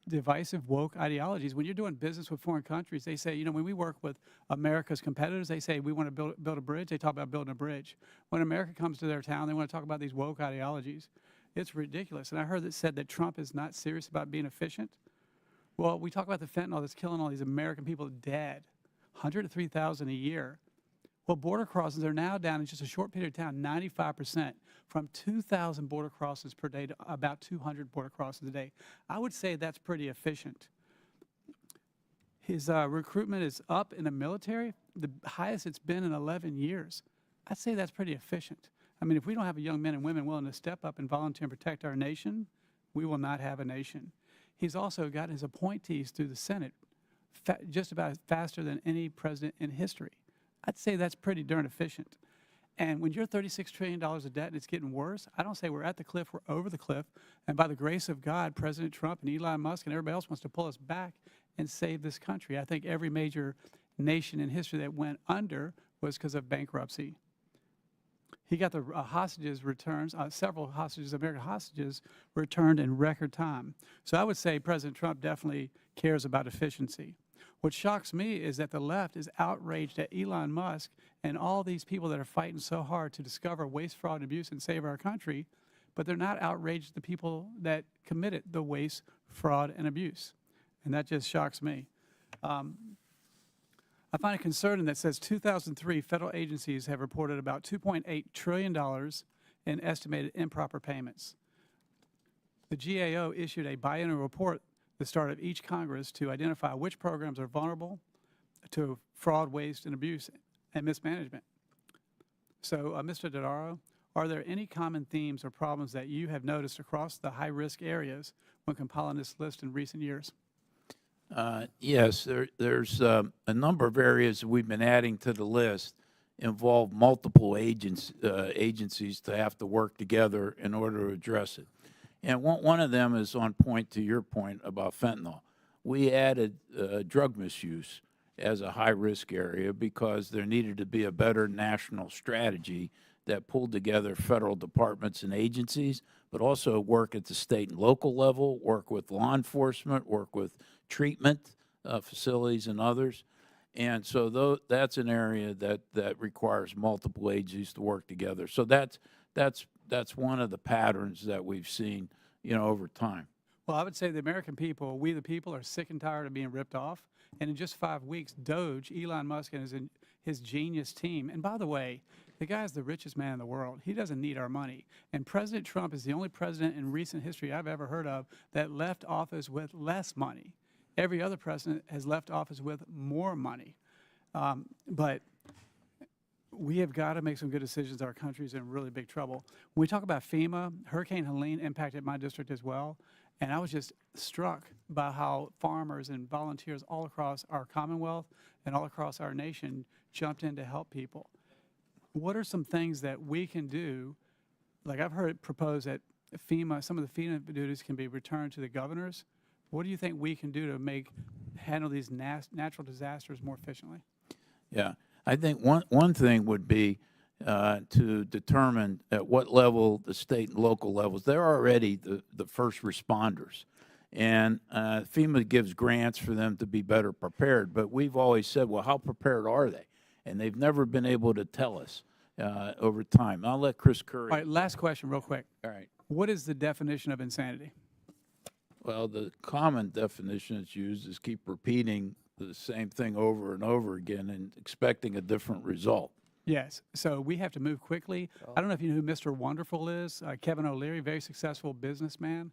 divisive, woke ideologies. When you're doing business with foreign countries, they say, when we work with America's competitors, they say we want to build a bridge. They talk about building a bridge. When America comes to their town, they want to talk about these woke ideologies. It's ridiculous. And I heard it said that Trump is not serious about being efficient. Well, we talk about the fentanyl that's killing all these American people dead, 103,000 a year. Well, border crossings are now down in just a short period of time, 95%, from 2,000 border crossings per day to about 200 border crossings a day. I would say that's pretty efficient. His recruitment is up in the military, the highest it's been in 11 years. I'd say that's pretty efficient. I mean, if we don't have young men and women willing to step up and volunteer and protect our nation, we will not have a nation. He's also got his appointees through the Senate just about faster than any president in history. I'd say that's pretty darn efficient. And when you're $36 trillion of debt and it's getting worse, I don't say we're at the cliff, we're over the cliff. And by the grace of God, President Trump and Elon Musk and everybody else wants to pull us back and save this country. I think every major nation in history that went under was because of bankruptcy. He got the hostages returns, several hostages, American hostages, returned in record time. So I would say President Trump definitely cares about efficiency. What shocks me is that the left is outraged at Elon Musk and all these people that are fighting so hard to discover waste, fraud, and abuse and save our country, but they're not outraged at the people that committed the waste, fraud, and abuse. And that just shocks me. I find it concerning that says 2003 federal agencies have reported about $2.8 trillion in estimated improper payments. The GAO issued a biennial report at the start of each Congress to identify which programs are vulnerable to fraud, waste, and abuse and mismanagement. So, Mr. Dodaro, are there any common themes or problems that you have noticed across the high-risk areas when compiling this list in recent years? Yes, there's a number of areas we've been adding to the list involve multiple agencies to have to work together in order to address it. And one of them is on point to your point about fentanyl. We added drug misuse as a high-risk area because there needed to be a better national strategy that pulled together federal departments and agencies, but also work at the state and local level, work with law enforcement, work with treatment facilities and others. And so that's an area that requires multiple agencies to work together. So that's one of the patterns that we've seen, over time. Well, I would say the American people, we the people, are sick and tired of being ripped off. And in just 5 weeks, Doge, Elon Musk, and his genius team, and by the way, the guy's the richest man in the world. He doesn't need our money. And President Trump is the only president in recent history I've ever heard of that left office with less money. Every other president has left office with more money. But we have got to make some good decisions. Our country's in really big trouble. When we talk about FEMA, Hurricane Helene impacted my district as well. And I was just struck by how farmers and volunteers all across our Commonwealth and all across our nation jumped in to help people. What are some things that we can do? Like I've heard it proposed that FEMA, some of the FEMA duties can be returned to the governors. What do you think we can do to handle these natural disasters more efficiently? Yeah, I think one thing would be to determine at what level, the state and local levels, they're already the first responders. And FEMA gives grants for them to be better prepared. But we've always said, well, how prepared are they? And they've never been able to tell us over time. I'll let Chris Curry. All right, last question real quick. All right. What is the definition of insanity? Well, the common definition that's used is keep repeating the same thing over and over again and expecting a different result. Yes. So we have to move quickly. I don't know if you know who Mr. Wonderful is. Kevin O'Leary, very successful businessman.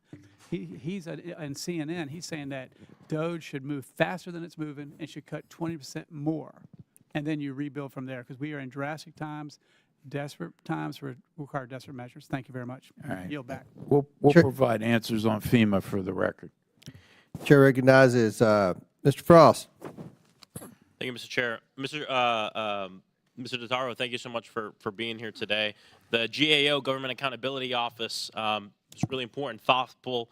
He's on CNN. He's saying that Doge should move faster than it's moving and should cut 20% more. And then you rebuild from there because we are in drastic times. Desperate times require desperate measures. Thank you very much. All right. Yield back. We'll provide answers on FEMA for the record. Chair recognizes Mr. Frost. Thank you, Mr. Chair. Mr. Dodaro, thank you so much for being here today. The GAO, Government Accountability Office, is really important, thoughtful,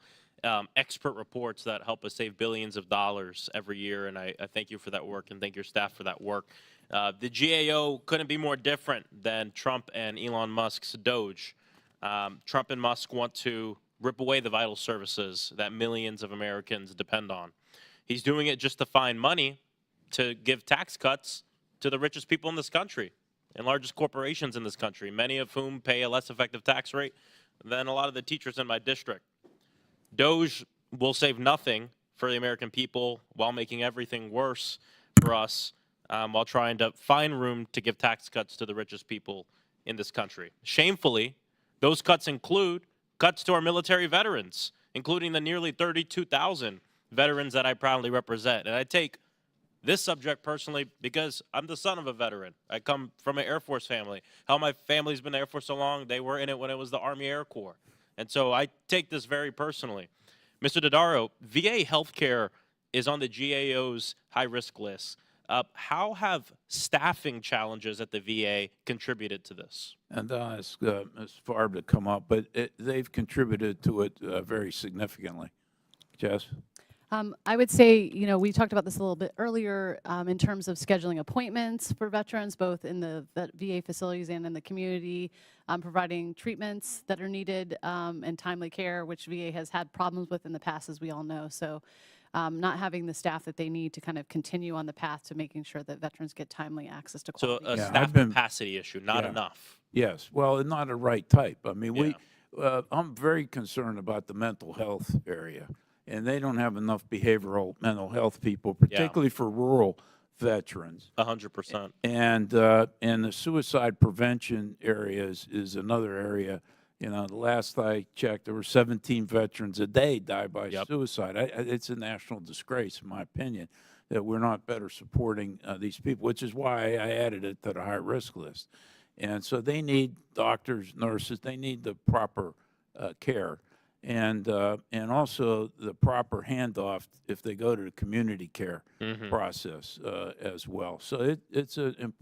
expert reports that help us save billions of dollars every year, and I thank you for that work and thank your staff for that work. The GAO couldn't be more different than Trump and Elon Musk's Doge. Trump and Musk want to rip away the vital services that millions of Americans depend on. He's doing it just to find money to give tax cuts to the richest people in this country and largest corporations in this country, many of whom pay a less effective tax rate than a lot of the teachers in my district. Doge will save nothing for the American people while making everything worse for us, while trying to find room to give tax cuts to the richest people in this country. Shamefully, those cuts include cuts to our military veterans, including the nearly 32,000 veterans that I proudly represent. And I take this subject personally because I'm the son of a veteran. I come from an Air Force family. How my family's been there for so long, they were in it when it was the Army Air Corps. And so I take this very personally. Mr. Dodaro, VA healthcare is on the GAO's high-risk list. How have staffing challenges at the VA contributed to this? And I'll ask Ms. Farb to come up, but they've contributed to it very significantly. Jess? I would say, we talked about this a little bit earlier in terms of scheduling appointments for veterans, both in the VA facilities and in the community, providing treatments that are needed and timely care, which VA has had problems with in the past, as we all know. So not having the staff that they need to kind of continue on the path to making sure that veterans get timely access to quality So a care. staff capacity issue, not enough. Yes, well, not a right type. I mean, I'm very concerned about the mental health area. And they don't have enough behavioral mental health people, particularly for rural veterans. 100%. And the suicide prevention areas is another area. You know, the last I checked, there were 17 veterans a day die by suicide. It's a national disgrace, in my opinion, that we're not better supporting these people, which is why I added it to the high-risk list. And so they need doctors, nurses, they need the proper care, and also the proper handoff if they go to the community care process as well. So it's an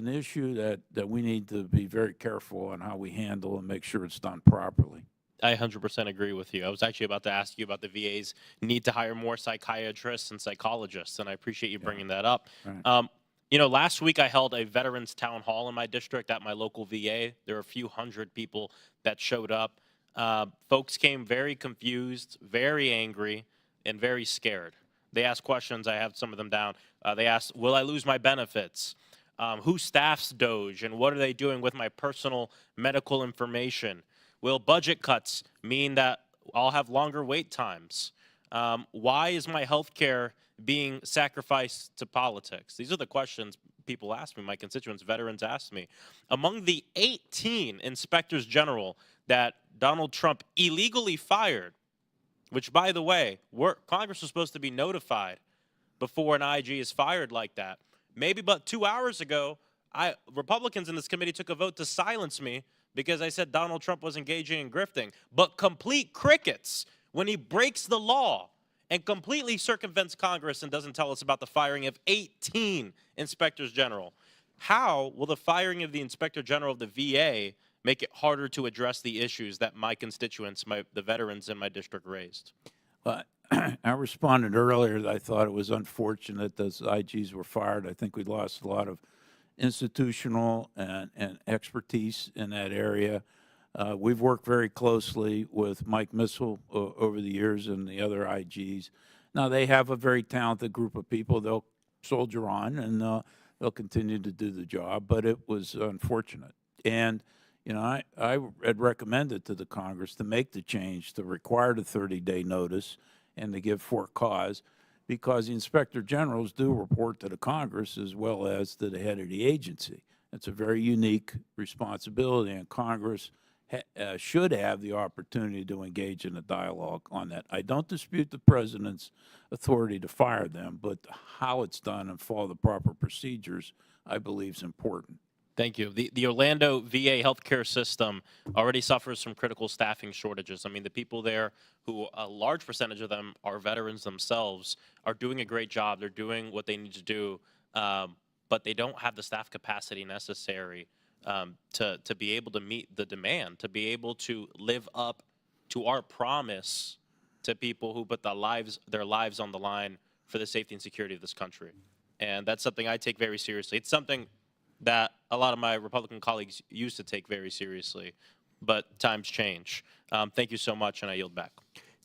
issue that we need to be very careful on how we handle and make sure it's done properly. I 100% agree with you. I was actually about to ask you about the VA's need to hire more psychiatrists and psychologists, and I appreciate you bringing that up. Right. You know, last week I held a veterans town hall in my district at my local VA. There were a few hundred people that showed up. Folks came very confused, very angry, and very scared. They asked questions. I have some of them down. They asked, will I lose my benefits? Who staffs Doge, and what are they doing with my personal medical information? Will budget cuts mean that I'll have longer wait times? Why is my health care being sacrificed to politics? These are the questions people ask me, my constituents, veterans ask me. Among the 18 inspectors general that Donald Trump illegally fired, which, by the way, Congress was supposed to be notified before an IG is fired like that. Maybe but 2 hours ago, Republicans in this committee took a vote to silence me because I said Donald Trump was engaging in grifting. But complete crickets when he breaks the law and completely circumvents Congress and doesn't tell us about the firing of 18 inspectors general. How will the firing of the inspector general of the VA make it harder to address the issues that my constituents, the veterans in my district raised? I responded earlier that I thought it was unfortunate those IGs were fired. I think we lost a lot of institutional and expertise in that area. We've worked very closely with Mike Missile over the years and the other IGs. Now, they have a very talented group of people. They'll soldier on, and they'll continue to do the job, but it was unfortunate. And, you know, I had recommended to the Congress to make the change to require the 30-day notice and to give for cause, because the inspector generals do report to the Congress as well as to the head of the agency. It's a very unique responsibility, and Congress should have the opportunity to engage in a dialogue on that. I don't dispute the president's authority to fire them, but how it's done and follow the proper procedures, I believe, is important. Thank you. The Orlando VA healthcare system already suffers from critical staffing shortages. I mean, the people there, who a large percentage of them are veterans themselves, are doing a great job. They're doing what they need to do, but they don't have the staff capacity necessary to be able to meet the demand, to be able to live up to our promise to people who put their lives on the line for the safety and security of this country. And that's something I take very seriously. It's something that a lot of my Republican colleagues used to take very seriously, but times change. Thank you so much, and I yield back.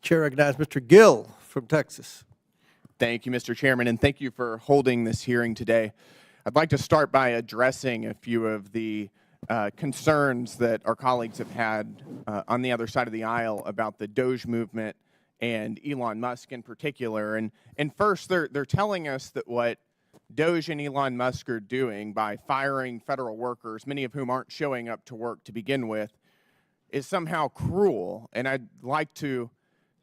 Chair recognizes Mr. Gill from Texas. Thank you, Mr. Chairman, and thank you for holding this hearing today. I'd like to start by addressing a few of the concerns that our colleagues have had on the other side of the aisle about the Doge movement and Elon Musk in particular. And first, they're telling us that what Doge and Elon Musk are doing by firing federal workers, many of whom aren't showing up to work to begin with, is somehow cruel. And I'd like to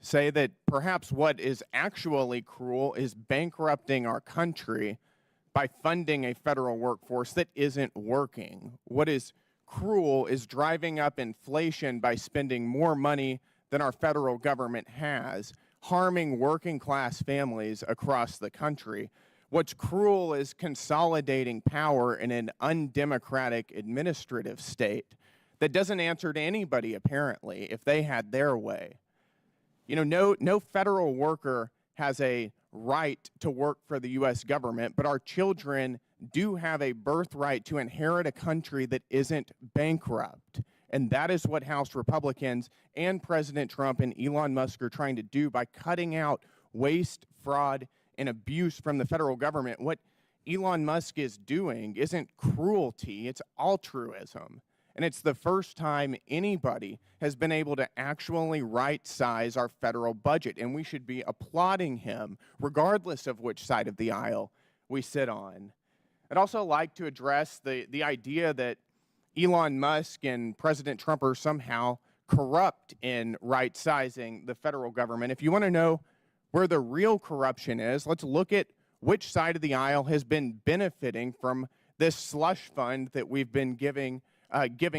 say that perhaps what is actually cruel is bankrupting our country by funding a federal workforce that isn't working. What is cruel is driving up inflation by spending more money than our federal government has, harming working class families across the country. What's cruel is consolidating power in an undemocratic administrative state that doesn't answer to anybody, apparently, if they had their way. You know, no federal worker has a right to work for the U.S. government, but our children do have a birthright to inherit a country that isn't bankrupt. And that is what House Republicans and President Trump and Elon Musk are trying to do by cutting out waste, fraud, and abuse from the federal government. What Elon Musk is doing isn't cruelty, it's altruism. And it's the first time anybody has been able to actually right-size our federal budget, and we should be applauding him regardless of which side of the aisle we sit on. I'd also like to address the idea that Elon Musk and President Trump are somehow corrupt in right-sizing the federal government. If you want to know where the real corruption is, let's look at which side of the aisle has been benefiting from this slush fund that we've been giving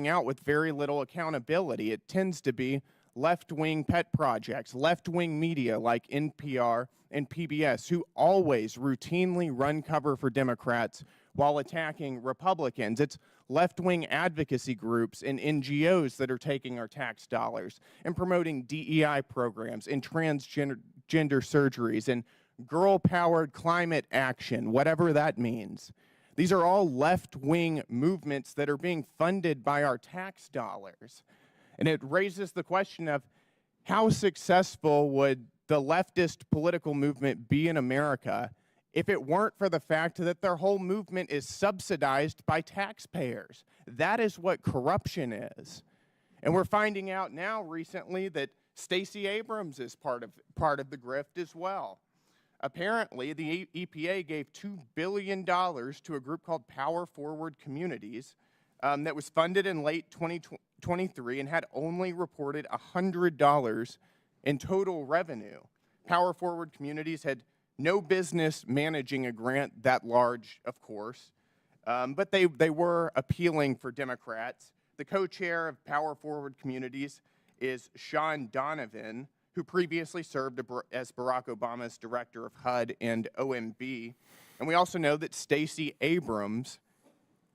out with very little accountability. It tends to be left-wing pet projects, left-wing media like NPR and PBS, who always routinely run cover for Democrats while attacking Republicans. It's left-wing advocacy groups and NGOs that are taking our tax dollars and promoting DEI programs and transgender surgeries and girl-powered climate action, whatever that means. These are all left-wing movements that are being funded by our tax dollars. And it raises the question of how successful would the leftist political movement be in America if it weren't for the fact that their whole movement is subsidized by taxpayers. That is what corruption is. And we're finding out now recently that Stacey Abrams is part of the grift as well. Apparently, the EPA gave $2 billion to a group called Power Forward Communities that was funded in late 2023 and had only reported $100 in total revenue. Power Forward Communities had no business managing a grant that large, of course, but they were appealing for Democrats. The co-chair of Power Forward Communities is Sean Donovan, who previously served as Barack Obama's director of HUD and OMB. And we also know that Stacey Abrams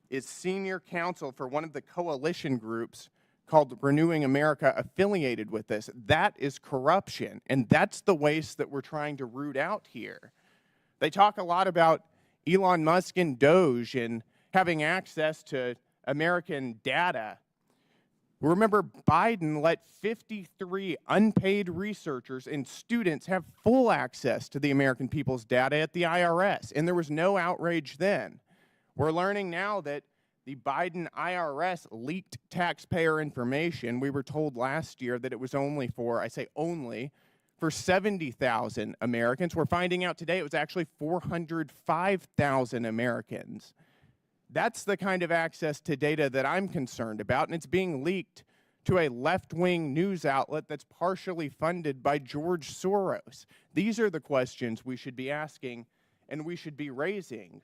is senior counsel for one of the coalition groups called Renewing America affiliated with this. That is corruption, and that's the waste that we're trying to root out here. They talk a lot about Elon Musk and Doge and having access to American data. Remember, Biden let 53 unpaid researchers and students have full access to the American people's data at the IRS, and there was no outrage then. We're learning now that the Biden IRS leaked taxpayer information. We were told last year that it was only for, I say only, for 70,000 Americans. We're finding out today it was actually 405,000 Americans. That's the kind of access to data that I'm concerned about, and it's being leaked to a left-wing news outlet that's partially funded by George Soros. These are the questions we should be asking and we should be raising.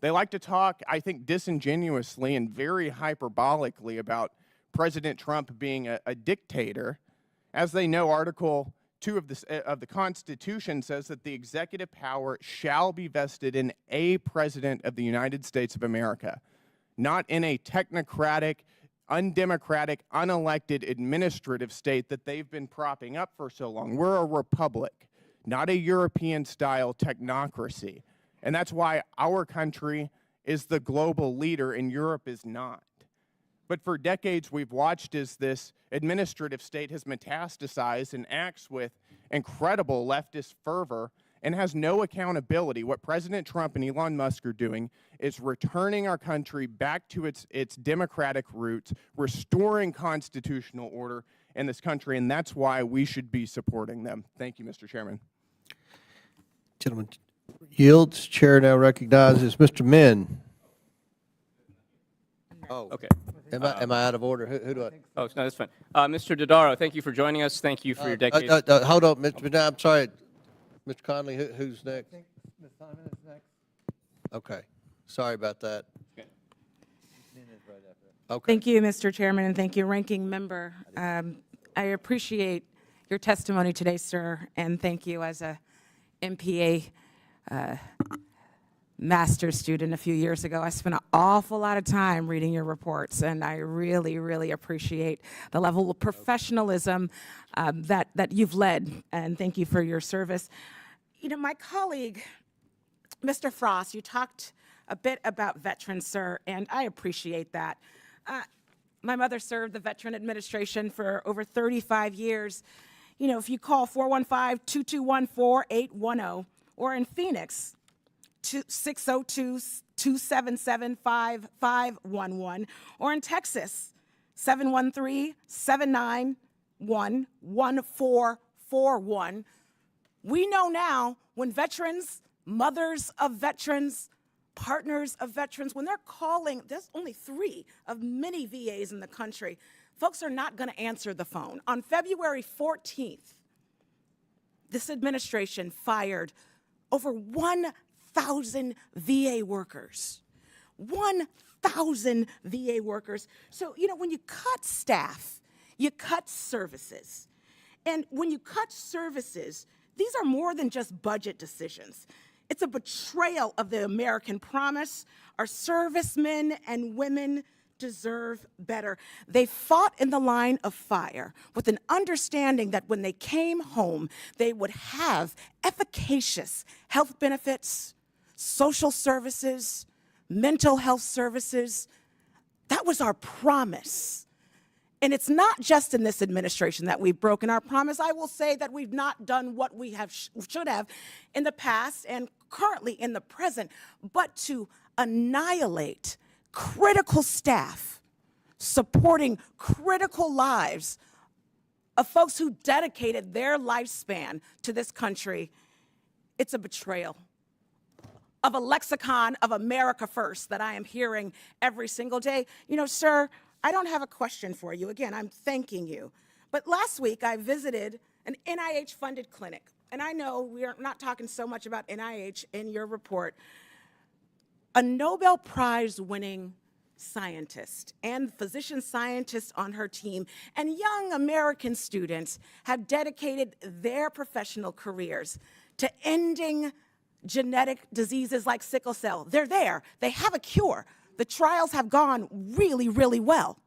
They like to talk, I think, disingenuously and very hyperbolically about President Trump being a dictator. As they know, Article 2 of the Constitution says that the executive power shall be vested in a president of the United States of America, not in a technocratic, undemocratic, unelected administrative state that they've been propping up for so long. We're a republic, not a European-style technocracy. And that's why our country is the global leader and Europe is not. But for decades, we've watched as this administrative state has metastasized and acts with incredible leftist fervor and has no accountability. What President Trump and Elon Musk are doing is returning our country back to its democratic roots, restoring constitutional order in this country, and that's why we should be supporting them. Thank you, Mr. Chairman. Gentleman yields. Chair now recognizes Mr. Min. Oh, okay. Am I out of order? Who do I? Oh, no, that's fine. Mr. Dodaro, thank you for joining us. Thank you for your decades. Hold on, Mr. Min, I'm sorry. Mr. Conley, who's next? Ms. Simon is next. Okay. Sorry about that. Okay. Thank you, Mr. Chairman, and thank you, Ranking Member. I appreciate your testimony today, sir, and thank you as a MPA master's student a few years ago. I spent an awful lot of time reading your reports, and I really, really appreciate the level of professionalism that you've led, and thank you for your service. You know, my colleague, Mr. Frost, you talked a bit about veterans, sir, and I appreciate that. My mother served the Veteran Administration for over 35 years. You know, if you call 415-221-4810, or in Phoenix, 602-277-5511, or in Texas, 713-791-1441. We know now when veterans, mothers of veterans, partners of veterans, when they're calling, there's only 3 of many VAs in the country, folks are not going to answer the phone. On February 14th, this administration fired over 1,000 VA workers. 1,000 VA workers. So, you know, when you cut staff, you cut services. And when you cut services, these are more than just budget decisions. It's a betrayal of the American promise. Our servicemen and women deserve better. They fought in the line of fire with an understanding that when they came home, they would have efficacious health benefits, social services, mental health services. That was our promise. And it's not just in this administration that we've broken our promise. I will say that we've not done what we should have in the past and currently in the present, but to annihilate critical staff supporting critical lives of folks who dedicated their lifespan to this country. It's a betrayal of a lexicon of America First that I am hearing every single day. You know, sir, I don't have a question for you. Again, I'm thanking you. But last week, I visited an NIH-funded clinic. And I know we are not talking so much about NIH in your report. A Nobel Prize-winning scientist and physician scientists on her team and young American students have dedicated their professional careers to ending genetic diseases like sickle cell. They're there. They have a cure. The trials have gone really, really well.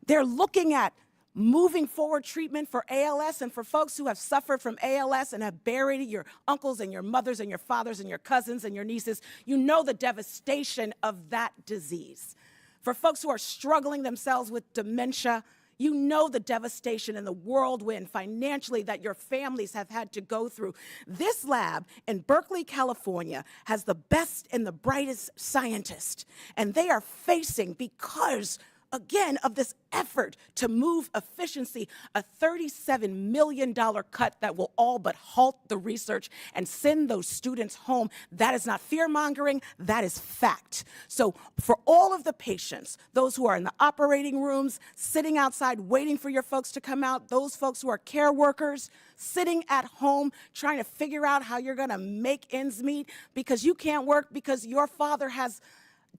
They're looking at moving forward treatment for ALS and for folks who have suffered from ALS and have buried your uncles and your mothers and your fathers and your cousins and your nieces. You know the devastation of that disease. For folks who are struggling themselves with dementia, you know the devastation and the whirlwind financially that your families have had to go through. This lab in Berkeley, California has the best and the brightest scientists, and they are facing, because again, of this effort to move efficiency, a $37 million cut that will all but halt the research and send those students home. That is not fear-mongering, that is fact. So for all of the patients, those who are in the operating rooms, sitting outside waiting for your folks to come out, those folks who are care workers, sitting at home trying to figure out how you're gonna make ends meet because you can't work because your father has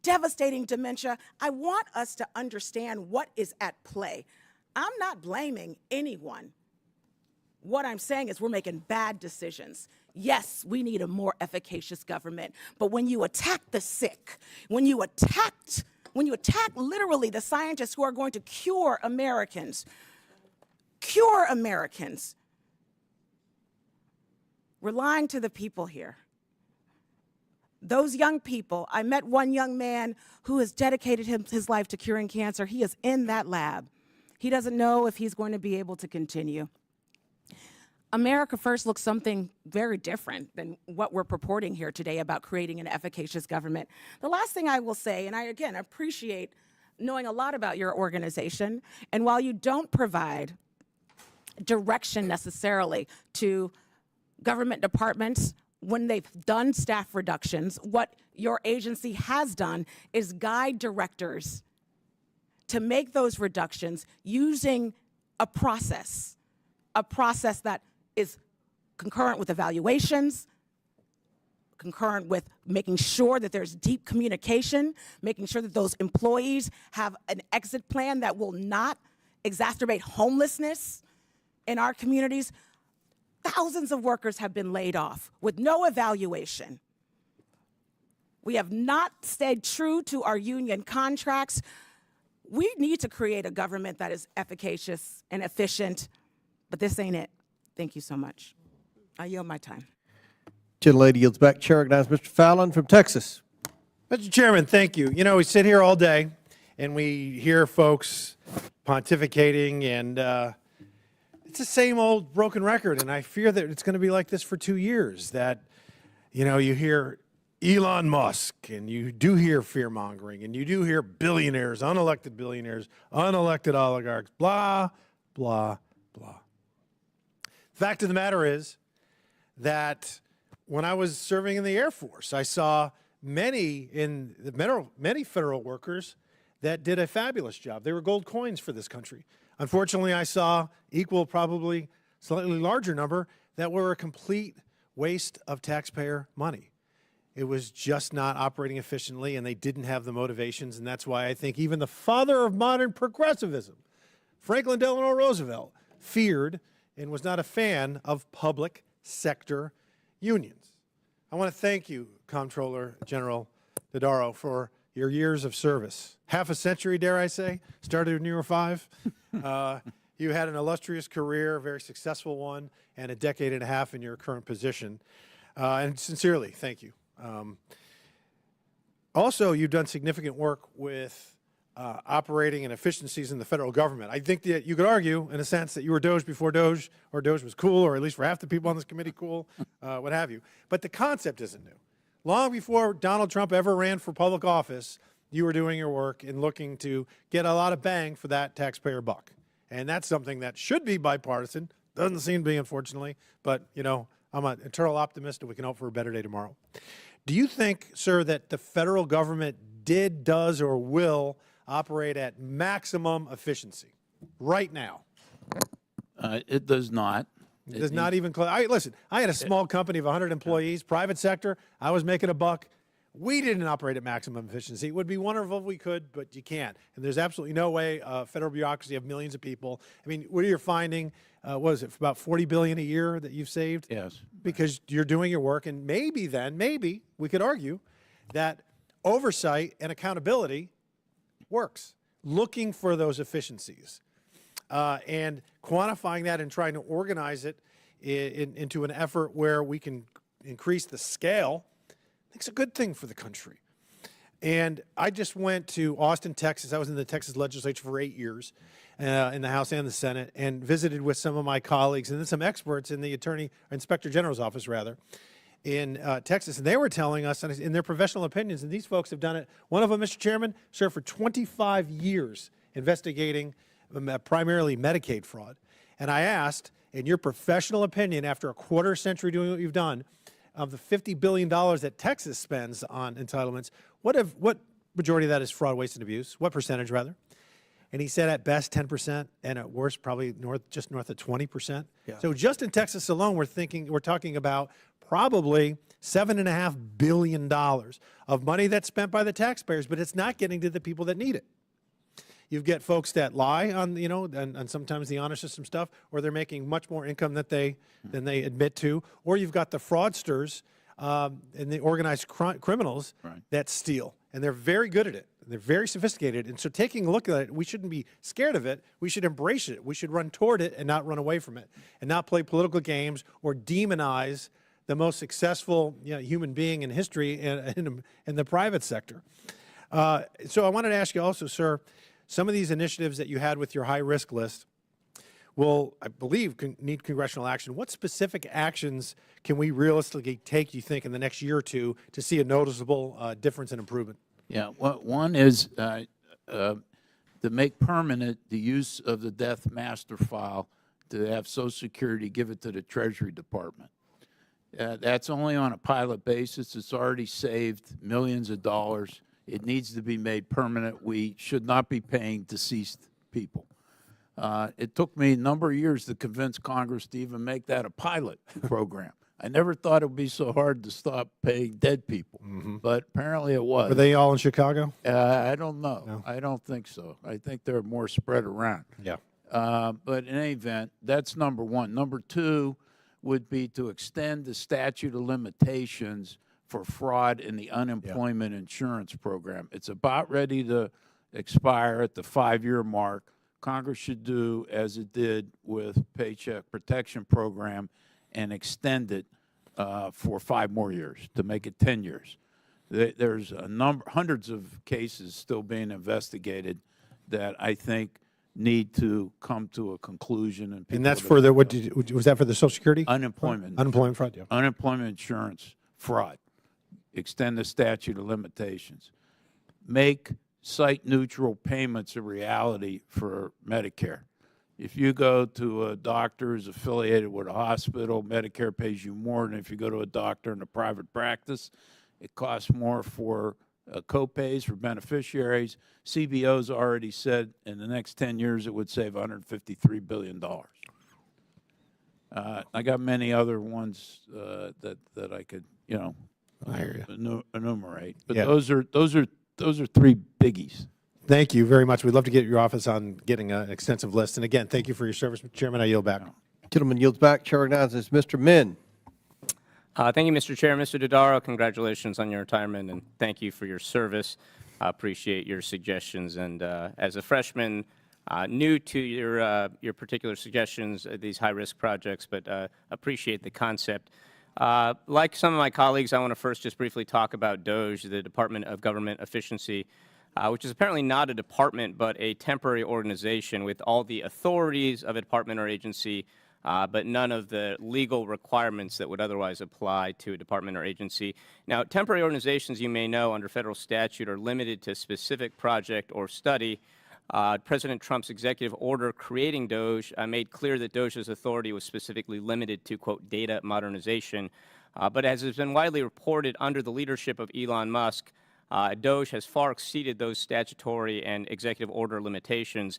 devastating dementia, I want us to understand what is at play. I'm not blaming anyone. What I'm saying is we're making bad decisions. Yes, we need a more efficacious government, but when you attack the sick, when you attack literally the scientists who are going to cure Americans, we're lying to the people here. Those young people, I met one young man who has dedicated his life to curing cancer. He is in that lab. He doesn't know if he's going to be able to continue. America First looks something very different than what we're purporting here today about creating an efficacious government. The last thing I will say, and I again appreciate knowing a lot about your organization, and while you don't provide direction necessarily to government departments when they've done staff reductions, what your agency has done is guide directors to make those reductions using a process that is concurrent with evaluations, concurrent with making sure that there's deep communication, making sure that those employees have an exit plan that will not exacerbate homelessness in our communities. Thousands of workers have been laid off with no evaluation. We have not stayed true to our union contracts. We need to create a government that is efficacious and efficient, but this ain't it. Thank you so much. I yield my time. Gentlelady yields back. Chair recognizes Mr. Fallon from Texas. Mr. Chairman, thank you. You know, we sit here all day and we hear folks pontificating, and it's the same old broken record, and I fear that it's going to be like this for 2 years, that, you know, you hear Elon Musk, and you do hear fear-mongering, and you do hear billionaires, unelected oligarchs, blah, blah, blah. Fact of the matter is that when I was serving in the Air Force, I saw many many federal workers that did a fabulous job. They were gold coins for this country. Unfortunately, I saw equal, probably slightly larger number that were a complete waste of taxpayer money. It was just not operating efficiently, and they didn't have the motivations, and that's why I think even the father of modern progressivism, Franklin Delano Roosevelt, feared and was not a fan of public sector unions. I want to thank you, Comptroller General Dodaro, for your years of service. Half a century, dare I say, started when you were 5. You had an illustrious career, a very successful one, and a decade and a half in your current position. And sincerely, thank you. Also, you've done significant work with operating and efficiencies in the federal government. I think that you could argue, in a sense, that you were Doge before Doge, or Doge was cool, or at least for half the people on this committee cool, what have you. But the concept isn't new. Long before Donald Trump ever ran for public office, you were doing your work and looking to get a lot of bang for that taxpayer buck. And that's something that should be bipartisan. Doesn't seem to be, unfortunately. But, you know, I'm an eternal optimist, and we can hope for a better day tomorrow. Do you think, sir, that the federal government does, or will operate at maximum efficiency right now? It does not. It does not even close. Listen, I had a small company of 100 employees, private sector. I was making a buck. We didn't operate at maximum efficiency. It would be wonderful if we could, but you can't. And there's absolutely no way federal bureaucracy of millions of people. I mean, what you're finding, what is it, about $40 billion a year that you've saved? Yes. Because you're doing your work, and maybe then, maybe we could argue that oversight and accountability works. Looking for those efficiencies and quantifying that and trying to organize it into an effort where we can increase the scale, I think it's a good thing for the country. And I just went to Austin, Texas. I was in the Texas legislature for 8 years in the House and the Senate, and visited with some of my colleagues and then some experts in the Inspector General's office, rather, in Texas. And they were telling us, in their professional opinions, and these folks have done it. One of them, Mr. Chairman, served for 25 years investigating primarily Medicaid fraud. And I asked, in your professional opinion, after a quarter century doing what you've done, of the $50 billion that Texas spends on entitlements, what majority of that is fraud, waste, and abuse? What percentage, rather? And he said at best 10%, and at worst probably just north of 20%. Yeah. So just in Texas alone, we're talking about probably $7.5 billion of money that's spent by the taxpayers, but it's not getting to the people that need it. You get folks that lie on, and sometimes the honor system stuff, or they're making much more income than they admit to, or you've got the fraudsters and the organized criminals that steal, and they're very good at it. They're very sophisticated, and so taking a look at it, we shouldn't be scared of it. We should embrace it. We should run toward it and not run away from it, and not play political games or demonize the most successful human being in history in the private sector. So I wanted to ask you also, sir, some of these initiatives that you had with your high-risk list will, I believe, need congressional action. What specific actions can we realistically take, you think, in the next year or two to see a noticeable difference and improvement? Yeah, one is to make permanent the use of the death master file, to have Social Security give it to the Treasury Department. That's only on a pilot basis. It's already saved millions of dollars. It needs to be made permanent. We should not be paying deceased people. It took me a number of years to convince Congress to even make that a pilot program. I never thought it would be so hard to stop paying dead people, but apparently it was. Were they all in Chicago? I don't know. No. I don't think so. I think they're more spread around. Yeah. But in any event, that's number one. Number two would be to extend the statute of limitations for fraud in the unemployment insurance program. It's about ready to expire at the 5-year mark. Congress should do as it did with Paycheck Protection Program and extend it for 5 more years to make it 10 years. There's hundreds of cases still being investigated that I think need to come to a conclusion. And that's for the, was that for the Social Security? Unemployment. Unemployment fraud, yeah. Unemployment insurance fraud. Extend the statute of limitations. Make site-neutral payments a reality for Medicare. If you go to a doctor who's affiliated with a hospital, Medicare pays you more than if you go to a doctor in a private practice. It costs more for co-pays for beneficiaries. CBO's already said in the next 10 years it would save $153 billion. I got many other ones that I could, I hear you. enumerate, but Yeah. those are three biggies. Thank you very much. We'd love to get your office on getting an extensive list. And again, thank you for your service, Mr. Chairman. I yield back. Gentleman yields back. Chair recognizes Mr. Min. Thank you, Mr. Chair. Mr. Dodaro, congratulations on your retirement, and thank you for your service. I appreciate your suggestions. And as a freshman, new to your particular suggestions, these high-risk projects, but appreciate the concept. Like some of my colleagues, I want to first just briefly talk about DOGE, the Department of Government Efficiency, which is apparently not a department, but a temporary organization with all the authorities of a department or agency, but none of the legal requirements that would otherwise apply to a department or agency. Now, temporary organizations, you may know, under federal statute are limited to specific project or study. President Trump's executive order creating DOGE made clear that DOGE's authority was specifically limited to, quote, data modernization. But as has been widely reported, under the leadership of Elon Musk, DOGE has far exceeded those statutory and executive order limitations.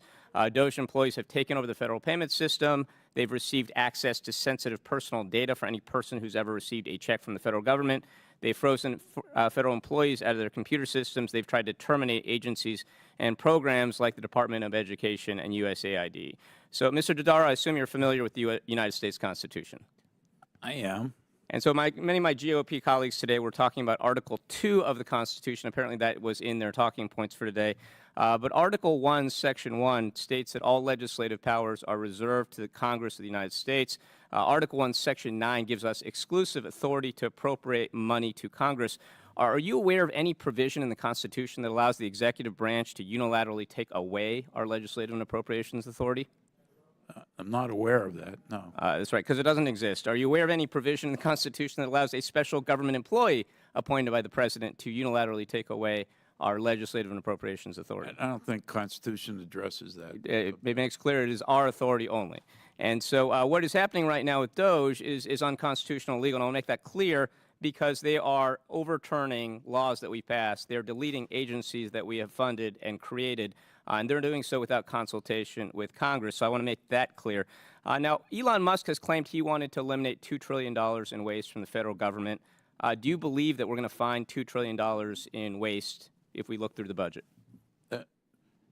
DOGE employees have taken over the federal payment system. They've received access to sensitive personal data for any person who's ever received a check from the federal government. They've frozen federal employees out of their computer systems. They've tried to terminate agencies and programs like the Department of Education and USAID. So, Mr. Dodaro, I assume you're familiar with the United States Constitution. I am. And so many of my GOP colleagues today were talking about Article 2 of the Constitution. Apparently that was in their talking points for today. But Article 1, Section 1 states that all legislative powers are reserved to the Congress of the United States. Article 1, Section 9 gives us exclusive authority to appropriate money to Congress. Are you aware of any provision in the Constitution that allows the executive branch to unilaterally take away our legislative and appropriations authority? I'm not aware of that, no. That's right, because it doesn't exist. Are you aware of any provision in the Constitution that allows a special government employee appointed by the President to unilaterally take away our legislative and appropriations authority? I don't think Constitution addresses that. It makes clear it is our authority only. And so what is happening right now with DOGE is unconstitutional, illegal, and I'll make that clear because they are overturning laws that we passed. They're deleting agencies that we have funded and created, and they're doing so without consultation with Congress. So I want to make that clear. Now, Elon Musk has claimed he wanted to eliminate $2 trillion in waste from the federal government. Do you believe that we're going to find $2 trillion in waste if we look through the budget?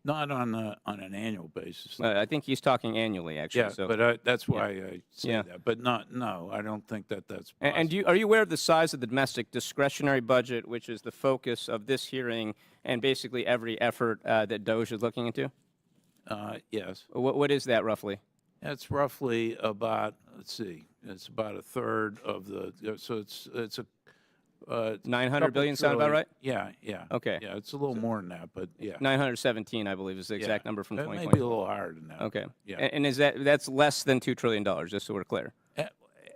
Not on an annual basis. I think he's talking annually, actually. Yeah, so. but that's why I say Yeah. that. But no, I don't think that's possible. And are you aware of the size of the domestic discretionary budget, which is the focus of this hearing and basically every effort that DOGE is looking into? Yes. What is that roughly? That's roughly about, let's see, it's about a third of the, so it's a 900 billion sound about right? Yeah. Okay. Yeah, it's a little more than that, but yeah. 917, I believe, is the exact number from It 2020. may be a little higher than that. Okay. Yeah. And is that's less than $2 trillion, just so we're clear?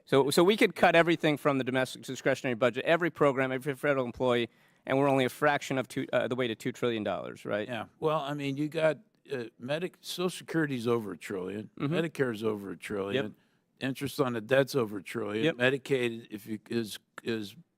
So we could cut everything from the domestic discretionary budget, every program, every federal employee, and we're only a fraction of the way to $2 trillion, right? Yeah. Well, I mean, you got Social Security's over $1 trillion, Medicare's over $1 trillion, Yep. interest on the debt's over $1 trillion, Yep. Medicaid is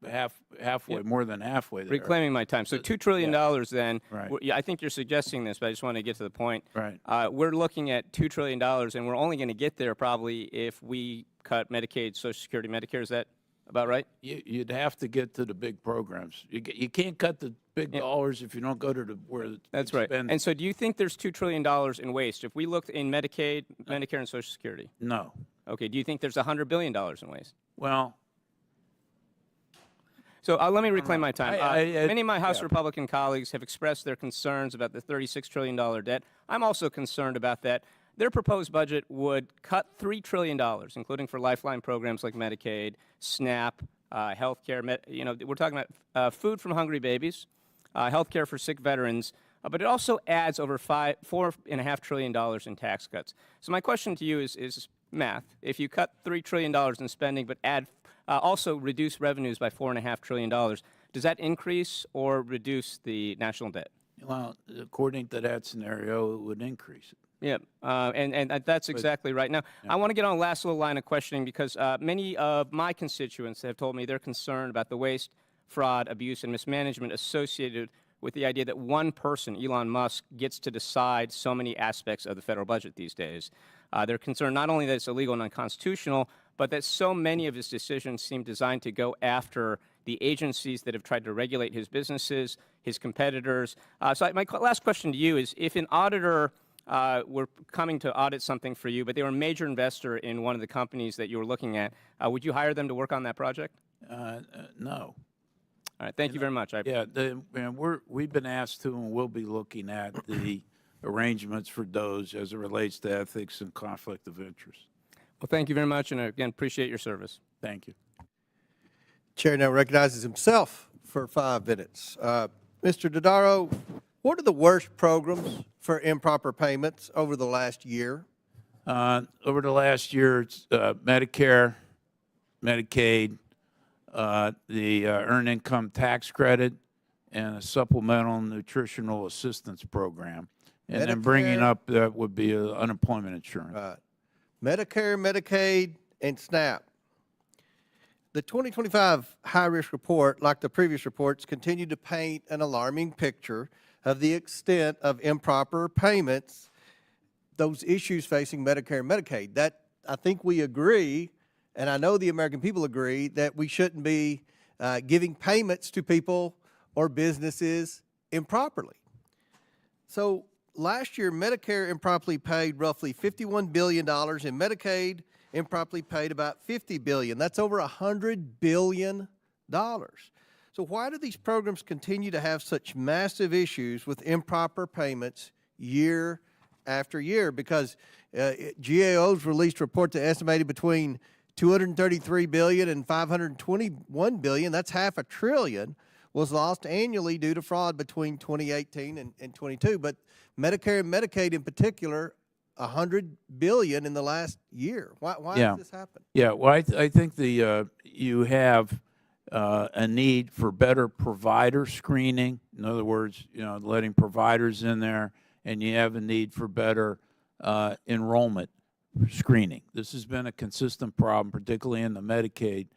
halfway, Yep. more than halfway there. Reclaiming my time. So $2 trillion then, Right. yeah, I think you're suggesting this, but I just want to get to the point. Right. We're looking at $2 trillion, and we're only going to get there probably if we cut Medicaid, Social Security, Medicare. Is that about right? You'd have to get to the big programs. You can't cut the big dollars if you don't go to where it's That's right. spend. And so do you think there's $2 trillion in waste? If we looked in Medicaid, Medicare, and Social Security? No. Okay. Do you think there's $100 billion in waste? Well, so let me reclaim my time. Many of my House yeah. Republican colleagues have expressed their concerns about the $36 trillion debt. I'm also concerned about that. Their proposed budget would cut $3 trillion, including for lifeline programs like Medicaid, SNAP, health care. We're talking about food from hungry babies, health care for sick veterans, but it also adds over $4.5 trillion in tax cuts. So my question to you is math. If you cut $3 trillion in spending but add also reduce revenues by $4.5 trillion, does that increase or reduce the national debt? Well, according to that scenario, it would increase it. Yeah, and that's exactly right. Now, I want to get on the last little line of questioning because many of my constituents have told me they're concerned about the waste fraud, abuse, and mismanagement associated with the idea that one person, Elon Musk, gets to decide so many aspects of the federal budget these days. They're concerned not only that it's illegal and unconstitutional, but that so many of his decisions seem designed to go after the agencies that have tried to regulate his businesses, his competitors. My last question to you is, if an auditor were coming to audit something for you, but they were a major investor in one of the companies that you were looking at, would you hire them to work on that project? No. All right, thank you very much. We've been asked to, and we'll be looking at the arrangements for DOJ as it relates to ethics and conflict of interest. Well, thank you very much, and again, appreciate your service. Thank you. Chair now recognizes himself for 5 minutes. Mr. Dodaro, what are the worst programs for improper payments over the last year? Over the last year, it's Medicare, Medicaid, the Earned Income Tax Credit, and a Supplemental Nutritional Assistance Program. And then bringing up that would be unemployment insurance. Right. Medicare, Medicaid, and SNAP. The 2025 high-risk report, like the previous reports, continued to paint an alarming picture of the extent of improper payments, those issues facing Medicare and Medicaid. That, I think we agree, and I know the American people agree, that we shouldn't be giving payments to people or businesses improperly. So last year, Medicare improperly paid roughly $51 billion, and Medicaid improperly paid about $50 billion. That's over $100 billion. So why do these programs continue to have such massive issues with improper payments year after year? Because GAO's released a report that estimated between $233 billion and $521 billion, that's $500 billion, was lost annually due to fraud between 2018 and 22. But Medicare and Medicaid in particular, $100 billion in the last year. Why does this happen? Yeah, well, I think you have a need for better provider screening. In other words, letting providers in there, and you have a need for better enrollment screening. This has been a consistent problem, particularly in the Medicaid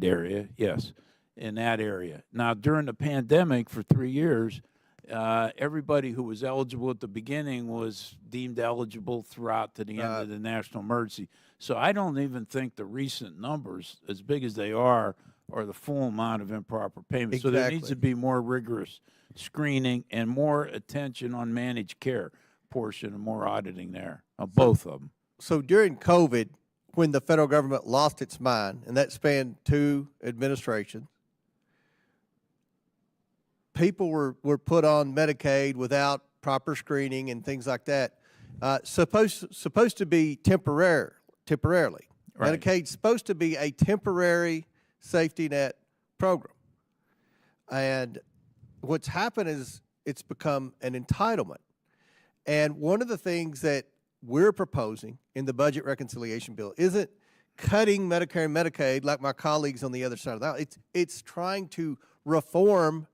area. Yes, in that area. Now, during the pandemic, for 3 years, everybody who was eligible at the beginning was deemed eligible throughout to the end of the national emergency. So I don't even think the recent numbers, as big as they are the full amount of improper payments. Exactly. So there needs to be more rigorous screening and more attention on managed care portion and more auditing there on both of them. So during COVID, when the federal government lost its mind, and that spanned 2 administrations, people were put on Medicaid without proper screening and things like that. Supposed to be temporarily. Right. Medicaid's supposed to be a temporary safety net program. And what's happened is it's become an entitlement. And one of the things that we're proposing in the budget reconciliation bill isn't cutting Medicare and Medicaid like my colleagues on the other side of the aisle. It's trying to reform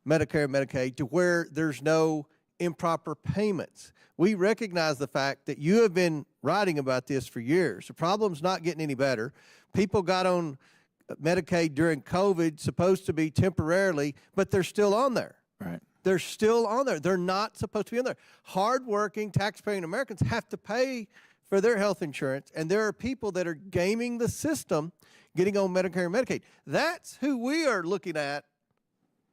Medicare and Medicaid to where there's no improper payments. We recognize the fact that you have been writing about this for years. The problem's not getting any better. People got on Medicaid during COVID, supposed to be temporarily, but they're still on there. Right. They're still on there. They're not supposed to be on there. Hardworking, taxpaying Americans have to pay for their health insurance, and there are people that are gaming the system getting on Medicare and Medicaid. That's who we are looking at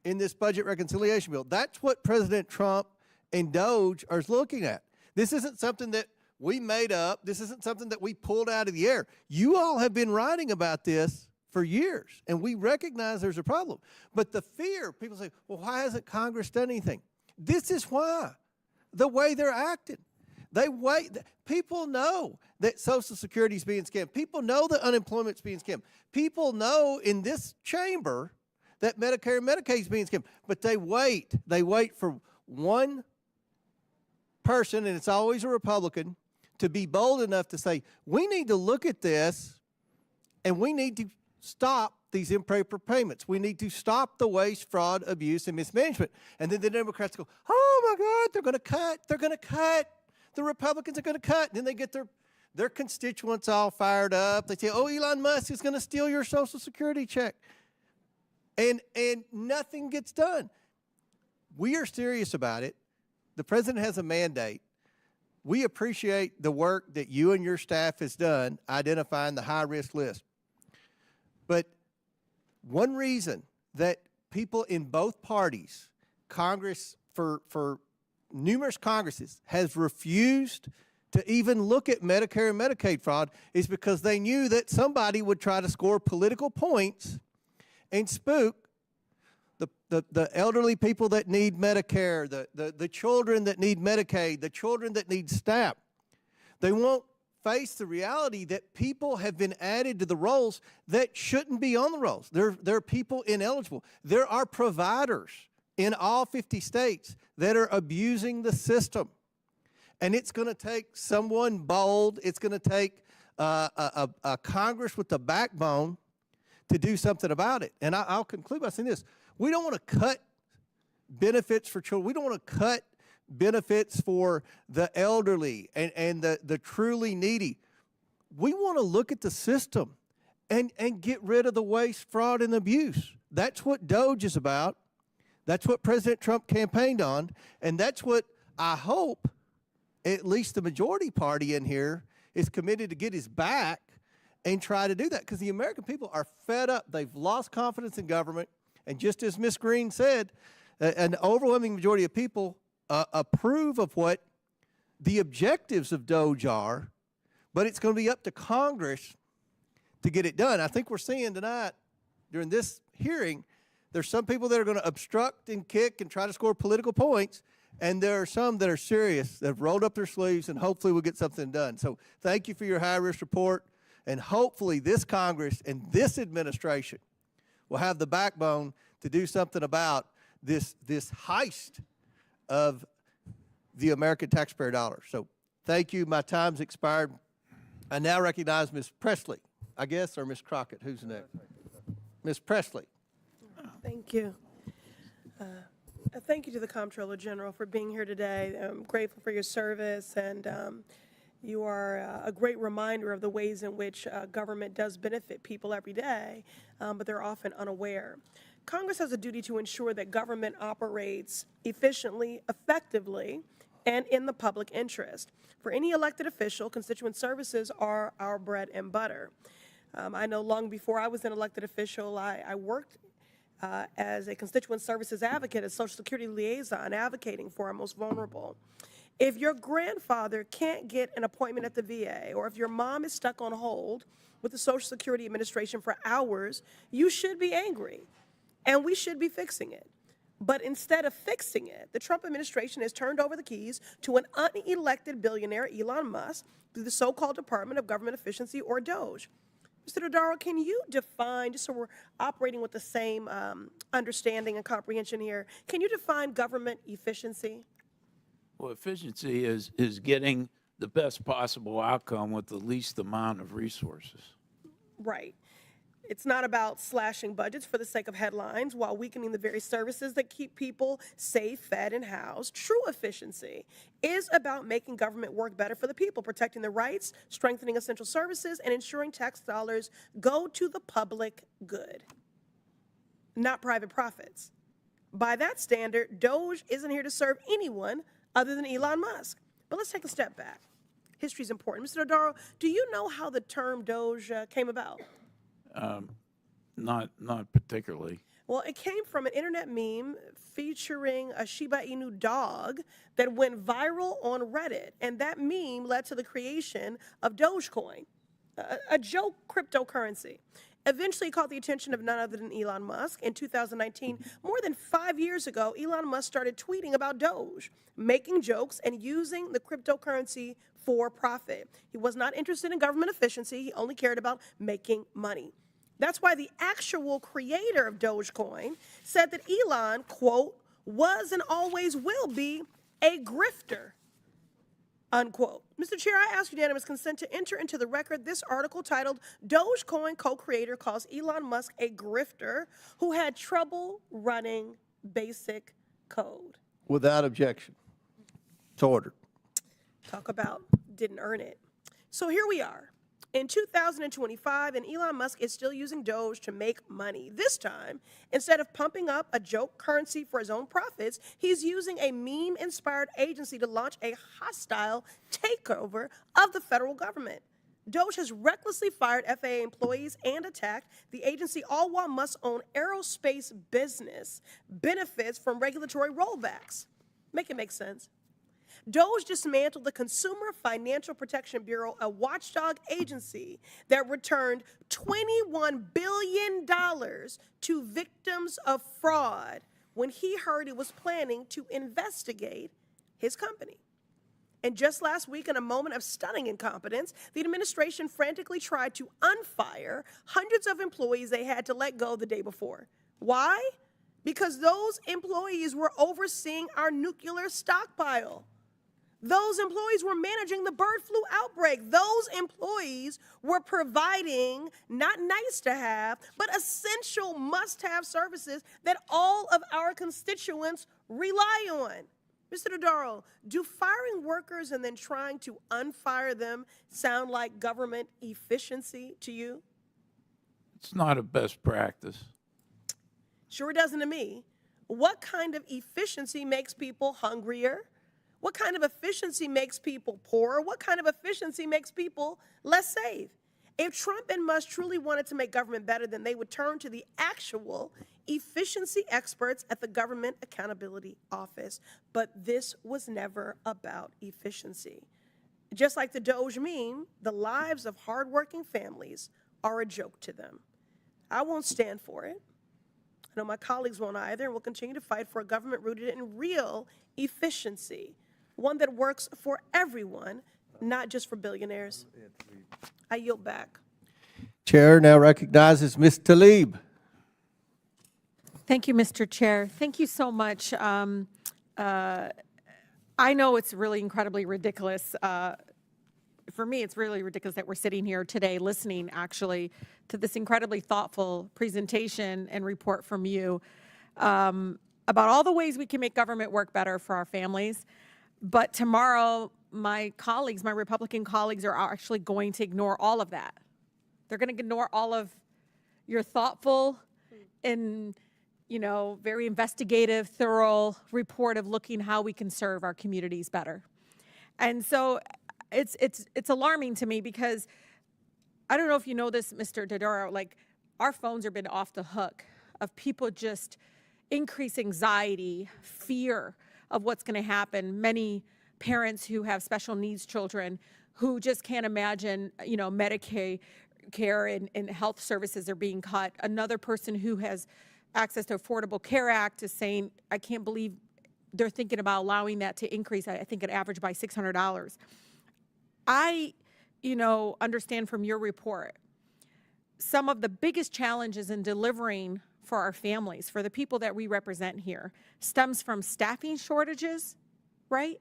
in this budget reconciliation bill. That's what President Trump and DOJ are looking at. This isn't something that we made up. This isn't something that we pulled out of the air. You all have been writing about this for years, and we recognize there's a problem. But the fear, people say, well, why hasn't Congress done anything? This is why. The way they're acting. They wait. People know that Social Security is being scammed. People know that unemployment's being scammed. People know in this chamber that Medicare and Medicaid is being scammed. But they wait. They wait for one person, and it's always a Republican, to be bold enough to say, we need to look at this, and we need to stop these improper payments. We need to stop the waste, fraud, abuse, and mismanagement. And then the Democrats go, oh, my God, they're going to cut. They're going to cut. The Republicans are going to cut. And then they get their constituents all fired up. They say, oh, Elon Musk is going to steal your Social Security check. And nothing gets done. We are serious about it. The president has a mandate. We appreciate the work that you and your staff has done identifying the high-risk list. But one reason that people in both parties, Congress, for numerous Congresses, has refused to even look at Medicare and Medicaid fraud is because they knew that somebody would try to score political points and spook the elderly people that need Medicare, the children that need Medicaid, the children that need SNAP. They won't face the reality that people have been added to the rolls that shouldn't be on the rolls. They're people ineligible. There are providers in all 50 states that are abusing the system. And it's going to take someone bold. It's going to take a Congress with the backbone to do something about it. And I'll conclude by saying this. We don't want to cut benefits for children. We don't want to cut benefits for the elderly and the truly needy. We want to look at the system and get rid of the waste, fraud, and abuse. That's what DOGE is about. That's what President Trump campaigned on. And that's what I hope at least the majority party in here is committed to get his back and try to do that. Because the American people are fed up. They've lost confidence in government. And just as Ms. Green said, an overwhelming majority of people approve of what the objectives of DOGE are, but it's going to be up to Congress to get it done. I think we're seeing tonight during this hearing, there's some people that are going to obstruct and kick and try to score political points, and there are some that are serious, that have rolled up their sleeves, and hopefully we'll get something done. So thank you for your high-risk report, and hopefully this Congress and this administration will have the backbone to do something about this heist of the American taxpayer dollar. So thank you. My time's expired. I now recognize Ms. Presley, I guess, or Ms. Crockett. Who's next? Ms. Presley. Thank you. Thank you to the Comptroller General for being here today. I'm grateful for your service, and you are a great reminder of the ways in which government does benefit people every day, but they're often unaware. Congress has a duty to ensure that government operates efficiently, effectively, and in the public interest. For any elected official, constituent services are our bread and butter. I know long before I was an elected official, I worked as a constituent services advocate, as Social Security liaison, advocating for our most vulnerable. If your grandfather can't get an appointment at the VA, or if your mom is stuck on hold with the Social Security Administration for hours, you should be angry, and we should be fixing it. But instead of fixing it, the Trump administration has turned over the keys to an unelected billionaire, Elon Musk, through the so-called Department of Government Efficiency, or DOGE. Mr. Dodaro, can you define, just so we're operating with the same understanding and comprehension here, can you define government efficiency? Well, efficiency is getting the best possible outcome with the least amount of resources. Right. It's not about slashing budgets for the sake of headlines while weakening the very services that keep people safe, fed, and housed. True efficiency is about making government work better for the people, protecting their rights, strengthening essential services, and ensuring tax dollars go to the public good, not private profits. By that standard, DOGE isn't here to serve anyone other than Elon Musk. But let's take a step back. History is important. Mr. Dodaro, do you know how the term DOGE came about? Not particularly. Well, it came from an internet meme featuring a Shiba Inu dog that went viral on Reddit, and that meme led to the creation of Dogecoin, a joke cryptocurrency. Eventually, it caught the attention of none other than Elon Musk. In 2019, more than 5 years ago, Elon Musk started tweeting about Doge, making jokes and using the cryptocurrency for profit. He was not interested in government efficiency. He only cared about making money. That's why the actual creator of Dogecoin said that Elon, quote, was and always will be a grifter, unquote. Mr. Chair, I ask unanimous consent to enter into the record this article titled Dogecoin co-creator calls Elon Musk a grifter who had trouble running basic code. Without objection. It's ordered. Talk about didn't earn it. So here we are. in 2025, and Elon Musk is still using Doge to make money. This time, instead of pumping up a joke currency for his own profits, he's using a meme-inspired agency to launch a hostile takeover of the federal government. Doge has recklessly fired FAA employees and attacked the agency, all while Musk's own aerospace business benefits from regulatory rollbacks. Make it make sense. Doge dismantled the Consumer Financial Protection Bureau, a watchdog agency that returned $21 billion to victims of fraud when he heard it was planning to investigate his company. And just last week, in a moment of stunning incompetence, the administration frantically tried to unfire hundreds of employees they had to let go the day before. Why? Because those employees were overseeing our nuclear stockpile. Those employees were managing the bird flu outbreak. Those employees were providing not nice to have, but essential must-have services that all of our constituents rely on. Mr. Dodaro, do firing workers and then trying to unfire them sound like government efficiency to you? It's not a best practice. Sure doesn't to me. What kind of efficiency makes people hungrier? What kind of efficiency makes people poorer? What kind of efficiency makes people less safe? If Trump and Musk truly wanted to make government better, then they would turn to the actual efficiency experts at the Government Accountability Office. But this was never about efficiency. Just like the Doge meme, the lives of hardworking families are a joke to them. I won't stand for it. I know my colleagues won't either, and we'll continue to fight for a government rooted in real efficiency, one that works for everyone, not just for billionaires. I yield back. Chair now recognizes Ms. Tlaib. Thank you, Mr. Chair. Thank you so much. I know it's really incredibly ridiculous. For me, it's really ridiculous that we're sitting here today listening, actually, to this incredibly thoughtful presentation and report from you about all the ways we can make government work better for our families. But tomorrow, my colleagues, my Republican colleagues, are actually going to ignore all of that. They're going to ignore all of your thoughtful and, you know, very investigative, thorough report of looking how we can serve our communities better. And so it's alarming to me because I don't know if you know this, Mr. Dodaro, like our phones have been off the hook of people just increased anxiety, fear of what's going to happen. Many parents who have special needs children who just can't imagine, you know, Medicaid care and health services are being cut. Another person who has access to Affordable Care Act is saying, I can't believe they're thinking about allowing that to increase, I think, an average by $600. I, you know, understand from your report some of the biggest challenges in delivering for our families, for the people that we represent here, stems from staffing shortages, right?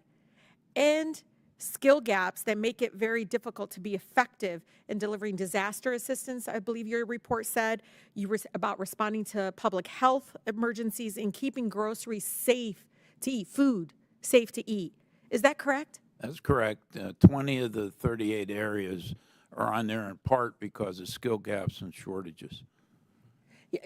And skill gaps that make it very difficult to be effective in delivering disaster assistance. I believe your report said you were about responding to public health emergencies and keeping groceries safe to eat, food safe to eat. Is that correct? That's correct. 20 of the 38 areas are on there in part because of skill gaps and shortages.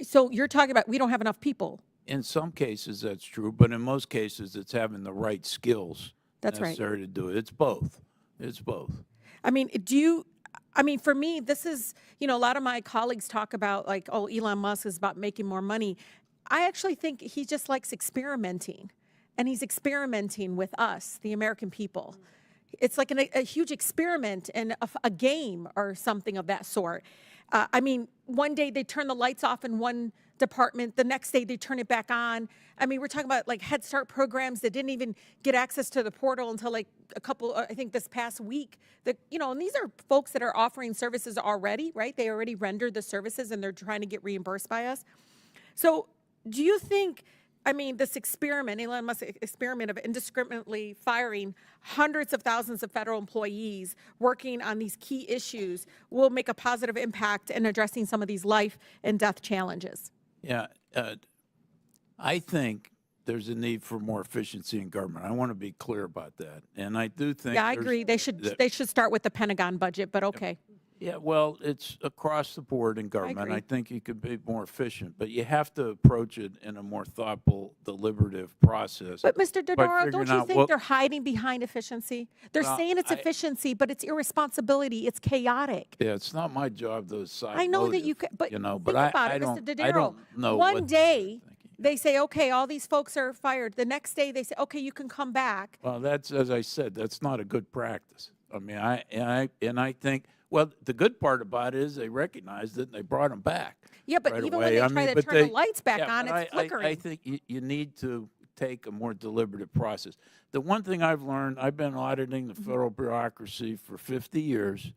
So you're talking about we don't have enough people. In some cases, that's true, but in most cases, it's having the right skills necessary to do it. It's both. It's both. I mean, for me, this is, you know, a lot of my colleagues talk about like, oh, Elon Musk is about making more money. I actually think he just likes experimenting, and he's experimenting with us, the American people. It's like a huge experiment and a game or something of that sort. I mean, one day they turn the lights off in one department, the next day they turn it back on. I mean, we're talking about like Head Start programs that didn't even get access to the portal until like I think this past week. You know, and these are folks that are offering services already, right? They already rendered the services and they're trying to get reimbursed by us. So do you think, I mean, this experiment, Elon Musk's experiment of indiscriminately firing hundreds of thousands of federal employees working on these key issues will make a positive impact in addressing some of these life and death challenges? Yeah, I think there's a need for more efficiency in government. I want to be clear about that, and I do think. Yeah, I agree. They should start with the Pentagon budget, but okay. Yeah, well, it's across the board in government. agree. I think you could be more efficient, but you have to approach it in a more thoughtful, deliberative process. But Mr. by Dodaro, figuring don't you out think what- they're hiding behind efficiency? They're Well, saying it's I- efficiency, but it's irresponsibility. It's chaotic. Yeah, it's not my job to decide. I know that motive, you could, but you know, think but I, about I it, don't, Mr. I Dodaro. don't know One what day, they say, okay, all these folks are fired. The next day, they say, okay, you can come back. Well, that's, as I said, that's not a good practice. I mean, I think, well, the good part about it is they recognized it and they brought them back. Yeah, but right even away. when they I try mean, to but turn the lights back yeah, on, but it's flickering. I think you need to take a more deliberative process. The one thing I've learned, I've been auditing the federal bureaucracy for 50 years,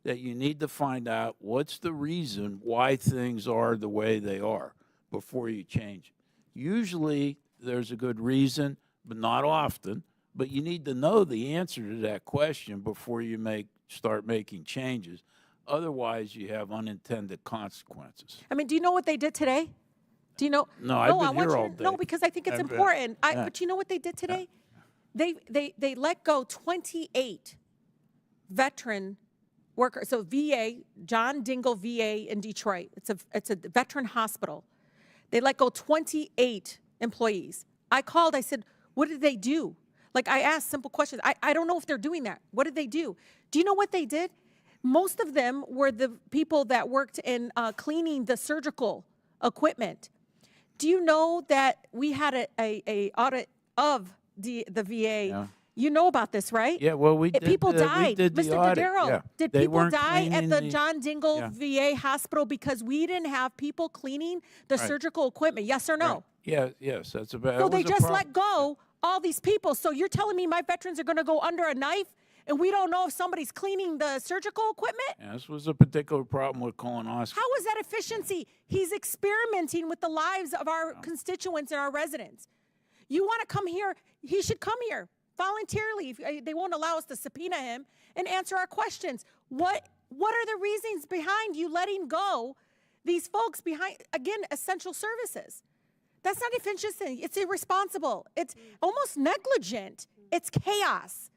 that you need to find out what's the reason why things are the way they are before you change. Usually there's a good reason, but not often. But you need to know the answer to that question before you start making changes. Otherwise, you have unintended consequences. I mean, do you know what they did today? Do you know? No, I've been I want here you all to, No, day. because I think it's I've been- important. yeah. But you know what they did today? They let go 28 veteran workers. So VA, John Dingle VA in Detroit. It's a veteran hospital. They let go 28 employees. I called. I said, what did they do? Like, I asked simple questions. I don't know if they're doing that. What did they do? Do you know what they did? Most of them were the people that worked in cleaning the surgical equipment. Do you know that we had a audit of the VA? Yeah. You know about this, right? Yeah, well, we did. People we died. did the Mr. audit, Dodaro, yeah. did They people weren't die at cleaning the John Dingle Yeah. VA hospital because we didn't have people cleaning the Right. surgical equipment? Yes or no? Right. Yeah, yes, that's about. So they just let go all these people. So you're telling me my veterans are going to go under a knife and we don't know if somebody's cleaning the surgical equipment? Yeah, this was a particular problem with colonoscopy. How is that efficiency? He's experimenting with the lives of our constituents and our residents. You want to come here, he should come here voluntarily. If they won't allow us to subpoena him and answer our questions. What are the reasons behind you letting go these folks behind, again, essential services? That's not efficiency. It's irresponsible. It's almost negligent. It's chaos.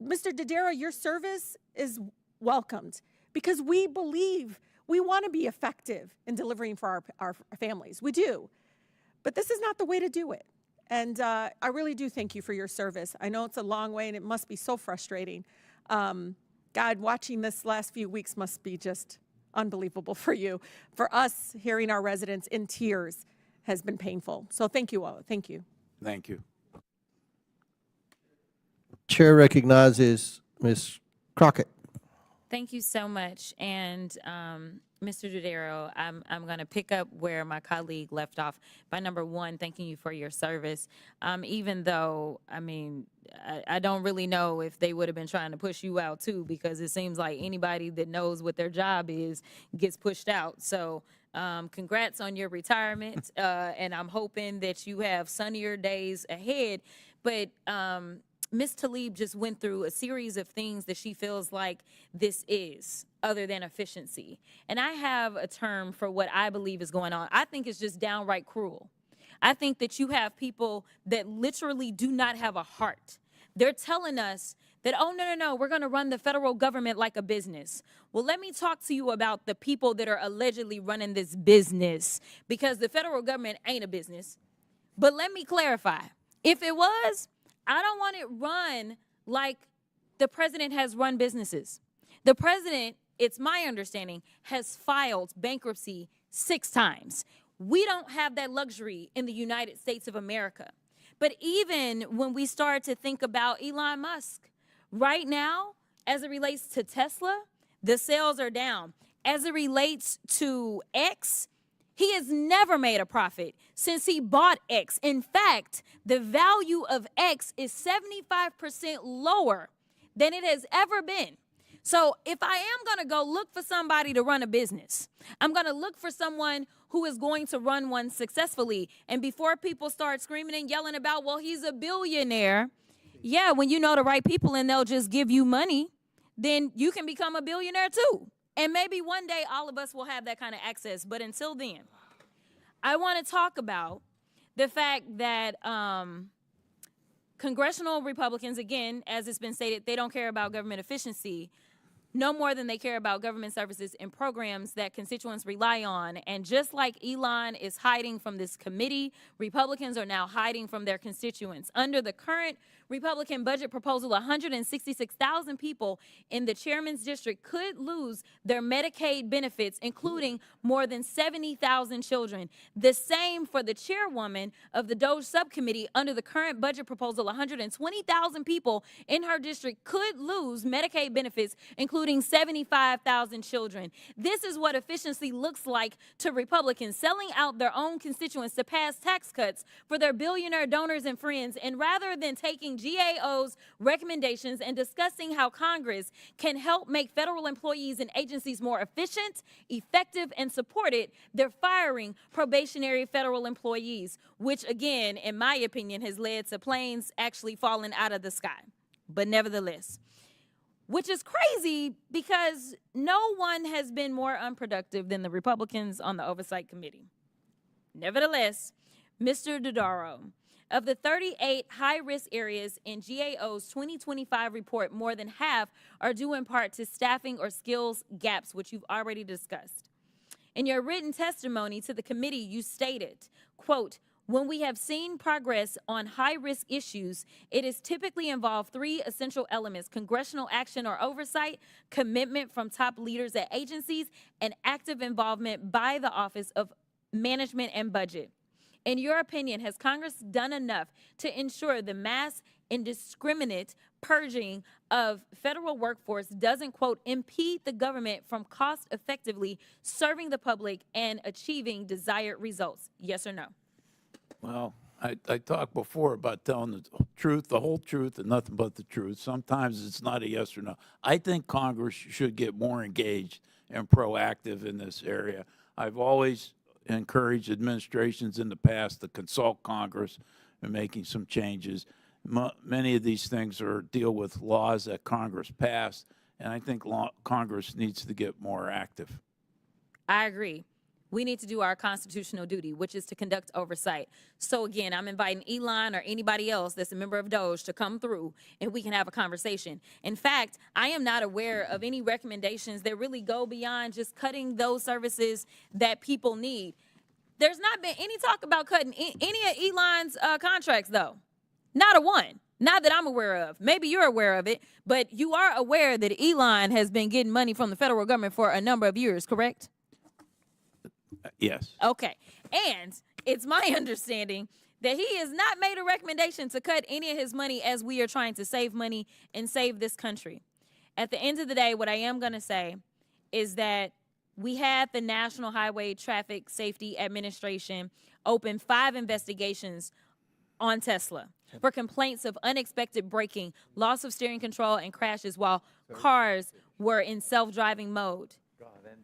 Mr. Dodaro, your service is welcomed because we believe we want to be effective in delivering for our families. We do. But this is not the way to do it. And I really do thank you for your service. I know it's a long way and it must be so frustrating. God, watching this last few weeks must be just unbelievable for you. For us, hearing our residents in tears has been painful. So thank you all. Thank you. Thank you. Chair recognizes Ms. Crockett. Thank you so much. And Mr. Dodaro, I'm going to pick up where my colleague left off by number one, thanking you for your service. Even though, I mean, I don't really know if they would have been trying to push you out too, because it seems like anybody that knows what their job is gets pushed out. So congrats on your retirement. And I'm hoping that you have sunnier days ahead. But Ms. Tlaib just went through a series of things that she feels like this is, other than efficiency. And I have a term for what I believe is going on. I think it's just downright cruel. I think that you have people that literally do not have a heart. They're telling us that, oh, no, we're going to run the federal government like a business. Well, let me talk to you about the people that are allegedly running this business, because the federal government ain't a business. But let me clarify. If it was, I don't want it run like the president has run businesses. The president, it's my understanding, has filed bankruptcy 6 times. We don't have that luxury in the United States of America. But even when we start to think about Elon Musk, right now, as it relates to Tesla, the sales are down. As it relates to X, he has never made a profit since he bought X. In fact, the value of X is 75% lower than it has ever been. So if I am going to go look for somebody to run a business, I'm going to look for someone who is going to run one successfully. And before people start screaming and yelling about, well, he's a billionaire. Yeah, when you know the right people and they'll just give you money, then you can become a billionaire too. And maybe one day all of us will have that kind of access. But until then, I want to talk about the fact that congressional Republicans, again, as it's been stated, they don't care about government efficiency. no more than they care about government services and programs that constituents rely on. And just like Elon is hiding from this committee, Republicans are now hiding from their constituents. Under the current Republican budget proposal, 166,000 people in the chairman's district could lose their Medicaid benefits, including more than 70,000 children. The same for the chairwoman of the DOJ subcommittee. Under the current budget proposal, 120,000 people in her district could lose Medicaid benefits, including 75,000 children. This is what efficiency looks like to Republicans, selling out their own constituents to pass tax cuts for their billionaire donors and friends. And rather than taking GAO's recommendations and discussing how Congress can help make federal employees and agencies more efficient, effective, and supported, they're firing probationary federal employees, which again, in my opinion, has led to planes actually falling out of the sky. But nevertheless, which is crazy because no one has been more unproductive than the Republicans on the Oversight Committee. Nevertheless, Mr. Dodaro, of the 38 high-risk areas in GAO's 2025 report, more than half are due in part to staffing or skills gaps, which you've already discussed. In your written testimony to the committee, you stated, quote, "When we have seen progress on high-risk issues, it has typically involved three essential elements: congressional action or oversight, commitment from top leaders at agencies, and active involvement by the Office of Management and Budget. In your opinion, has Congress done enough to ensure the mass indiscriminate purging of federal workforce doesn't, quote, impede the government from cost effectively serving the public and achieving desired results? Yes or no?" Well, I talked before about telling the truth, the whole truth, and nothing but the truth. Sometimes it's not a yes or no. I think Congress should get more engaged and proactive in this area. I've always encouraged administrations in the past to consult Congress in making some changes. Many of these things deal with laws that Congress passed, and I think Congress needs to get more active. I agree. We need to do our constitutional duty, which is to conduct oversight. So again, I'm inviting Elon or anybody else that's a member of DOJ to come through and we can have a conversation. In fact, I am not aware of any recommendations that really go beyond just cutting those services that people need. There's not been any talk about cutting any of Elon's contracts, though. Not a one. Not that I'm aware of. Maybe you're aware of it, but you are aware that Elon has been getting money from the federal government for a number of years, correct? Yes. Okay. And it's my understanding that he has not made a recommendation to cut any of his money as we are trying to save money and save this country. At the end of the day, what I am going to say is that we had the National Highway Traffic Safety Administration open 5 investigations on Tesla for complaints of unexpected braking, loss of steering control, and crashes while cars were in self-driving mode.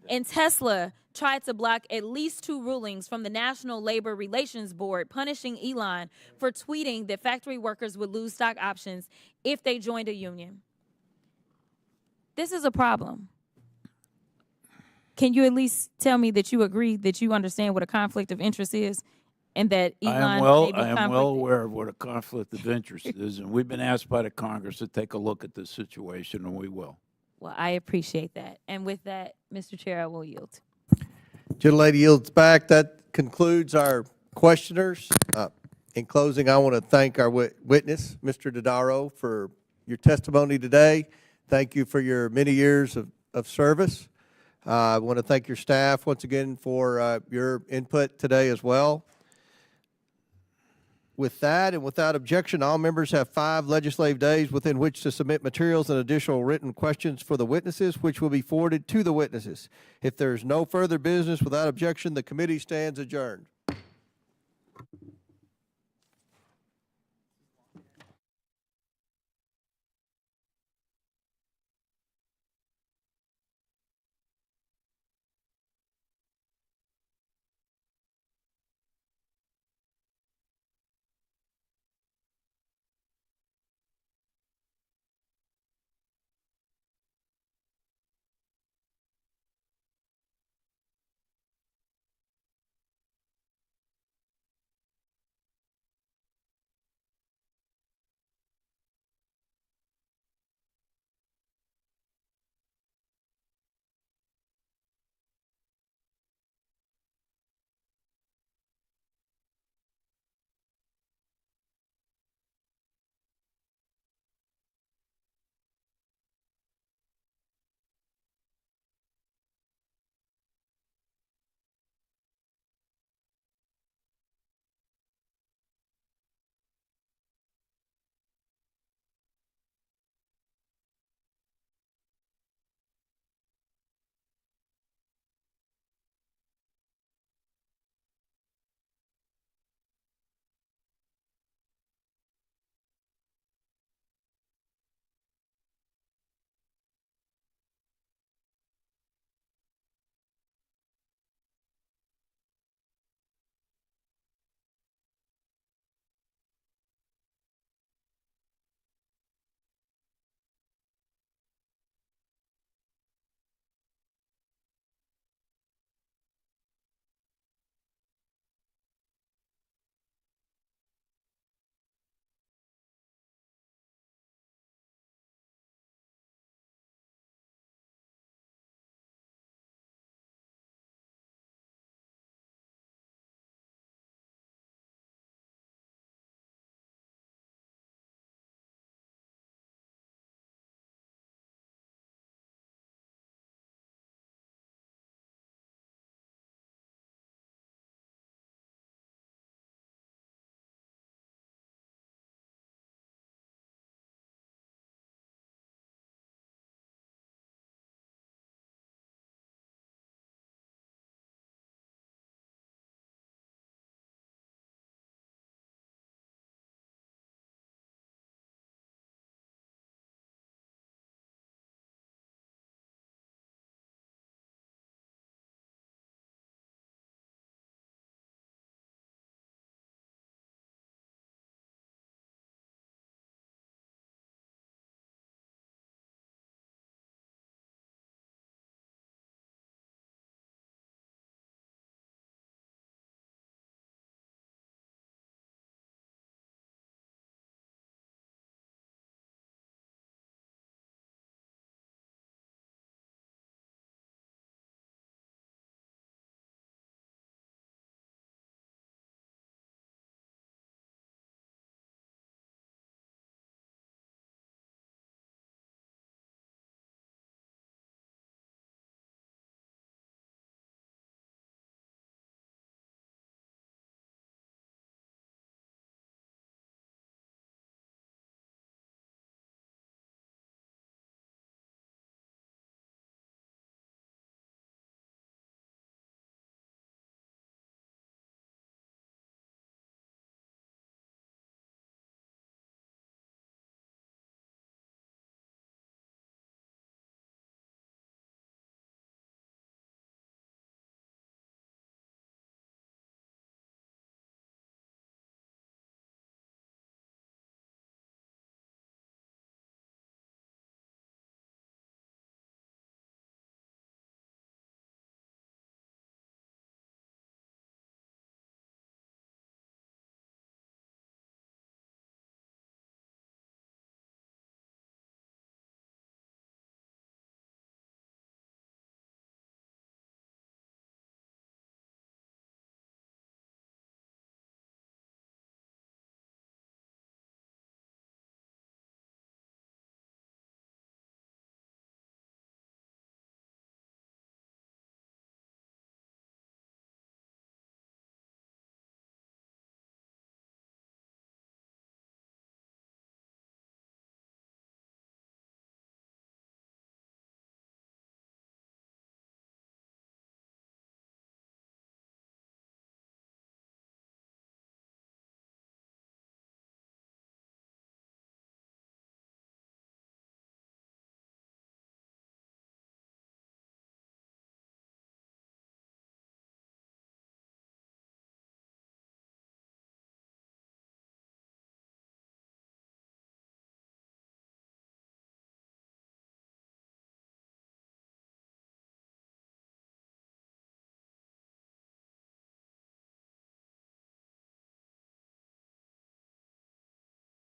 And Tesla tried to block at least 2 rulings from the National Labor Relations Board punishing Elon for tweeting that factory workers would lose stock options if they joined a union. This is a problem. Can you at least tell me that you agree, that you understand what a conflict of interest is, and that Elon may be I am well conflicted? aware of what a conflict of interest is, and we've been asked by the Congress to take a look at this situation, and we will. Well, I appreciate that. And with that, Mr. Chair, I will yield. Gentlelady yields back. That concludes our questioners. In closing, I want to thank our witness, Mr. Dodaro, for your testimony today. Thank you for your many years of service. I want to thank your staff once again for your input today as well. With that and without objection, all members have 5 legislative days within which to submit materials and additional written questions for the witnesses, which will be forwarded to the witnesses. If there is no further business without objection, the committee stands adjourned.